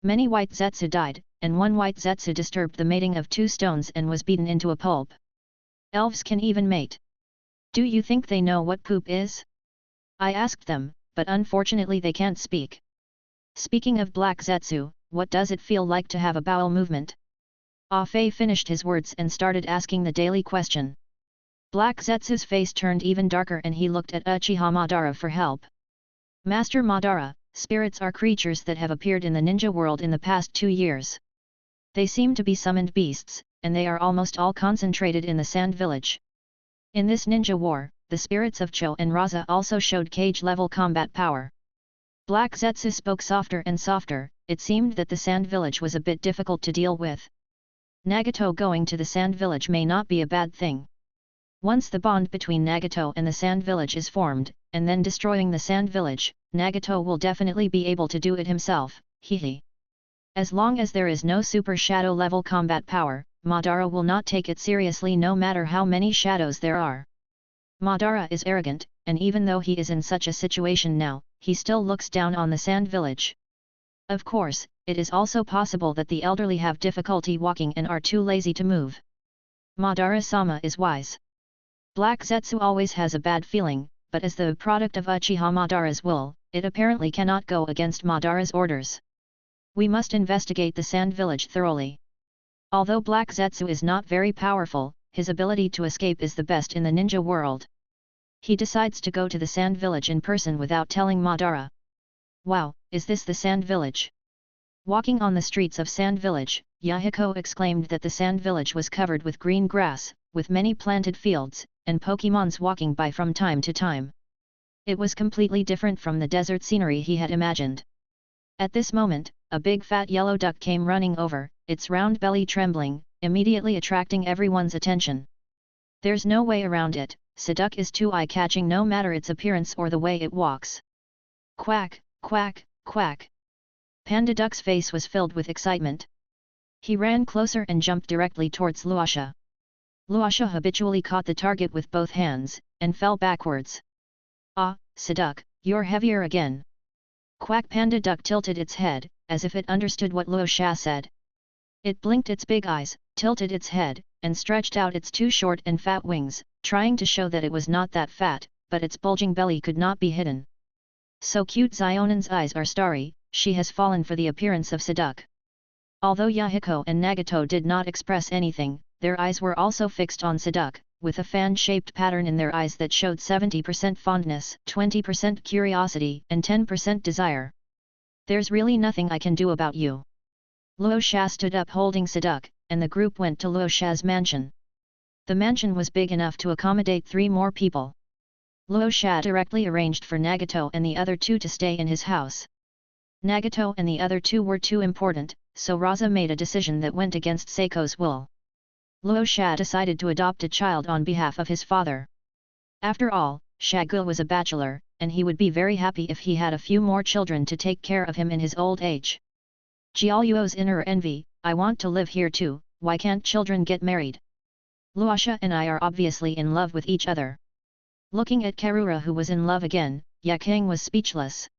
Many White Zetsu died, and one White Zetsu disturbed the mating of 2 stones and was beaten into a pulp. Elves can even mate. Do you think they know what poop is? I asked them, but unfortunately they can't speak. Speaking of Black Zetsu, what does it feel like to have a bowel movement? Fei finished his words and started asking the daily question. Black Zetsu's face turned even darker and he looked at Uchiha Madara for help. Master Madara, spirits are creatures that have appeared in the ninja world in the past 2 years. They seem to be summoned beasts, and they are almost all concentrated in the Sand Village. In this ninja war, the spirits of Cho and Rasa also showed cage-level combat power. Black Zetsu spoke softer and softer. It seemed that the Sand Village was a bit difficult to deal with. Nagato going to the Sand Village may not be a bad thing. Once the bond between Nagato and the Sand Village is formed, and then destroying the Sand Village, Nagato will definitely be able to do it himself, hehe. As long as there is no super shadow level combat power, Madara will not take it seriously no matter how many shadows there are. Madara is arrogant, and even though he is in such a situation now, he still looks down on the Sand Village. Of course, it is also possible that the elderly have difficulty walking and are too lazy to move. Madara-sama is wise. Black Zetsu always has a bad feeling, but as the product of Uchiha Madara's will, it apparently cannot go against Madara's orders. We must investigate the Sand Village thoroughly. Although Black Zetsu is not very powerful, his ability to escape is the best in the ninja world. He decides to go to the Sand Village in person without telling Madara. Wow, is this the Sand Village? Walking on the streets of Sand Village, Yahiko exclaimed that the Sand Village was covered with green grass, with many planted fields, and Pokémons walking by from time to time. It was completely different from the desert scenery he had imagined. At this moment, a big fat yellow duck came running over, its round belly trembling, immediately attracting everyone's attention. There's no way around it, Seduck is too eye-catching no matter its appearance or the way it walks. Quack, quack, quack. Panda Duck's face was filled with excitement. He ran closer and jumped directly towards Luasha. Luasha habitually caught the target with both hands, and fell backwards. Ah, Seduck, you're heavier again. Quack. Panda Duck tilted its head, as if it understood what Luasha said. It blinked its big eyes, tilted its head, and stretched out its 2 short and fat wings, trying to show that it was not that fat, but its bulging belly could not be hidden. So cute. Zionan's eyes are starry, she has fallen for the appearance of Seduck. Although Yahiko and Nagato did not express anything, their eyes were also fixed on Seduck, with a fan-shaped pattern in their eyes that showed 70% fondness, 20% curiosity, and 10% desire. There's really nothing I can do about you. Luosha stood up holding Seduck, and the group went to Luosha's mansion. The mansion was big enough to accommodate 3 more people. Luosha directly arranged for Nagato and the other 2 to stay in his house. Nagato and the other 2 were too important, so Rasa made a decision that went against Seiko's will. Luosha decided to adopt a child on behalf of his father. After all, Shagu was a bachelor, and he would be very happy if he had a few more children to take care of him in his old age. Jiaoyuo's inner envy, I want to live here too, why can't children get married? Luosha and I are obviously in love with each other. Looking at Karura who was in love again, Yakang was speechless.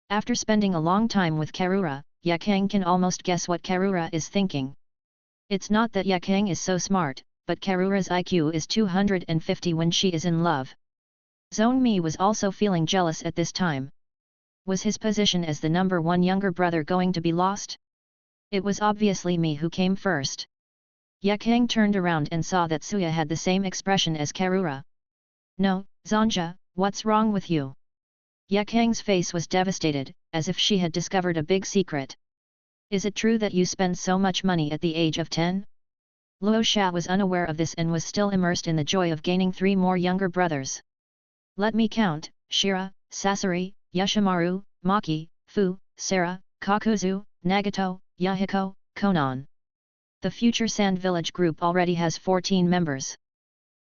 After spending a long time with Karura, Yakang can almost guess what Karura is thinking. It's not that Yakang is so smart, but Karura's IQ is 250 when she is in love. Zone Mi was also feeling jealous at this time. Was his position as the number one younger brother going to be lost? It was obviously me who came first. Yakang turned around and saw that Suya had the same expression as Karura. No, Zanja, what's wrong with you? Yakang's face was devastated, as if she had discovered a big secret. Is it true that you spend so much money at the age of 10? Luo Xia was unaware of this and was still immersed in the joy of gaining 3 more younger brothers. Let me count: Shira, Sasori, Yoshimaru, Maki, Fu, Sarah, Kakuzu, Nagato, Yahiko, Konan. The future Sand Village group already has 14 members.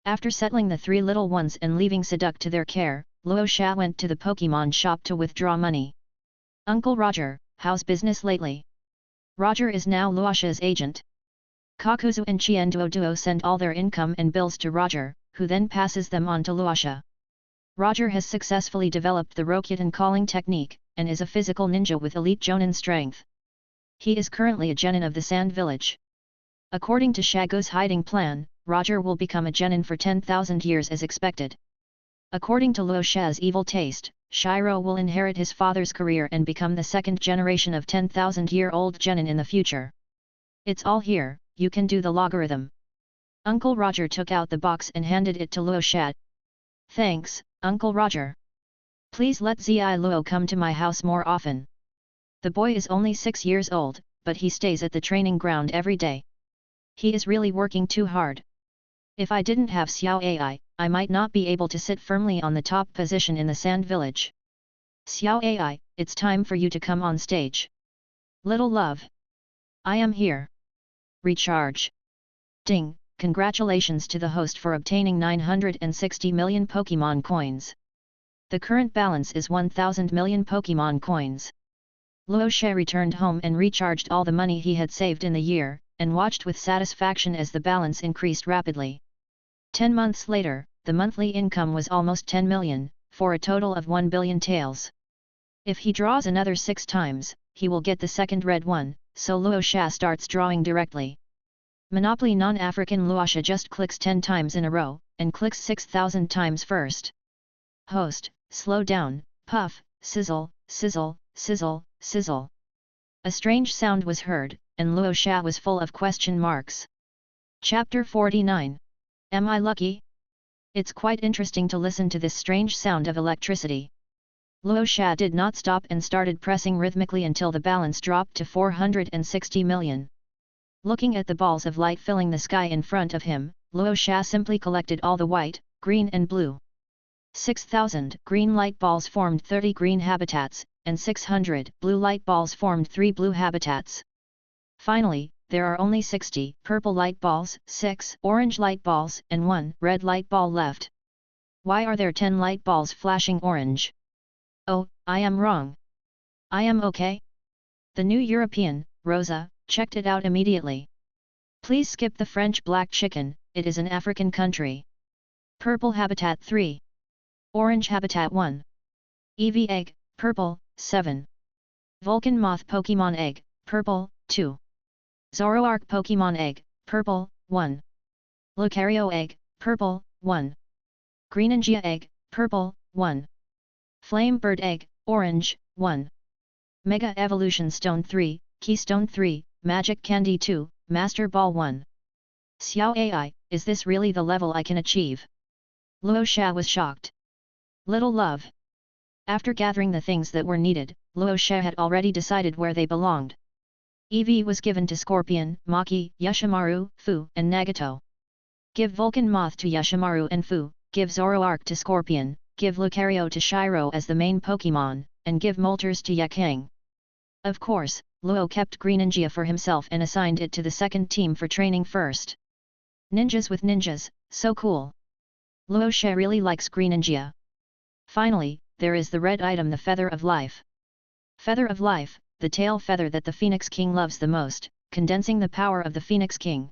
After settling the 3 little ones and leaving Seduk to their care, Luo Xia went to the Pokémon shop to withdraw money. Uncle Roger, how's business lately? Roger is now Luoxia's agent. Kakuzu and Qianduo send all their income and bills to Roger, who then passes them on to Luoxia. Roger has successfully developed the Rokutan calling technique, and is a physical ninja with elite Jonin strength. He is currently a genin of the Sand Village. According to Shago's hiding plan, Roger will become a genin for 10,000 years as expected. According to Luo Xia's evil taste, Shiro will inherit his father's career and become the second generation of 10,000-year-old genin in the future. It's all here, you can do the logarithm. Uncle Roger took out the box and handed it to Luo Xia. Thanks, Uncle Roger. Please let Zi Luo come to my house more often. The boy is only 6 years old, but he stays at the training ground every day. He is really working too hard. If I didn't have Xiao Ai, I might not be able to sit firmly on the top position in the Sand Village. Xiao Ai, it's time for you to come on stage. Little love. I am here. Recharge. Ding, congratulations to the host for obtaining 960 million Pokémon coins. The current balance is 1000 million Pokémon coins. Luo Xia returned home and recharged all the money he had saved in the year, and watched with satisfaction as the balance increased rapidly. 10 months later, the monthly income was almost 10 million, for a total of 1 billion taels. If he draws another 6 times, he will get the second red one, so Luo Xia starts drawing directly. Monopoly non-African Luoxia just clicks 10 times in a row, and clicks 6,000 times first. Host, slow down, puff, sizzle, sizzle, sizzle, sizzle. A strange sound was heard, and Luo Xia was full of question marks. Chapter 49. Am I lucky? It's quite interesting to listen to this strange sound of electricity. Luo Xia did not stop and started pressing rhythmically until the balance dropped to 460 million. Looking at the balls of light filling the sky in front of him, Luo Xia simply collected all the white, green and blue. 6,000 green light balls formed 30 green habitats, and 600 blue light balls formed 3 blue habitats. Finally, there are only 60 purple light balls, 6 orange light balls and 1 red light ball left. Why are there 10 light balls flashing orange? Oh, I am wrong. I am okay? The new European, Rosa, checked it out immediately. Please skip the French black chicken, it is an African country. Purple habitat 3. Orange habitat 1. Eevee egg, purple, 7. Vulcan moth Pokemon egg, purple, 2. Zoroark Pokemon egg, purple, 1. Lucario egg, purple, 1. Greninja egg, purple, 1. Flame bird egg, orange, 1. Mega Evolution Stone 3, Keystone 3, Magic Candy 2, Master Ball 1. Xiao Ai, is this really the level I can achieve? Luo Xia was shocked. Little love. After gathering the things that were needed, Luo Xia had already decided where they belonged. Eevee was given to Scorpion, Maki, Yoshimaru, Fu, and Nagato. Give Vulcan Moth to Yoshimaru and Fu, give Zoroark to Scorpion, give Lucario to Shiro as the main Pokémon, and give Moltres to Yakang. Of course, Luo kept Greninja for himself and assigned it to the second team for training first. Ninjas with ninjas, so cool. Luo Xia really likes Greninja. Finally, there is the red item, the Feather of Life. Feather of Life, the tail feather that the Phoenix King loves the most, condensing the power of the Phoenix King.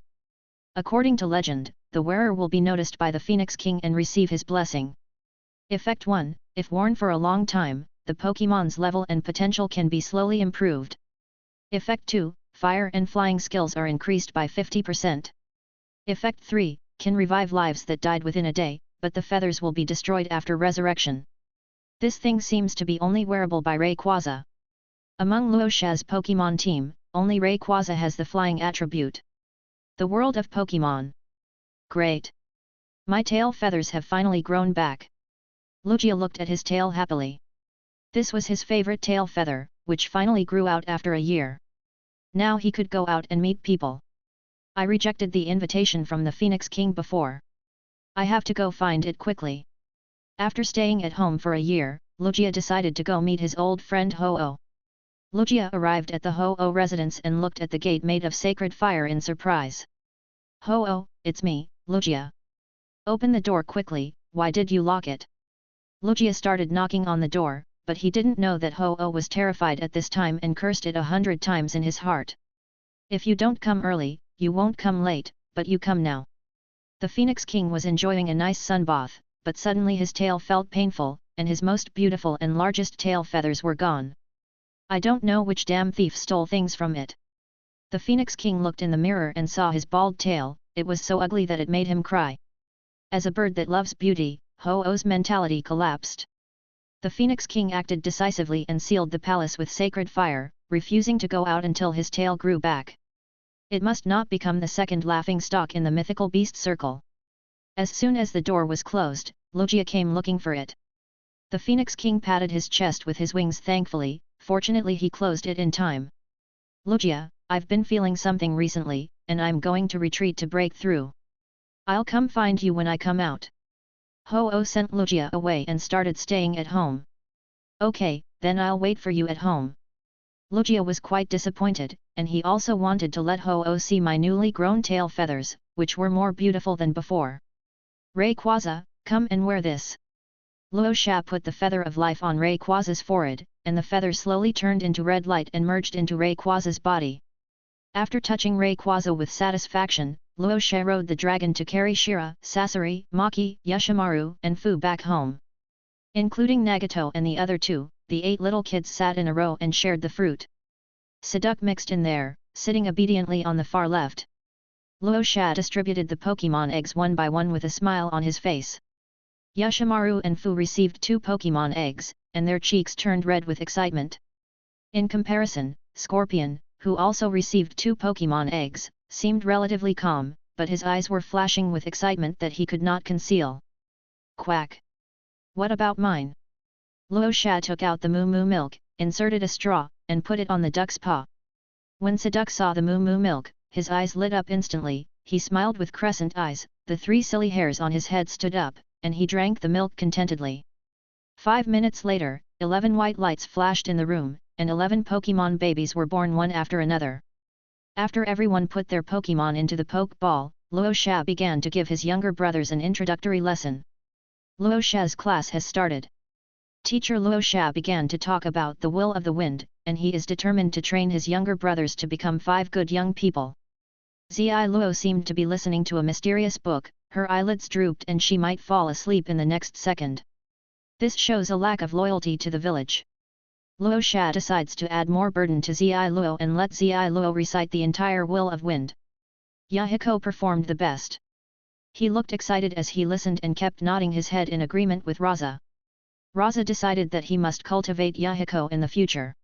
According to legend, the wearer will be noticed by the Phoenix King and receive his blessing. Effect 1, if worn for a long time, the Pokémon's level and potential can be slowly improved. Effect 2, fire and flying skills are increased by 50%. Effect 3, can revive lives that died within a day, but the feathers will be destroyed after resurrection. This thing seems to be only wearable by Rayquaza. Among Luoxia's Pokémon team, only Rayquaza has the flying attribute. The world of Pokémon. Great! My tail feathers have finally grown back. Lugia looked at his tail happily. This was his favorite tail feather, which finally grew out after a year. Now he could go out and meet people. I rejected the invitation from the Phoenix King before. I have to go find it quickly. After staying at home for a year, Lugia decided to go meet his old friend Ho-Oh. Lugia arrived at the Ho-Oh residence and looked at the gate made of sacred fire in surprise. Ho-Oh, it's me, Lugia. Open the door quickly, why did you lock it? Lugia started knocking on the door, but he didn't know that Ho-Oh was terrified at this time and cursed it 100 times in his heart. If you don't come early, you won't come late, but you come now. The Phoenix King was enjoying a nice sunbath, but suddenly his tail felt painful, and his most beautiful and largest tail feathers were gone. I don't know which damn thief stole things from it. The Phoenix King looked in the mirror and saw his bald tail, it was so ugly that it made him cry. As a bird that loves beauty, Ho-Oh's mentality collapsed. The Phoenix King acted decisively and sealed the palace with sacred fire, refusing to go out until his tail grew back. It must not become the second laughingstock in the mythical beast circle. As soon as the door was closed, Lugia came looking for it. The Phoenix King patted his chest with his wings thankfully, fortunately he closed it in time. Lugia, I've been feeling something recently, and I'm going to retreat to break through. I'll come find you when I come out. Ho-Oh sent Lugia away and started staying at home. Okay, then I'll wait for you at home. Lugia was quite disappointed, and he also wanted to let Ho-Oh see my newly grown tail feathers, which were more beautiful than before. Rayquaza, come and wear this. Luoxia put the feather of life on Rayquaza's forehead, and the feather slowly turned into red light and merged into Rayquaza's body. After touching Rayquaza with satisfaction, Luoxia rode the dragon to carry Shira, Sasori, Maki, Yoshimaru, and Fu back home. Including Nagato and the other two, the 8 little kids sat in a row and shared the fruit. Psyduck mixed in there, sitting obediently on the far left. Luoxia distributed the Pokémon eggs one by one with a smile on his face. Yoshimaru and Fu received 2 Pokémon eggs, and their cheeks turned red with excitement. In comparison, Scorpion, who also received 2 Pokémon eggs, seemed relatively calm, but his eyes were flashing with excitement that he could not conceal. Quack! What about mine? Luoxia took out the moo moo milk, inserted a straw, and put it on the duck's paw. When Psyduck saw the moo moo milk, his eyes lit up instantly, he smiled with crescent eyes, the 3 silly hairs on his head stood up, and he drank the milk contentedly. 5 minutes later, 11 white lights flashed in the room, and 11 Pokémon babies were born one after another. After everyone put their Pokémon into the Poke Ball, Luoxia began to give his younger brothers an introductory lesson. Luoxia's class has started. Teacher Luoxia began to talk about the will of the wind, and he is determined to train his younger brothers to become 5 good young people. Zi Luo seemed to be listening to a mysterious book, her eyelids drooped and she might fall asleep in the next second. This shows a lack of loyalty to the village. Luoxia decides to add more burden to Zi Luo and let Zi Luo recite the entire will of wind. Yahiko performed the best. He looked excited as he listened and kept nodding his head in agreement with Rasa. Rasa decided that he must cultivate Yahiko in the future.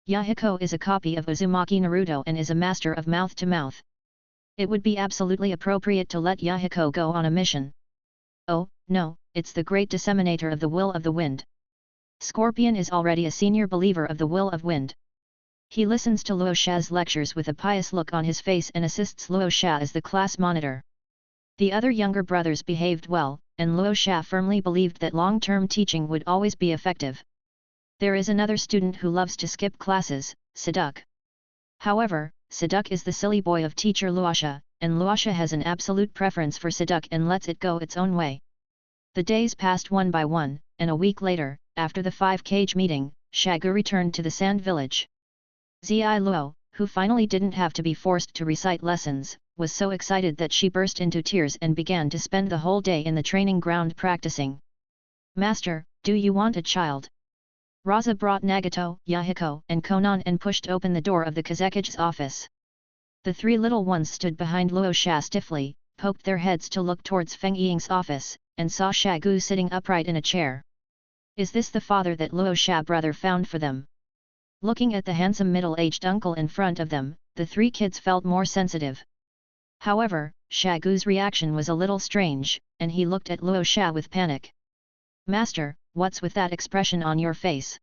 Yahiko is a copy of Uzumaki Naruto and is a master of mouth-to-mouth. It would be absolutely appropriate to let Yahiko go on a mission. Oh, no, it's the great disseminator of the will of the wind. Scorpion is already a senior believer of the will of wind. He listens to Luoxia's lectures with a pious look on his face and assists Luoxia as the class monitor. The other younger brothers behaved well, and Luoxia firmly believed that long-term teaching would always be effective. There is another student who loves to skip classes, Psyduck. However, Psyduck is the silly boy of teacher Luoxia, and Luoxia has an absolute preference for Psyduck and lets it go its own way. The days passed one by one, and a week later, after the 5-cage meeting, Shagu returned to the Sand Village. Zi Luo, who finally didn't have to be forced to recite lessons, was so excited that she burst into tears and began to spend the whole day in the training ground practicing. Master, do you want a child? Rasa brought Nagato, Yahiko, and Konan and pushed open the door of the Kazekage's office. The 3 little ones stood behind Luoxia stiffly, poked their heads to look towards Feng Ying's office, and saw Shagu sitting upright in a chair. Is this the father that Luo Sha brother found for them? Looking at the handsome middle-aged uncle in front of them, the three kids felt more sensitive. However, Shagu's reaction was a little strange, and he looked at Luo Sha with panic. Master, what's with that expression on your face?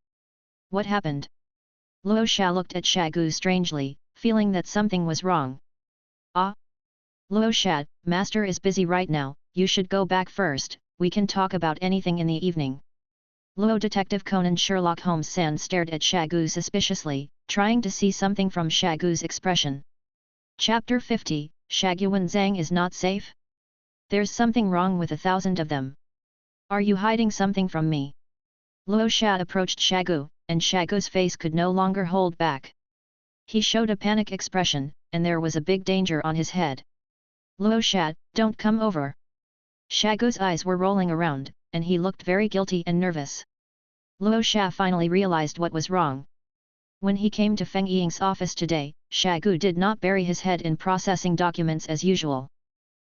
What happened? Luo Sha looked at Shagu strangely, feeling that something was wrong. Ah! Luo Sha, Master is busy right now, you should go back first, we can talk about anything in the evening. Luo Detective Conan Sherlock Holmes San stared at Shagu suspiciously, trying to see something from Shagu's expression. Chapter 50, Shaguan Zhang is not safe? There's something wrong with 1,000 of them. Are you hiding something from me? Luo Sha approached Shagu, and Shagu's face could no longer hold back. He showed a panic expression, and there was a big danger on his head. Luo Sha, don't come over. Shagu's eyes were rolling around, and he looked very guilty and nervous. Luo Sha finally realized what was wrong. When he came to Feng Ying's office today, Shagu did not bury his head in processing documents as usual.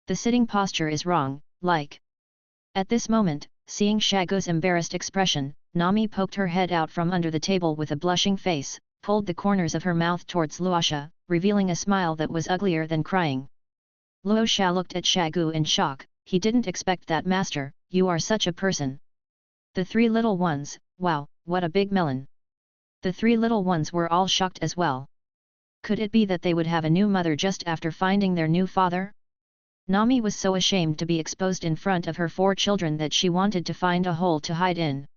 The sitting posture is wrong, like. At this moment, seeing Shagu's embarrassed expression, Nami poked her head out from under the table with a blushing face, pulled the corners of her mouth towards Luo Sha, revealing a smile that was uglier than crying. Luo Sha looked at Shagu in shock. He didn't expect that, Master, you are such a person. The three little ones, wow, what a big melon. The three little ones were all shocked as well. Could it be that they would have a new mother just after finding their new father? Nami was so ashamed to be exposed in front of her 4 children that she wanted to find a hole to hide in.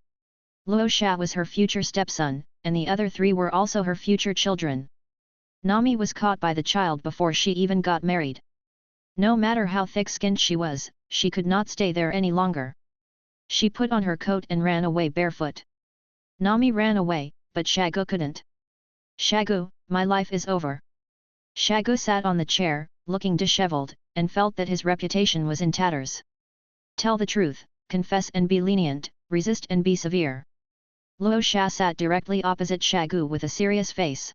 Luo Sha was her future stepson, and the other 3 were also her future children. Nami was caught by the child before she even got married. No matter how thick-skinned she was, she could not stay there any longer. She put on her coat and ran away barefoot. Nami ran away, but Shagu couldn't. Shagu, my life is over. Shagu sat on the chair, looking disheveled, and felt that his reputation was in tatters. Tell the truth, confess and be lenient, resist and be severe. Luo Sha sat directly opposite Shagu with a serious face.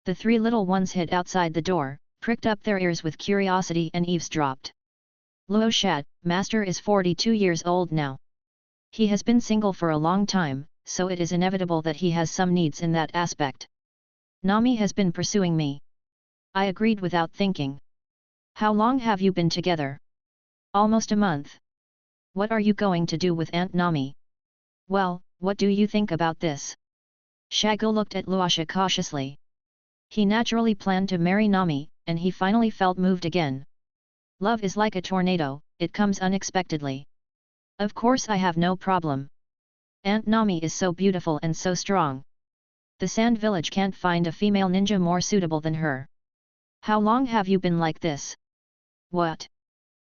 The 3 little ones hid outside the door, pricked up their ears with curiosity and eavesdropped. Luo Sha, Master is 42 years old now. He has been single for a long time, so it is inevitable that he has some needs in that aspect. Nami has been pursuing me. I agreed without thinking. How long have you been together? Almost a month. What are you going to do with Aunt Nami? Well, what do you think about this? Shagu looked at Luo Sha cautiously. He naturally planned to marry Nami, and he finally felt moved again. Love is like a tornado, it comes unexpectedly. Of course I have no problem. Aunt Nami is so beautiful and so strong. The Sand Village can't find a female ninja more suitable than her. How long have you been like this? What?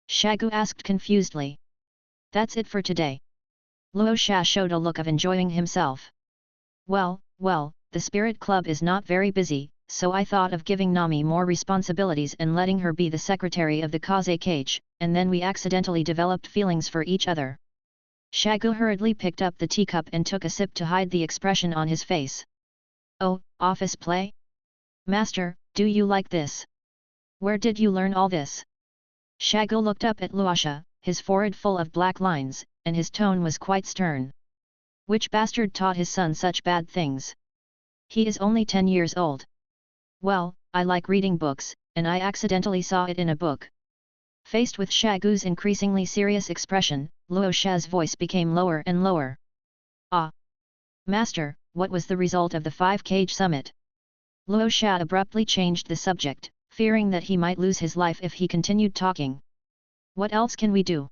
Shagu asked confusedly. That's it for today. Luo Sha showed a look of enjoying himself. Well, the Spirit Club is not very busy, so I thought of giving Nami more responsibilities and letting her be the secretary of the Kazekage, and then we accidentally developed feelings for each other. Shagu hurriedly picked up the teacup and took a sip to hide the expression on his face. Oh, office play? Master, do you like this? Where did you learn all this? Shagu looked up at Luo Sha, his forehead full of black lines, and his tone was quite stern. Which bastard taught his son such bad things? He is only 10 years old. Well, I like reading books, and I accidentally saw it in a book. Faced with Shagu's increasingly serious expression, Luo Sha's voice became lower and lower. Ah! Master, what was the result of the 5-cage summit? Luo Sha abruptly changed the subject, fearing that he might lose his life if he continued talking. What else can we do?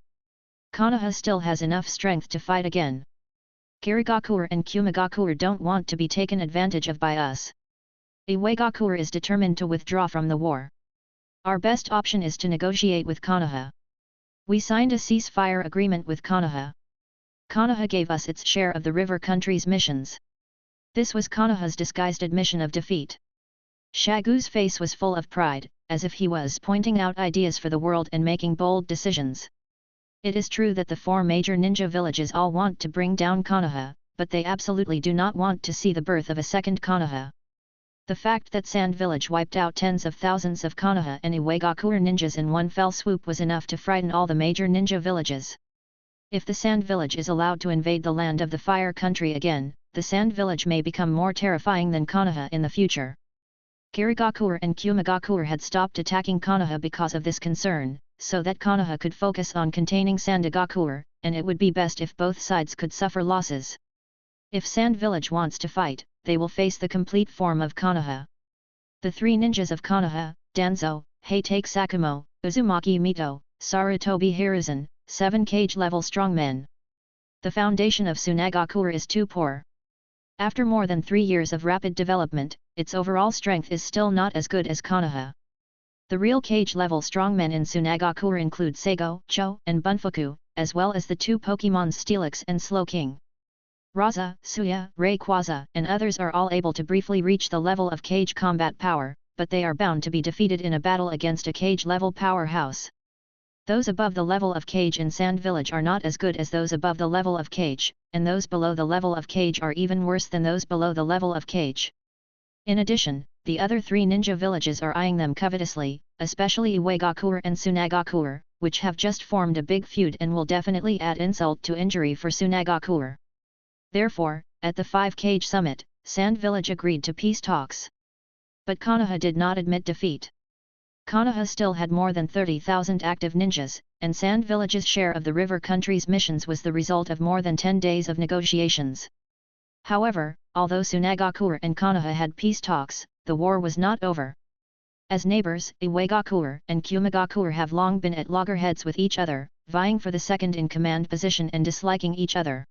Konoha still has enough strength to fight again. Kirigakure and Kumigakure don't want to be taken advantage of by us. Iwagakure is determined to withdraw from the war. Our best option is to negotiate with Konoha. We signed a ceasefire agreement with Konoha. Konoha gave us its share of the river country's missions. This was Konoha's disguised admission of defeat. Shagu's face was full of pride, as if he was pointing out ideas for the world and making bold decisions. It is true that the 4 major ninja villages all want to bring down Konoha, but they absolutely do not want to see the birth of a second Konoha. The fact that Sand Village wiped out tens of thousands of Konoha and Iwagakure ninjas in one fell swoop was enough to frighten all the major ninja villages. If the Sand Village is allowed to invade the land of the Fire Country again, the Sand Village may become more terrifying than Konoha in the future. Kirigakure and Kumagakure had stopped attacking Konoha because of this concern, so that Konoha could focus on containing Sunagakure, and it would be best if both sides could suffer losses. If Sand Village wants to fight, they will face the complete form of Konoha. The three ninjas of Konoha, Danzo, Heitake Sakumo, Uzumaki Mito, Sarutobi Hiruzen, 7 cage-level strongmen. The foundation of Sunagakure is too poor. After more than 3 years of rapid development, its overall strength is still not as good as Konoha. The real cage-level strongmen in Sunagakure include Seigo, Cho, and Bunfuku, as well as the two Pokémons Steelix and Slowking. Rasa, Suya, Rayquaza, and others are all able to briefly reach the level of cage combat power, but they are bound to be defeated in a battle against a cage-level powerhouse. Those above the level of cage in Sand Village are not as good as those above the level of cage, and those below the level of cage are even worse than those below the level of cage. In addition, the other three ninja villages are eyeing them covetously, especially Iwagakure and Sunagakure, which have just formed a big feud and will definitely add insult to injury for Sunagakure. Therefore, at the 5-Cage Summit, Sand Village agreed to peace talks. But Konoha did not admit defeat. Konoha still had more than 30,000 active ninjas, and Sand Village's share of the river country's missions was the result of more than 10 days of negotiations. However, although Sunagakure and Konoha had peace talks, the war was not over. As neighbors, Iwagakure and Kumagakure have long been at loggerheads with each other, vying for the second-in-command position and disliking each other.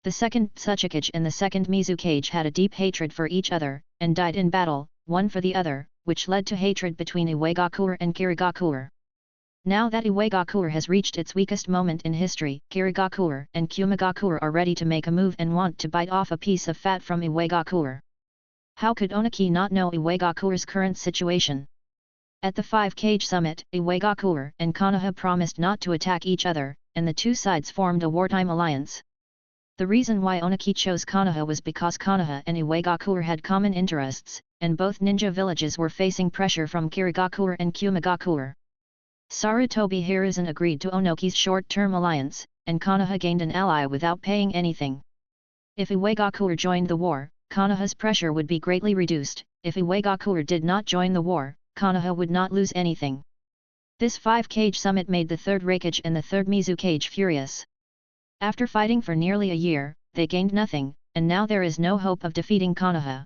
The second Tsuchikage and the second Mizukage had a deep hatred for each other, and died in battle, one for the other, which led to hatred between Iwagakure and Kirigakure. Now that Iwagakure has reached its weakest moment in history, Kirigakure and Kumagakure are ready to make a move and want to bite off a piece of fat from Iwagakure. How could Oniki not know Iwagakure's current situation? At the 5-Cage Summit, Iwagakure and Konoha promised not to attack each other, and the two sides formed a wartime alliance. The reason why Oniki chose Konoha was because Konoha and Iwagakure had common interests, and both ninja villages were facing pressure from Kirigakure and Kumagakure. Sarutobi Hiruzen agreed to Onoki's short-term alliance, and Konoha gained an ally without paying anything. If Iwagakure joined the war, Konoha's pressure would be greatly reduced. If Iwagakure did not join the war, Konoha would not lose anything. This 5-Cage Summit made the 3rd Raikage and the 3rd Mizukage furious. After fighting for nearly a year, they gained nothing, and now there is no hope of defeating Konoha.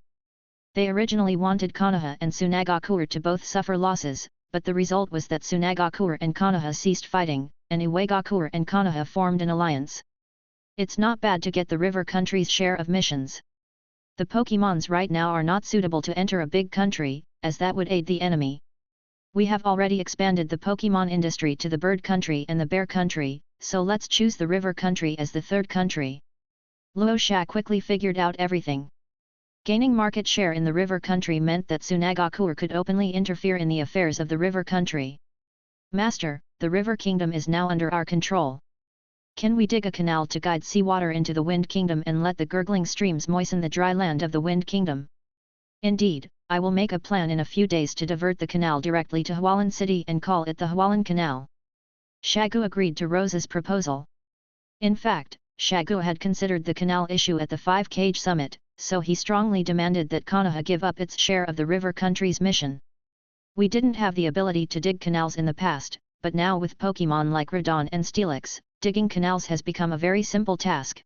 They originally wanted Konoha and Sunagakure to both suffer losses, but the result was that Sunagakure and Konoha ceased fighting, and Iwagakure and Konoha formed an alliance. It's not bad to get the river country's share of missions. The Pokémons right now are not suitable to enter a big country, as that would aid the enemy. We have already expanded the Pokémon industry to the bird country and the bear country, so let's choose the river country as the 3rd country. Luo Sha quickly figured out everything. Gaining market share in the river country meant that Sunagakure could openly interfere in the affairs of the river country. Master, the river kingdom is now under our control. Can we dig a canal to guide seawater into the Wind Kingdom and let the gurgling streams moisten the dry land of the Wind Kingdom? Indeed, I will make a plan in a few days to divert the canal directly to Hualan City and call it the Hualan Canal. Shagu agreed to Rose's proposal. In fact, Shagu had considered the canal issue at the 5-Cage Summit, so he strongly demanded that Konoha give up its share of the river country's mission. We didn't have the ability to dig canals in the past, but now with Pokémon like Radon and Steelix, digging canals has become a very simple task.